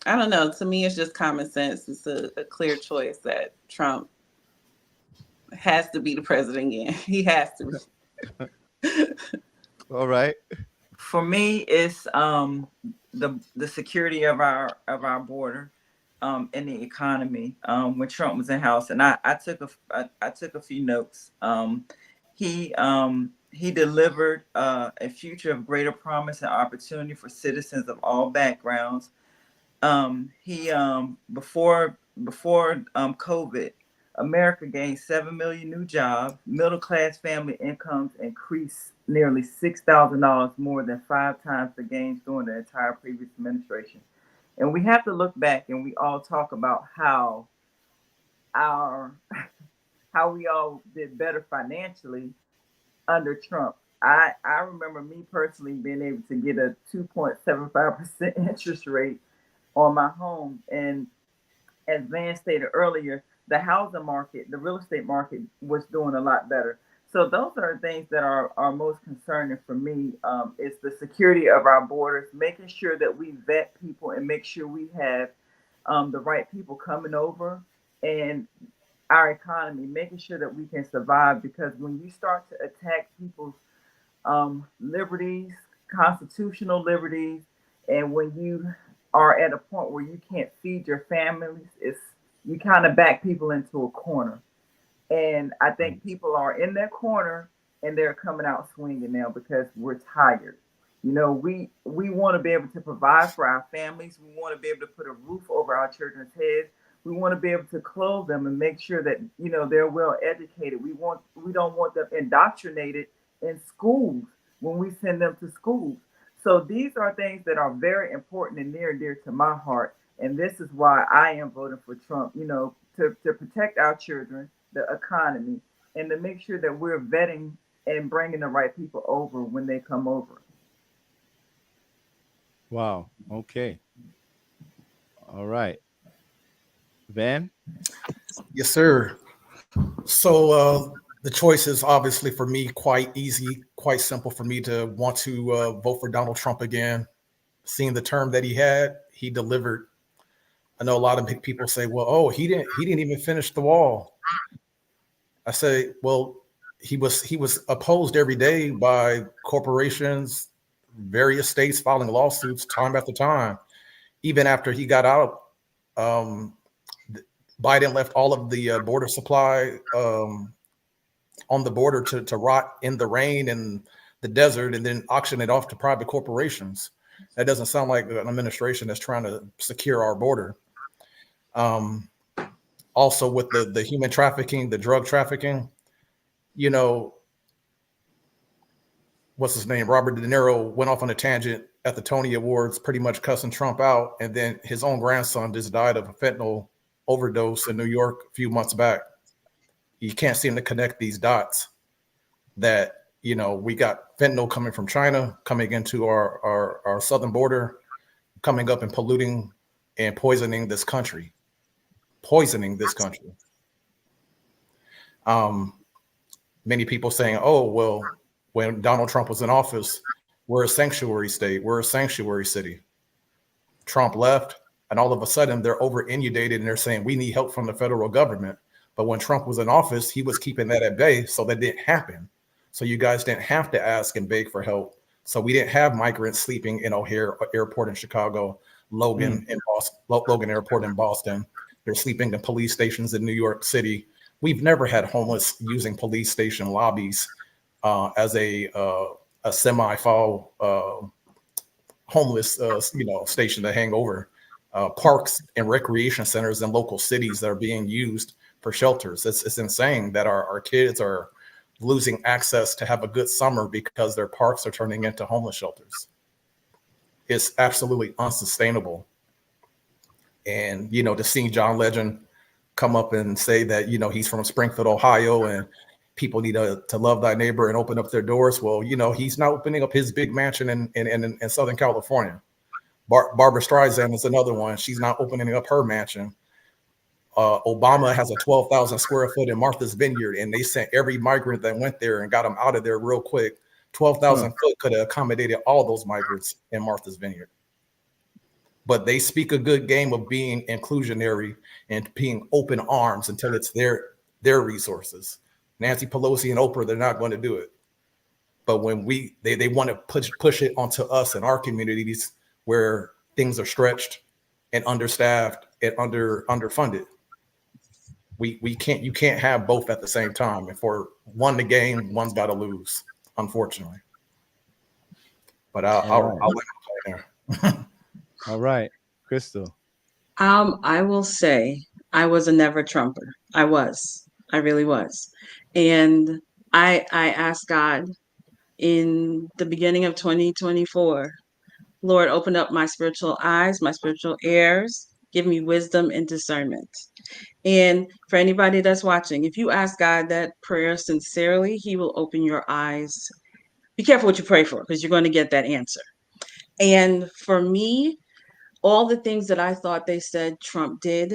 don't know. To me, it's just common sense. It's a clear choice that Trump has to be the president again. He has to. All right. For me, it's the security of our border, and the economy. When Trump was in house, and I took a few notes. He delivered a future of greater promise and opportunity for citizens of all backgrounds. Before COVID, America gained 7 million new jobs. Middle class family incomes increased nearly $6,000 more than 5 times the gains during the entire previous administration. And we have to look back, and we all talk about how we all did better financially under Trump. I remember me personally being able to get a 2.75% interest rate on my home. And as Van stated earlier, the housing market, the real estate market was doing a lot better. So those are things that are most concerning for me. Is the security of our borders, making sure that we vet people and make sure we have the right people coming over, and our economy, making sure that we can survive. Because when you start to attack people's liberties, constitutional liberties, and when you are at a point where you can't feed your families, you kind of back people into a corner. And I think people are in their corner and they're coming out swinging now because we're tired. You know, we want to be able to provide for our families. We want to be able to put a roof over our children's heads. We want to be able to clothe them and make sure that, you know, they're well educated. We don't want them indoctrinated in schools when we send them to schools. So these are things that are very important and near and dear to my heart. And this is why I am voting for Trump, you know, to protect our children, the economy, and to make sure that we're vetting and bringing the right people over when they come over. Wow. Okay. All right. Van? Yes, sir. So the choice is obviously for me quite easy, quite simple for me to want to vote for Donald Trump again. Seeing the term that he had, he delivered. I know a lot of people say, well, oh, he didn't even finish the wall. I say, well, he was opposed every day by corporations, various states filing lawsuits time after time. Even after he got out, Biden left all of the border supply on the border to rot in the rain and the desert, and then auction it off to private corporations. That doesn't sound like an administration that's trying to secure our border. Also with the human trafficking, the drug trafficking, you know, what's his name? Robert De Niro went off on a tangent at the Tony Awards, pretty much cussing Trump out. And then his own grandson just died of a fentanyl overdose in New York a few months back. You can't seem to connect these dots that, you know, we got fentanyl coming from China, coming into our southern border, coming up and polluting and poisoning this country. Many people saying, oh, well, when Donald Trump was in office, we're a sanctuary state, we're a sanctuary city. Trump left, and all of a sudden they're over inundated and they're saying we need help from the federal government. But when Trump was in office, he was keeping that at bay, so that didn't happen. So you guys didn't have to ask and beg for help. So we didn't have migrants sleeping in O'Hare Airport in Chicago, Logan in Boston, Logan Airport in Boston. They're sleeping in police stations in New York City. We've never had homeless using police station lobbies as a semi-fall homeless, station to hang over. parks and recreation centers in local cities that are being used for shelters. It's insane that our kids are losing access to have a good summer because their parks are turning into homeless shelters. It's absolutely unsustainable. And, to see John Legend come up and say that, he's from Springfield, Ohio, and people need to love thy neighbor and open up their doors. Well, he's not opening up his big mansion in Southern California. Barbara Streisand is another one. She's not opening up her mansion. Obama has a 12,000 square foot in Martha's Vineyard, and they sent every migrant that went there and got them out of there real quick. 12,000 foot could have accommodated all those migrants in Martha's Vineyard. But they speak a good game of being inclusionary and being open arms until it's their resources. Nancy Pelosi and Oprah, they're not going to do it. But when they want to push it onto us in our communities where things are stretched and understaffed and underfunded, you can't have both at the same time. And for one to gain, one's got to lose, unfortunately. But I'll let it play there. All right, Crystal. I will say I was a never Trumper. I really was. And I asked God in the beginning of 2024, Lord, open up my spiritual eyes, my spiritual ears, give me wisdom and discernment. And for anybody that's watching, if you ask God that prayer sincerely, he will open your eyes. Be careful what you pray for, because you're going to get that answer. And for me, all the things that I thought they said Trump did,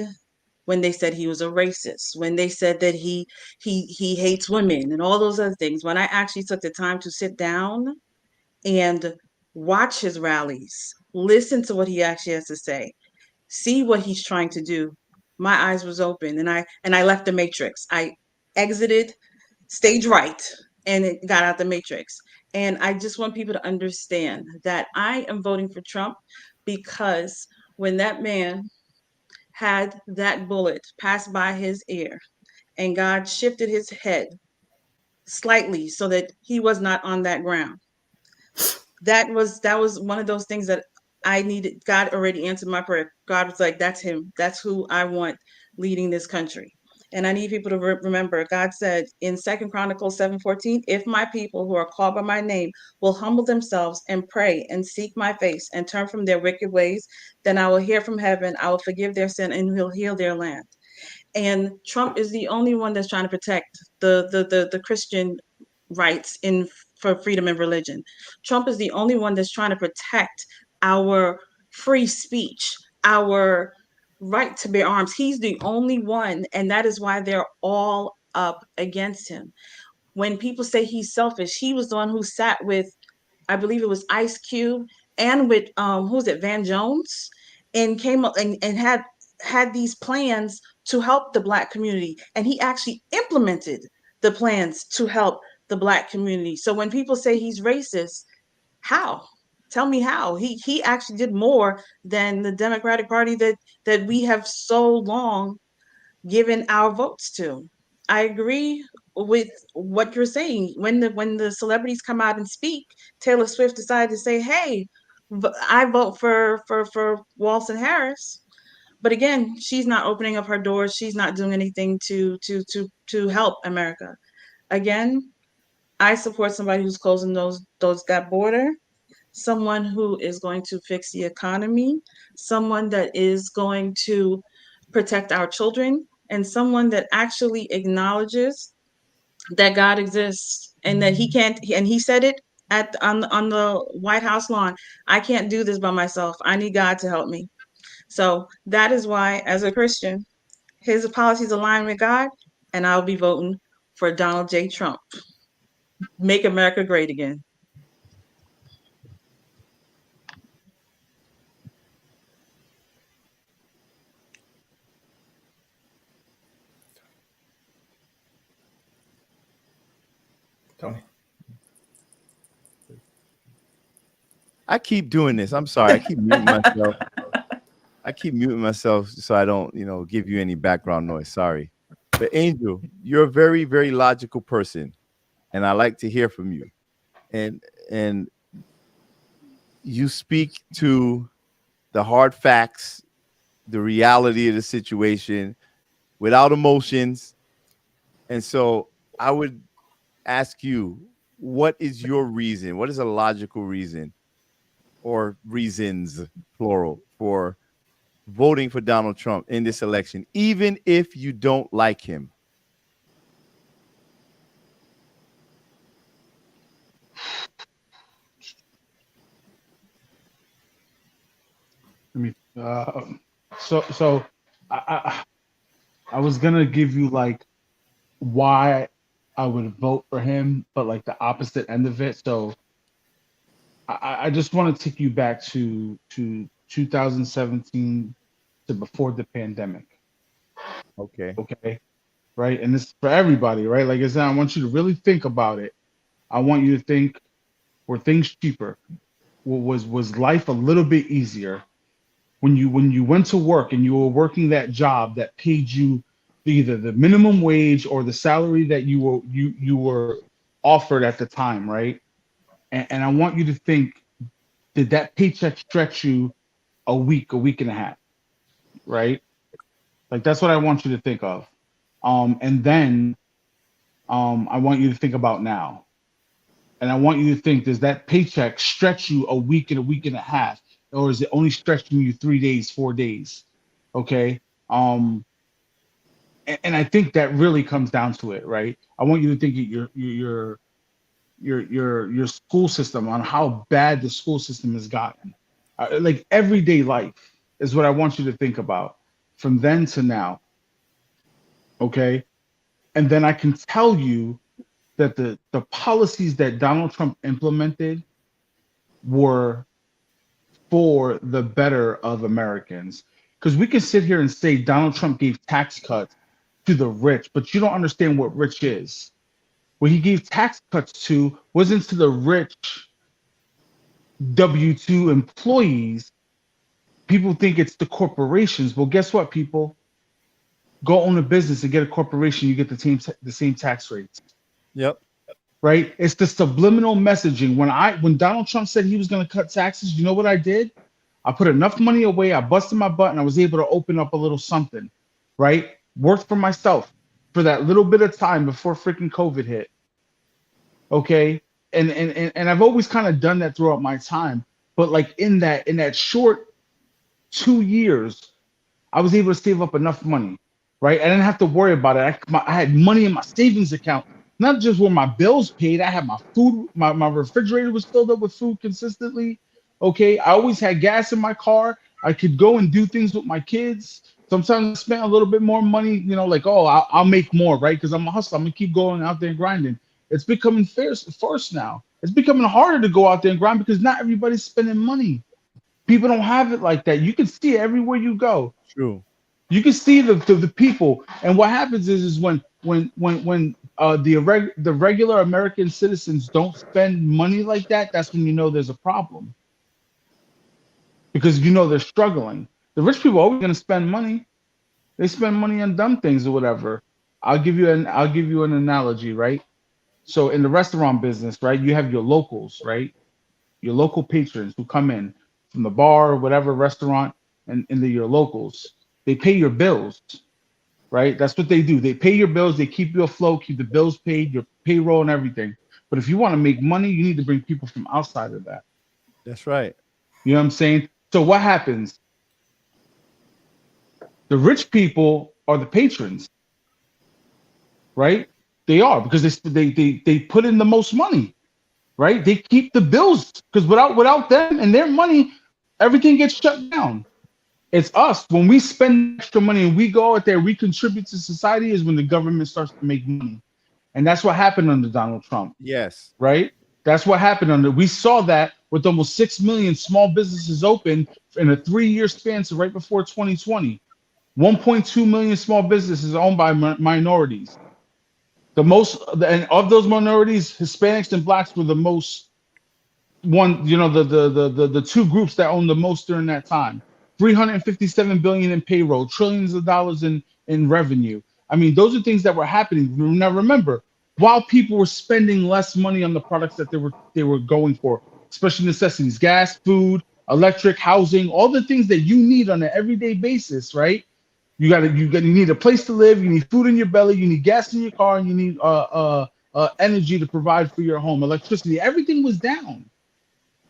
when they said he was a racist, when they said that he hates women and all those other things, when I actually took the time to sit down and watch his rallies, listen to what he actually has to say, see what he's trying to do, my eyes was open, and I left the matrix. I exited stage right and it got out the matrix. And I just want people to understand that I am voting for Trump because when that man had that bullet pass by his ear and God shifted his head slightly so that he was not on that ground, that was one of those things that I needed. God already answered my prayer. God was like, that's him. That's who I want leading this country. And I need people to remember, God said in 2 Chronicles 7:14, if my people who are called by my name will humble themselves and pray and seek my face and turn from their wicked ways, then I will hear from heaven, I will forgive their sin, and will heal their land. And Trump is the only one that's trying to protect the Christian rights for freedom of religion. Trump is the only one that's trying to protect our free speech, our right to bear arms. He's the only one, and that is why they're all up against him. When people say he's selfish, he was the one who sat with, I believe it was Ice Cube, and with who's it, Van Jones, and came up and had these plans to help the Black community, and he actually implemented the plans to help the Black community. So when people say he's racist, how? Tell me how. He actually did more than the Democratic Party that we have so long given our votes to. I agree with what you're saying. When the celebrities come out and speak, Taylor Swift decided to say, "Hey, I vote for Walton Harris." But again, she's not opening up her doors. She's not doing anything to help America. Again, I support somebody who's closing that border, someone who is going to fix the economy, someone that is going to protect our children, and someone that actually acknowledges that God exists and that he can't, and he said it on the White House lawn, I can't do this by myself. I need God to help me. So that is why, as a Christian, his policies align with God, and I'll be voting for Donald J. Trump. Make America great again. Tony. I keep doing this. I'm sorry. I keep muting myself. So I don't, give you any background noise. Sorry. But Angel, you're a very, very logical person, and I like to hear from you. And you speak to the hard facts the reality of the situation without emotions. And so I would ask you, what is your reason? What is a logical reason, or reasons, plural, for voting for Donald Trump in this election, even if you don't like him? I mean, so I was gonna give you like why I would vote for him, but like the opposite end of it. So I just want to take you back to 2017 to before the pandemic. Okay. Okay. Right. And this is for everybody, right? Like I said, I want you to really think about it. I want you to think, were things cheaper? Was life a little bit easier? When you went to work and you were working that job that paid you either the minimum wage or the salary that you were offered at the time, right? And I want you to think, did that paycheck stretch you a week and a half, right? Like that's what I want you to think of. And then I want you to think about now. And I want you to think, does that paycheck stretch you a week and a half? Or is it only stretching you 3 days, 4 days? Okay. And I think that really comes down to it, right? I want you to think your school system, on how bad the school system has gotten. Like everyday life is what I want you to think about from then to now. Okay. And then I can tell you that the policies that Donald Trump implemented were for the better of Americans. Because we can sit here and say Donald Trump gave tax cuts to the rich, but you don't understand what rich is. What he gave tax cuts to wasn't to the rich W-2 employees. People think it's the corporations. Well, guess what, people? Go own a business and get a corporation, you get the same tax rates. Yep. Right? It's the subliminal messaging. When Donald Trump said he was going to cut taxes, you know what I did? I put enough money away, I busted my butt, and I was able to open up a little something, right? Worked for myself for that little bit of time before freaking COVID hit. Okay? And I've always kind of done that throughout my time. But like in that short 2 years, I was able to save up enough money, right? I didn't have to worry about it. I had money in my savings account. Not just were my bills paid, I had my food, my refrigerator was filled up with food consistently. Okay, I always had gas in my car. I could go and do things with my kids. Sometimes I spent a little bit more money, like, oh, I'll make more, right? Because I'm a hustler. I'm gonna keep going out there and grinding. It's becoming first now. It's becoming harder to go out there and grind because not everybody's spending money. People don't have it like that. You can see it everywhere you go. True. You can see the people, and what happens is when the regular American citizens don't spend money like that, that's when you know there's a problem. Because they're struggling. The rich people are always going to spend money. They spend money on dumb things or whatever. I'll give you an analogy, right? So in the restaurant business, right, you have your locals, right? Your local patrons who come in from the bar, whatever restaurant, and they're your locals. They pay your bills, right? That's what they do. They pay your bills. They keep you afloat, keep the bills paid, your payroll and everything. But if you want to make money, you need to bring people from outside of that. That's right. You know what I'm saying? So what happens? The rich people are the patrons, right? They are, because they put in the most money, right? They keep the bills, because without them and their money, everything gets shut down. It's us. When we spend extra money and we go out there, we contribute to society, is when the government starts to make money. And that's what happened under Donald Trump. Yes. Right? That's what happened we saw that with almost 6 million small businesses open in a 3-year span, so right before 2020. 1.2 million small businesses owned by minorities. And of those minorities, Hispanics and Blacks were the most the two groups that owned the most during that time. 357 billion in payroll, trillions of dollars in revenue. I mean, those are things that were happening. Now remember, while people were spending less money on the products that they were going for, especially necessities, gas, food, electric, housing, all the things that you need on an everyday basis, right? You need a place to live, you need food in your belly, you need gas in your car, and you need energy to provide for your home, electricity. Everything was down.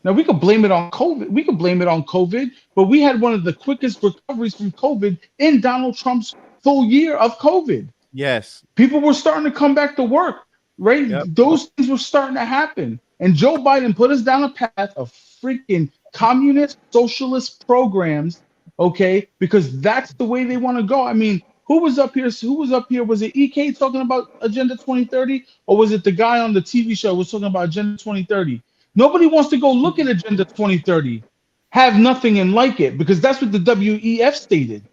Now we could blame it on COVID. We could blame it on COVID, but we had one of the quickest recoveries from COVID in Donald Trump's full year of COVID. Yes. People were starting to come back to work, right? Yep. Those things were starting to happen. And Joe Biden put us down a path of freaking communist, socialist programs, okay? Because that's the way they want to go. I mean, who was up here? Was it EK talking about Agenda 2030? Or was it the guy on the TV show was talking about Agenda 2030? Nobody wants to go look at Agenda 2030, have nothing and like it, because that's what the WEF stated.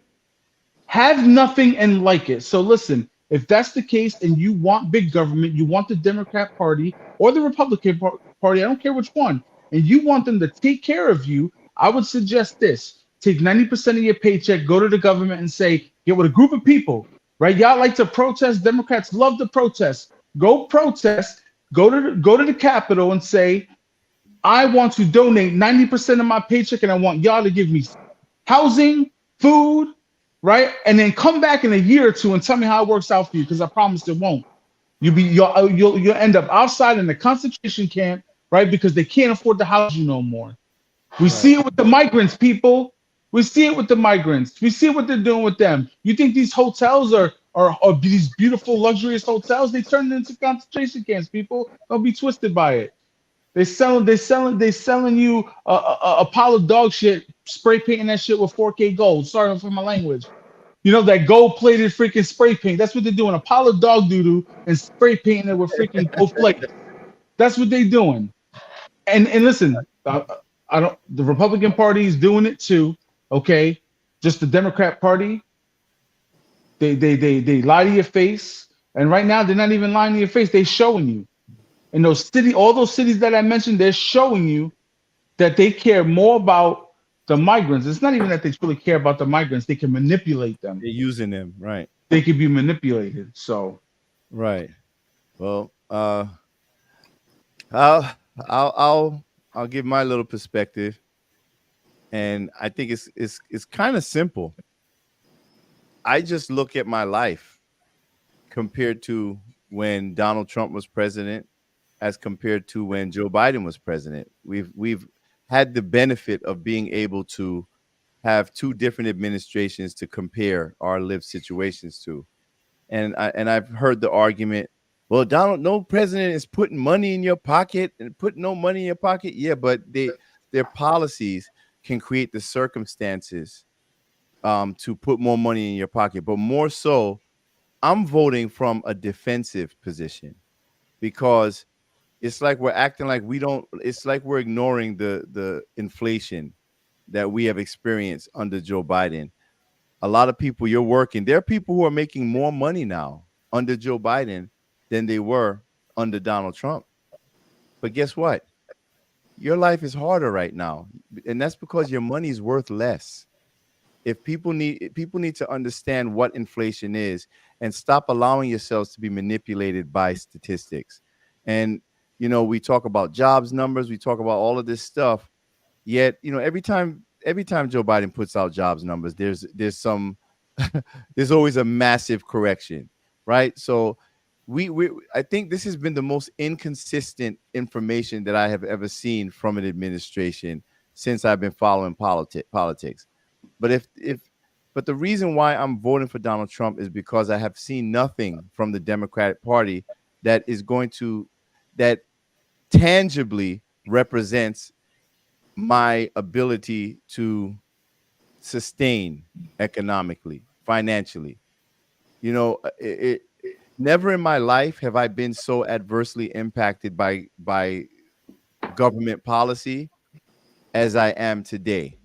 Have nothing and like it. So listen, if that's the case and you want big government, you want the Democrat Party or the Republican Party, I don't care which one, and you want them to take care of you, I would suggest this. Take 90% of your paycheck, go to the government and say, get with a group of people, right? Y'all like to protest. Democrats love to protest. Go protest, go to the Capitol and say, I want to donate 90% of my paycheck and I want y'all to give me housing, food, right? And then come back in a year or two and tell me how it works out for you, because I promise it won't. You'll end up outside in the concentration camp, right? Because they can't afford to house you no more. We see it with the migrants, people. We see it with the migrants. We see what they're doing with them. You think these hotels are these beautiful, luxurious hotels? They turn into concentration camps, people. Don't be twisted by it. They selling you a pile of dog shit, spray painting that shit with 4K gold. Sorry for my language. You know, that gold-plated freaking spray paint. That's what they're doing. A pile of dog doo-doo and spray painting it with freaking gold flakes. That's what they're doing. And listen, I don't. The Republican Party is doing it too. Okay, just the Democrat Party. They lie to your face, and right now they're not even lying to your face. They're showing you. In all those cities that I mentioned, they're showing you that they care more about the migrants. It's not even that they truly care about the migrants. They can manipulate them. They're using them, right? They can be manipulated. So, right. Well, I'll give my little perspective, and I think it's kind of simple. I just look at my life compared to when Donald Trump was president, as compared to when Joe Biden was president. We've had the benefit of being able to have two different administrations to compare our lived situations to. And I've heard the argument, well, no president is putting money in your pocket and putting no money in your pocket. Yeah, but their policies can create the circumstances to put more money in your pocket. But more so, I'm voting from a defensive position, because it's like we're acting like it's like we're ignoring the inflation that we have experienced under Joe Biden. A lot of people, you're working. There are people who are making more money now under Joe Biden than they were under Donald Trump. But guess what? Your life is harder right now. And that's because your money is worth less. If people need to understand what inflation is and stop allowing yourselves to be manipulated by statistics. And we talk about jobs numbers, we talk about all of this stuff. Yet, every time Joe Biden puts out jobs numbers, there's some there's always a massive correction, right? So I think this has been the most inconsistent information that I have ever seen from an administration since I've been following politics. But but the reason why I'm voting for Donald Trump is because I have seen nothing from the Democratic Party that tangibly represents my ability to sustain economically, financially. Never in my life have I been so adversely impacted by government policy as I am today.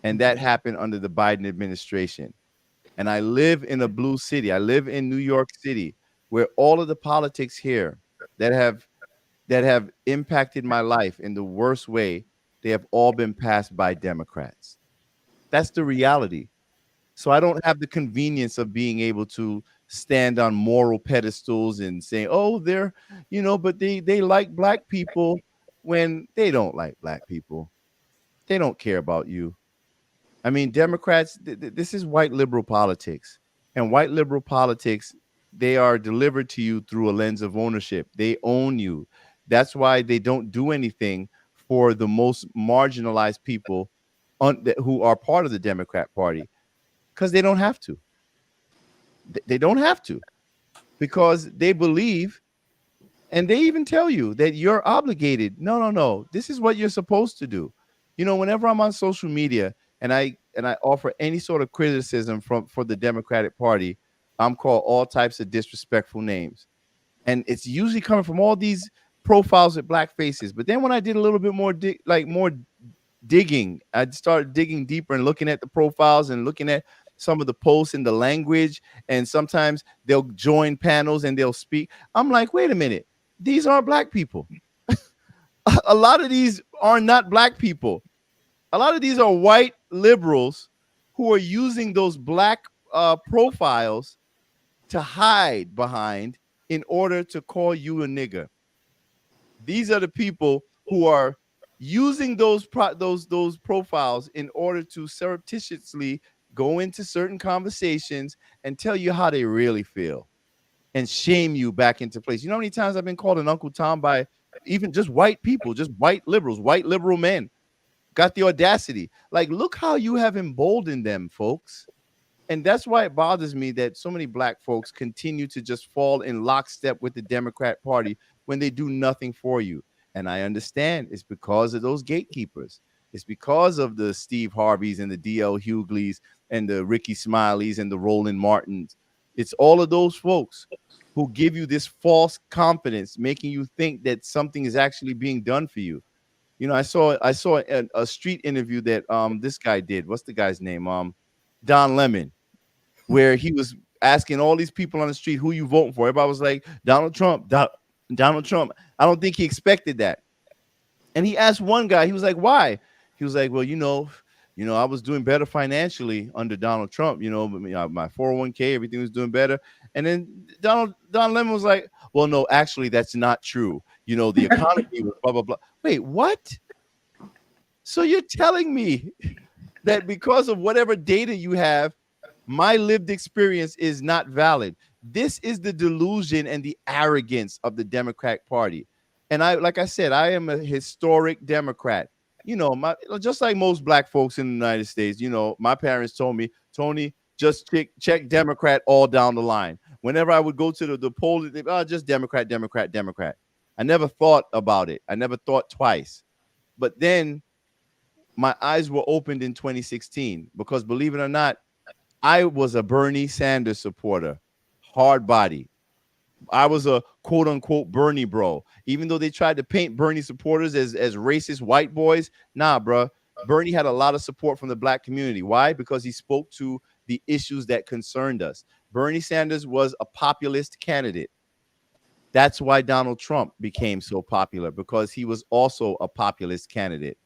And that happened under the Biden administration. And I live in a blue city. I live in New York City, where all of the politics here that have impacted my life in the worst way, they have all been passed by Democrats. That's the reality. So I don't have the convenience of being able to stand on moral pedestals and saying, oh, but they like black people, when they don't like black people. They don't care about you. I mean, Democrats, this is white liberal politics. And white liberal politics, they are delivered to you through a lens of ownership. They own you. That's why they don't do anything for the most marginalized people who are part of the Democrat Party, because they don't have to. They don't have to, because they believe, and they even tell you that you're obligated. No. This is what you're supposed to do. You know, whenever I'm on social media and I offer any sort of criticism for the Democratic Party, I'm called all types of disrespectful names. And it's usually coming from all these profiles with black faces. But then when I did a little bit more digging, I started digging deeper and looking at the profiles and looking at some of the posts and the language. And sometimes they'll join panels and they'll speak. I'm like, wait a minute, these aren't black people. A lot of these are not black people. A lot of these are white liberals who are using those black profiles to hide behind in order to call you a nigger. These are the people who are using those profiles in order to surreptitiously go into certain conversations and tell you how they really feel and shame you back into place. You know how many times I've been called an Uncle Tom by even just white people, just white liberals, white liberal men? Got the audacity. Like, look how you have emboldened them, folks. And that's why it bothers me that so many black folks continue to just fall in lockstep with the Democrat Party when they do nothing for you. And I understand it's because of those gatekeepers. It's because of the Steve Harveys and the D.L. Hugleys and the Ricky Smileys and the Roland Martins. It's all of those folks who give you this false confidence, making you think that something is actually being done for you. You know, I saw a street interview that this guy did. What's the guy's name? Don Lemon, where he was asking all these people on the street, who you voting for? Everybody was like, Donald Trump, Donald Trump. I don't think he expected that. And he asked one guy, he was like, why? He was like, well, you know, I was doing better financially under Donald Trump. You know, my 401k, everything was doing better. And then Don Lemon was like, well, no, actually, that's not true. You know, the economy was blah, blah, blah. Wait, what? So you're telling me that because of whatever data you have, my lived experience is not valid? This is the delusion and the arrogance of the Democratic Party. And like I said, I am a historic Democrat. You know, just like most black folks in the United States, you know, my parents told me, Tony, just check Democrat all down the line. Whenever I would go to the poll, just Democrat, Democrat, Democrat. I never thought about it. I never thought twice. But then my eyes were opened in 2016 because, believe it or not, I was a Bernie Sanders supporter, hard body. I was a quote unquote Bernie bro. Even though they tried to paint Bernie supporters as racist white boys, nah, bro. Bernie had a lot of support from the black community. Why? Because he spoke to the issues that concerned us. Bernie Sanders was a populist candidate. That's why Donald Trump became so popular, because he was also a populist candidate.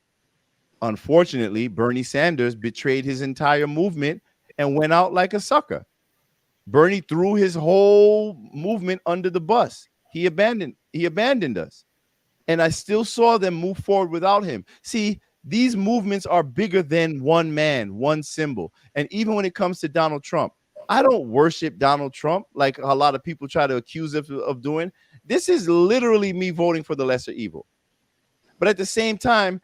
Unfortunately, Bernie Sanders betrayed his entire movement and went out like a sucker. Bernie threw his whole movement under the bus. He abandoned us. And I still saw them move forward without him. See, these movements are bigger than one man, one symbol. And even when it comes to Donald Trump, I don't worship Donald Trump like a lot of people try to accuse us of doing. This is literally me voting for the lesser evil. But at the same time,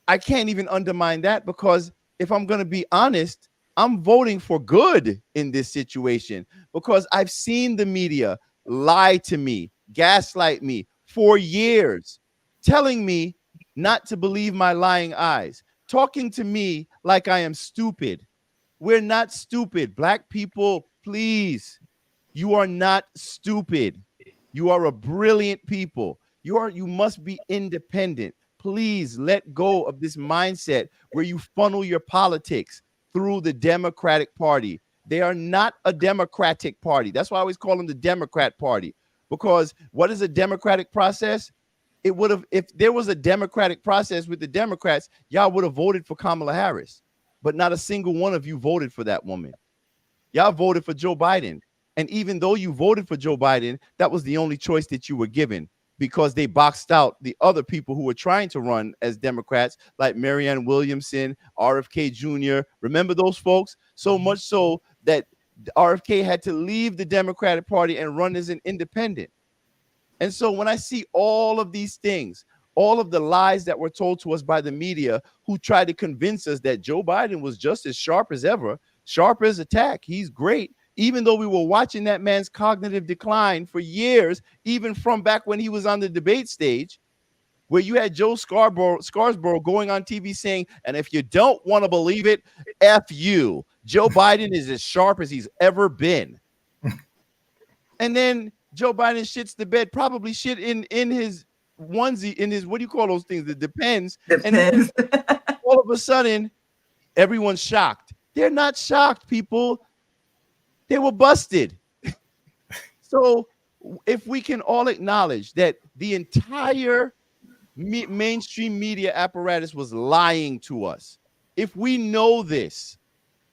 I can't even undermine that, because if I'm going to be honest, I'm voting for good in this situation, because I've seen the media lie to me, gaslight me for years, telling me not to believe my lying eyes, talking to me like I am stupid. We're not stupid. Black people, please. You are not stupid. You are a brilliant people. You must be independent. Please let go of this mindset where you funnel your politics through the Democratic Party. They are not a Democratic Party. That's why I always call them the Democrat Party, because what is a democratic process? It would have, if there was a democratic process with the Democrats, y'all would have voted for Kamala Harris, but not a single one of you voted for that woman. Y'all voted for Joe Biden. And even though you voted for Joe Biden, that was the only choice that you were given. because they boxed out the other people who were trying to run as Democrats, like Marianne Williamson, RFK Jr. Remember those folks? So much so that RFK had to leave the Democratic Party and run as an independent. And so when I see all of these things, all of the lies that were told to us by the media, who tried to convince us that Joe Biden was just as sharp as ever, sharp as a tack, he's great, even though we were watching that man's cognitive decline for years, even from back when he was on the debate stage, where you had Joe Scarborough going on TV saying, and if you don't want to believe it, F you. Joe Biden is as sharp as he's ever been. And then Joe Biden shits the bed, probably shit in his onesie, in his, what do you call those things? It depends. And then all of a sudden, everyone's shocked. They're not shocked, people. They were busted. So if we can all acknowledge that the entire mainstream media apparatus was lying to us, if we know this,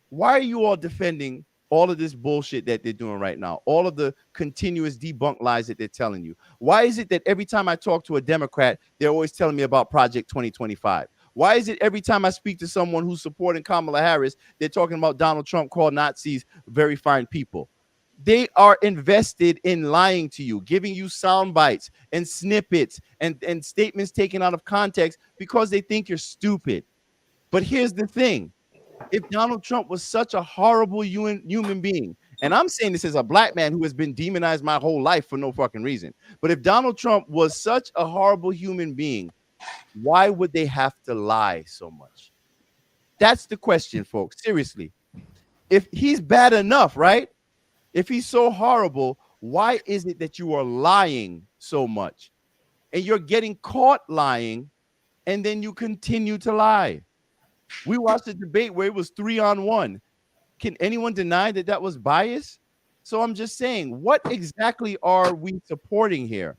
why are you all defending all of this bullshit that they're doing right now, all of the continuous debunked lies that they're telling you? Why is it that every time I talk to a Democrat, they're always telling me about Project 2025? Why is it every time I speak to someone who's supporting Kamala Harris, they're talking about Donald Trump called Nazis very fine people? They are invested in lying to you, giving you sound bites and snippets and statements taken out of context because they think you're stupid. But here's the thing. If Donald Trump was such a horrible human being, and I'm saying this as a black man who has been demonized my whole life for no fucking reason, but if Donald Trump was such a horrible human being, why would they have to lie so much? That's the question, folks. Seriously. If he's bad enough, right? If he's so horrible, why is it that you are lying so much? And you're getting caught lying, and then you continue to lie. We watched a debate where it was 3-on-1. Can anyone deny that that was bias? So I'm just saying, what exactly are we supporting here?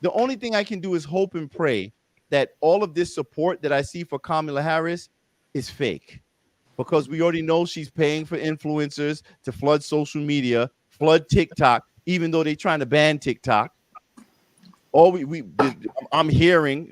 The only thing I can do is hope and pray that all of this support that I see for Kamala Harris is fake, because we already know she's paying for influencers to flood social media, flood TikTok, even though they're trying to ban TikTok. All I'm hearing,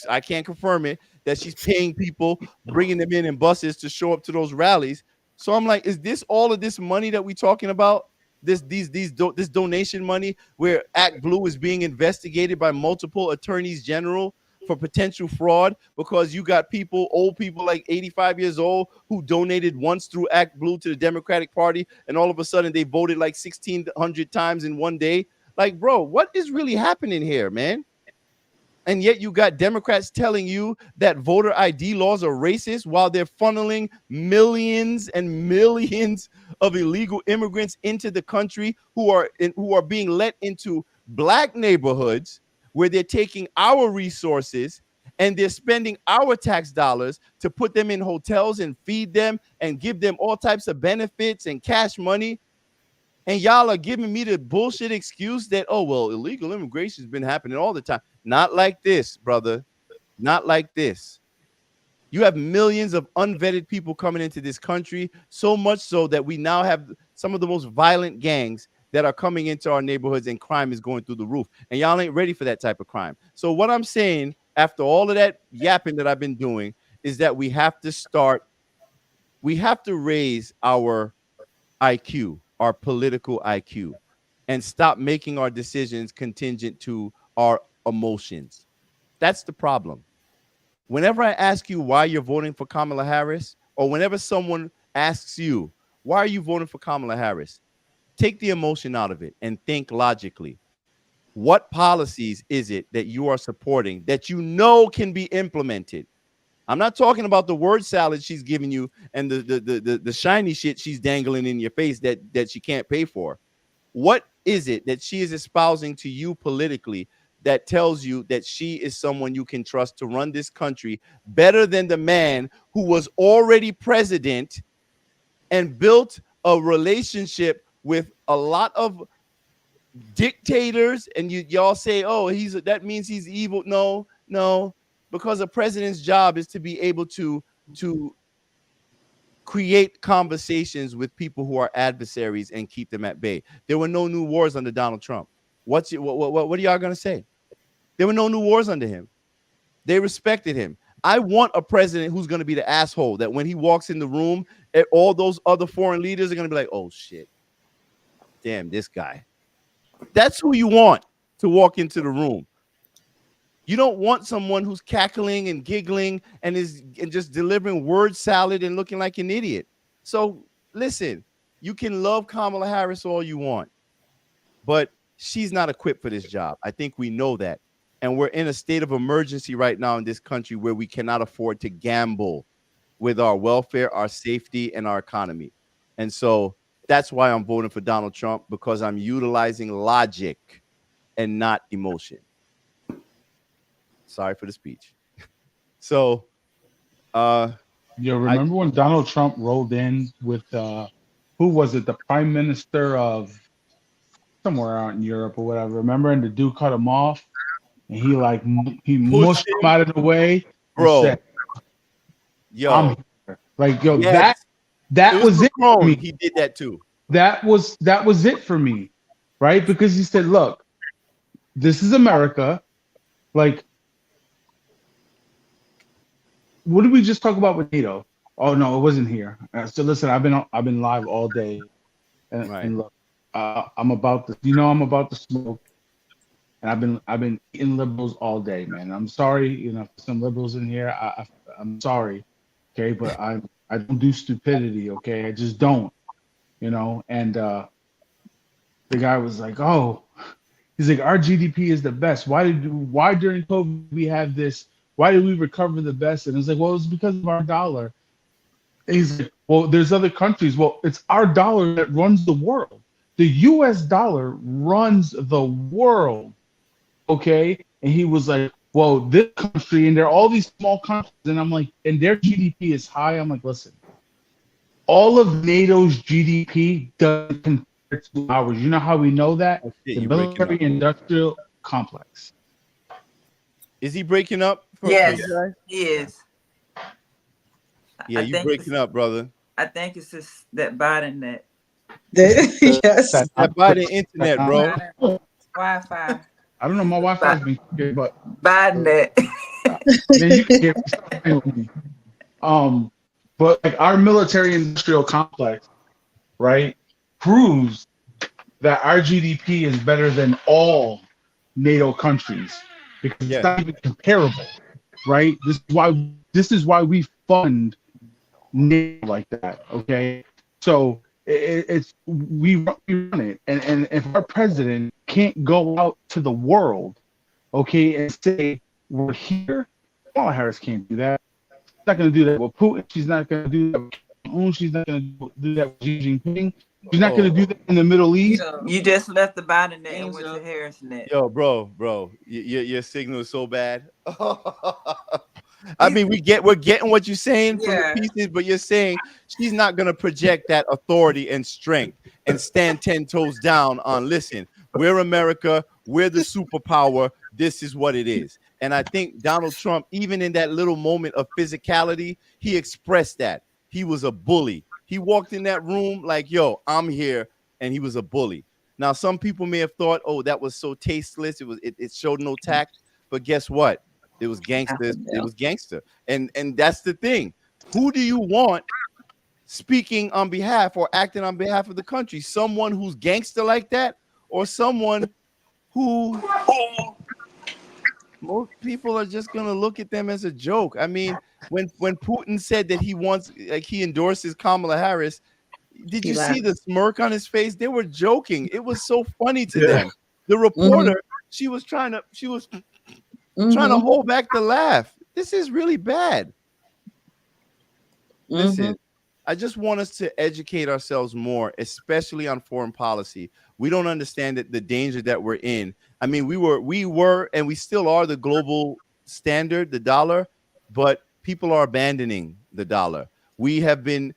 I can't confirm it, that she's paying people, bringing them in buses to show up to those rallies. So I'm like, is this all of this money that we're talking about? This donation money where Act Blue is being investigated by multiple attorneys general for potential fraud, because you got people, old people like 85 years old, who donated once through Act Blue to the Democratic Party, and all of a sudden they voted like 1,600 times in one day. Like, bro, what is really happening here, man? And yet you got Democrats telling you that voter ID laws are racist while they're funneling millions and millions of illegal immigrants into the country who are being let into black neighborhoods where they're taking our resources and they're spending our tax dollars to put them in hotels and feed them and give them all types of benefits and cash money. And y'all are giving me the bullshit excuse that, oh, well, illegal immigration has been happening all the time. Not like this, brother. Not like this. You have millions of unvetted people coming into this country, so much so that we now have some of the most violent gangs that are coming into our neighborhoods, and crime is going through the roof. And y'all ain't ready for that type of crime. So what I'm saying, after all of that yapping that I've been doing, is that we have to raise our IQ, our political IQ, and stop making our decisions contingent to our emotions. That's the problem. Whenever I ask you why you're voting for Kamala Harris, or whenever someone asks you, why are you voting for Kamala Harris? Take the emotion out of it and think logically. What policies is it that you are supporting that you know can be implemented? I'm not talking about the word salad she's giving you and the shiny shit she's dangling in your face that she can't pay for. What is it that she is espousing to you politically that tells you that she is someone you can trust to run this country better than the man who was already president and built a relationship with a lot of dictators? And y'all say, oh, that means he's evil. No, because a president's job is to be able to create conversations with people who are adversaries and keep them at bay. There were no new wars under Donald Trump. What are y'all gonna say? There were no new wars under him. They respected him. I want a president who's going to be the asshole that when he walks in the room, all those other foreign leaders are going to be like, oh, shit. Damn, this guy. That's who you want to walk into the room. You don't want someone who's cackling and giggling and just delivering word salad and looking like an idiot. So listen, you can love Kamala Harris all you want, but she's not equipped for this job. I think we know that. And we're in a state of emergency right now in this country where we cannot afford to gamble with our welfare, our safety, and our economy. And so that's why I'm voting for Donald Trump, because I'm utilizing logic and not emotion. Sorry for the speech. So, remember when Donald Trump rolled in with who was it? The prime minister of somewhere out in Europe or whatever. Remember, and the dude cut him off, and he mushed him out of the way, bro. Said, yo, I'm here. Like, yo, yes. that was it for me. He did that too. That was it for me, right? Because he said, look, this is America. Like, what did we just talk about with NATO? Oh no, it wasn't here. So listen, I've been live all day, and look, I'm about to smoke, and I've been eating liberals all day, man. I'm sorry, for some liberals in here. I'm sorry, okay, but I don't do stupidity, okay? I just don't, And the guy was like, oh, he's like, our GDP is the best. Why during COVID we have this? Why did we recover the best? And it's like, well, it's because of our dollar. And he's like, well, there's other countries. Well, it's our dollar that runs the world. The US dollar runs the world. Okay. And he was like, well, this country, and there are all these small countries. And I'm like, and their GDP is high. I'm like, listen, all of NATO's GDP doesn't compare to ours. You know how we know that? The military industrial complex. Is he breaking up? Yes, he is. Yeah, you breaking up, brother. I think it's just that Biden net. Yes. That Biden internet, bro. Wi-Fi. I don't know. My Wi-Fi has been good, but Biden net. then you can get me. But like our military industrial complex, right, proves that our GDP is better than all NATO countries because it's not even comparable, right? This is why we fund NATO like that. Okay, so we run it, and if our president can't go out to the world, okay, and say we're here, Kamala Harris can't do that. She's not going to do that with Putin. She's not going to do that with Kim. She's not going to do that with Xi Jinping. She's not going to do that in the Middle East. You just left the Biden net and went to Harris net. Yo, bro, your signal is so bad. I mean, we're getting what you're saying from the pieces, but you're saying she's not going to project that authority and strength and stand 10 toes down on, listen, we're America, we're the superpower, this is what it is. And I think Donald Trump, even in that little moment of physicality, he expressed that. He was a bully. He walked in that room like, yo, I'm here, and he was a bully. Now, some people may have thought, oh, that was so tasteless. It showed no tact. But guess what? It was gangster. It was gangster. And that's the thing. Who do you want speaking on behalf or acting on behalf of the country? Someone who's gangster like that, or someone who most people are just gonna look at them as a joke. I mean, when Putin said that he endorses Kamala Harris, did you see the smirk on his face? They were joking. It was so funny to them. The reporter, she was trying to hold back the laugh. This is really bad. Listen, I just want us to educate ourselves more, especially on foreign policy. We don't understand the danger that we're in. I mean, we were, and we still are the global standard, the dollar, but people are abandoning the dollar. We have been,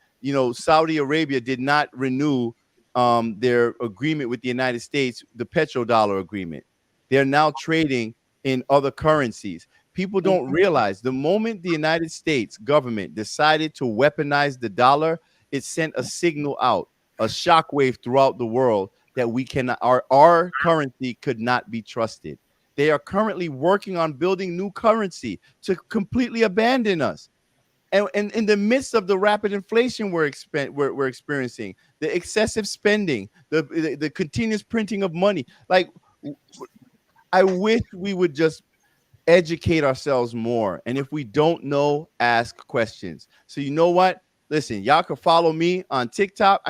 Saudi Arabia did not renew their agreement with the United States, the petrodollar agreement. They're now trading in other currencies. People don't realize the moment the United States government decided to weaponize the dollar, it sent a signal out, a shockwave throughout the world that we cannot, our currency could not be trusted. They are currently working on building new currency to completely abandon us. And in the midst of the rapid inflation we're experiencing, the excessive spending, the continuous printing of money, like, I wish we would just educate ourselves more. And if we don't know, ask questions. So you know what? Listen, y'all can follow me on TikTok.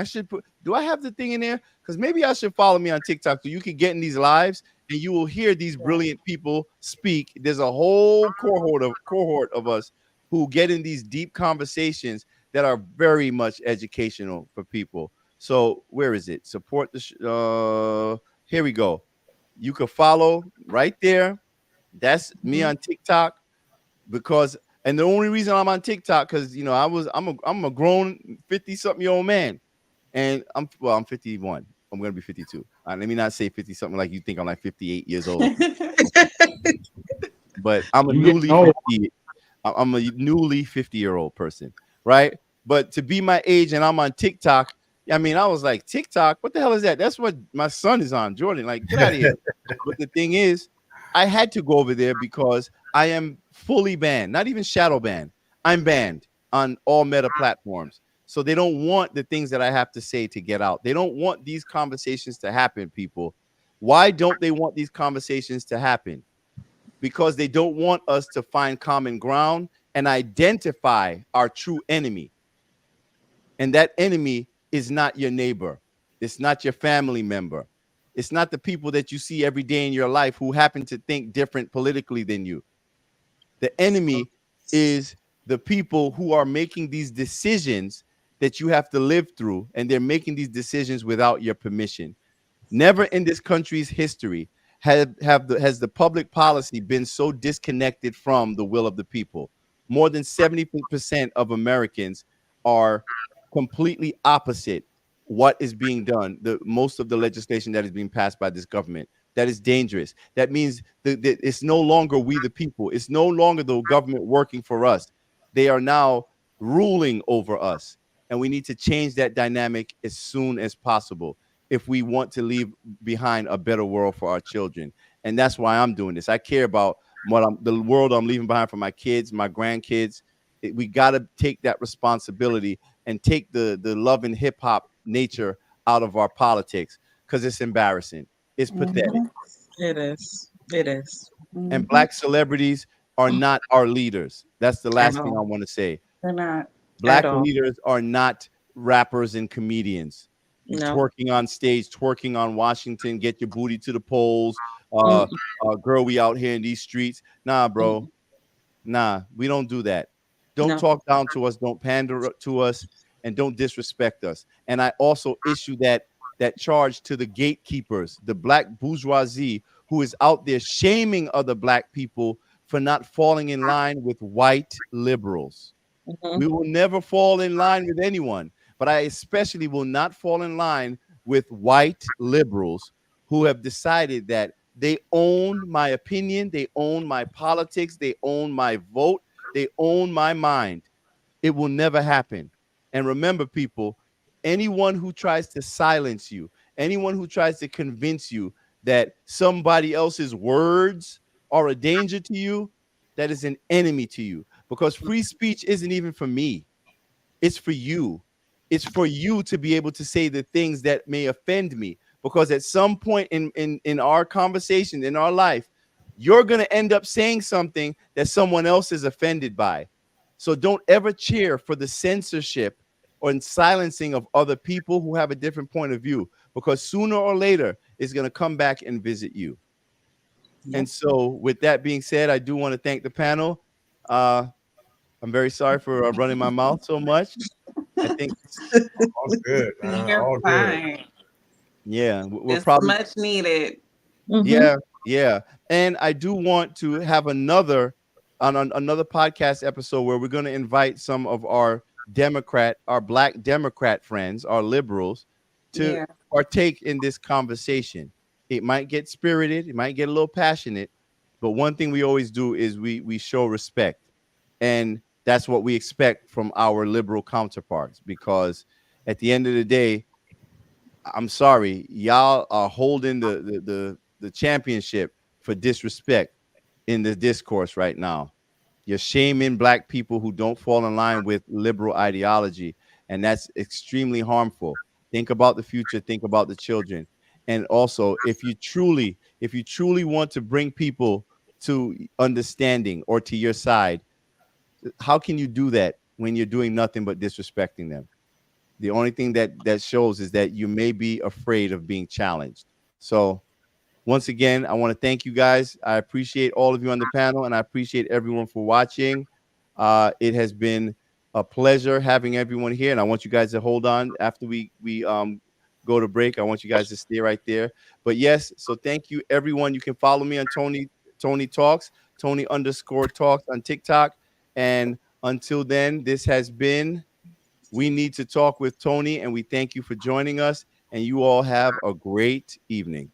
Do I have the thing in there? Because maybe I should follow me on TikTok so you can get in these lives and you will hear these brilliant people speak. There's a whole cohort of us who get in these deep conversations that are very much educational for people. So where is it? Support the here we go. You can follow right there. That's me on TikTok, and the only reason I'm on TikTok, because I'm a grown 50-something-year-old man, and I'm 51. I'm gonna be 52. Let me not say 50-something like you think I'm like 58 years old. But I'm a newly 50. I'm a newly 50-year-old person, right? But to be my age and I'm on TikTok, I mean, I was like, TikTok, what the hell is that? That's what my son is on, Jordan. Like, get out of here. But the thing is, I had to go over there because I am fully banned, not even shadow banned. I'm banned on all Meta platforms. So they don't want the things that I have to say to get out. They don't want these conversations to happen, people. Why don't they want these conversations to happen? Because they don't want us to find common ground and identify our true enemy. And that enemy is not your neighbor. It's not your family member. It's not the people that you see every day in your life who happen to think different politically than you. The enemy is the people who are making these decisions that you have to live through, and they're making these decisions without your permission. Never in this country's history has the public policy been so disconnected from the will of the people. More than 70% of Americans are completely opposite what is being done. Most of the legislation that is being passed by this government, that is dangerous. That means that it's no longer we the people. It's no longer the government working for us. They are now ruling over us. And we need to change that dynamic as soon as possible if we want to leave behind a better world for our children. And that's why I'm doing this. I care about the world I'm leaving behind for my kids, my grandkids. We got to take that responsibility and take the love and hip hop nature out of our politics, because it's embarrassing. It's pathetic. It is. It is. And Black celebrities are not our leaders. That's the last thing I want to say. They're not. Black leaders are not rappers and comedians. No. Twerking on stage, twerking on Washington, get your booty to the polls. Girl, we out here in these streets. Nah, bro. Nah, we don't do that. Don't talk down to us. Don't pander to us, and don't disrespect us. And I also issue that charge to the gatekeepers, the Black bourgeoisie, who is out there shaming other Black people for not falling in line with white liberals. We will never fall in line with anyone, but I especially will not fall in line with white liberals who have decided that they own my opinion, they own my politics, they own my vote, they own my mind. It will never happen. And remember, people, anyone who tries to silence you, anyone who tries to convince you that somebody else's words are a danger to you, that is an enemy to you. Because free speech isn't even for me. It's for you. It's for you to be able to say the things that may offend me. Because at some point in our conversation, in our life, you're going to end up saying something that someone else is offended by. So don't ever cheer for the censorship or silencing of other people who have a different point of view, because sooner or later it's going to come back and visit you. Yep. And so with that being said, I do want to thank the panel. I'm very sorry for running my mouth so much. I think all good, man. You're all fine. Good. Yeah, we're it's probably much needed. Yeah. And I do want to have another podcast episode where we're going to invite some of our Black Democrat friends, our liberals, to partake in this conversation. It might get spirited, it might get a little passionate, but one thing we always do is we show respect. And that's what we expect from our liberal counterparts, because at the end of the day, I'm sorry, y'all are holding the championship for disrespect in the discourse right now. You're shaming Black people who don't fall in line with liberal ideology, and that's extremely harmful. Think about the future, think about the children. And also, if you truly want to bring people to understanding or to your side, how can you do that when you're doing nothing but disrespecting them? The only thing that shows is that you may be afraid of being challenged. So once again, I want to thank you guys. I appreciate all of you on the panel, and I appreciate everyone for watching. It has been a pleasure having everyone here, and I want you guys to hold on after we go to break. I want you guys to stay right there. But yes, so thank you, everyone. You can follow me on Tony Talks, Tony_Talks on TikTok. And until then, this has been We Need to Talk with Tony, and we thank you for joining us, and you all have a great evening.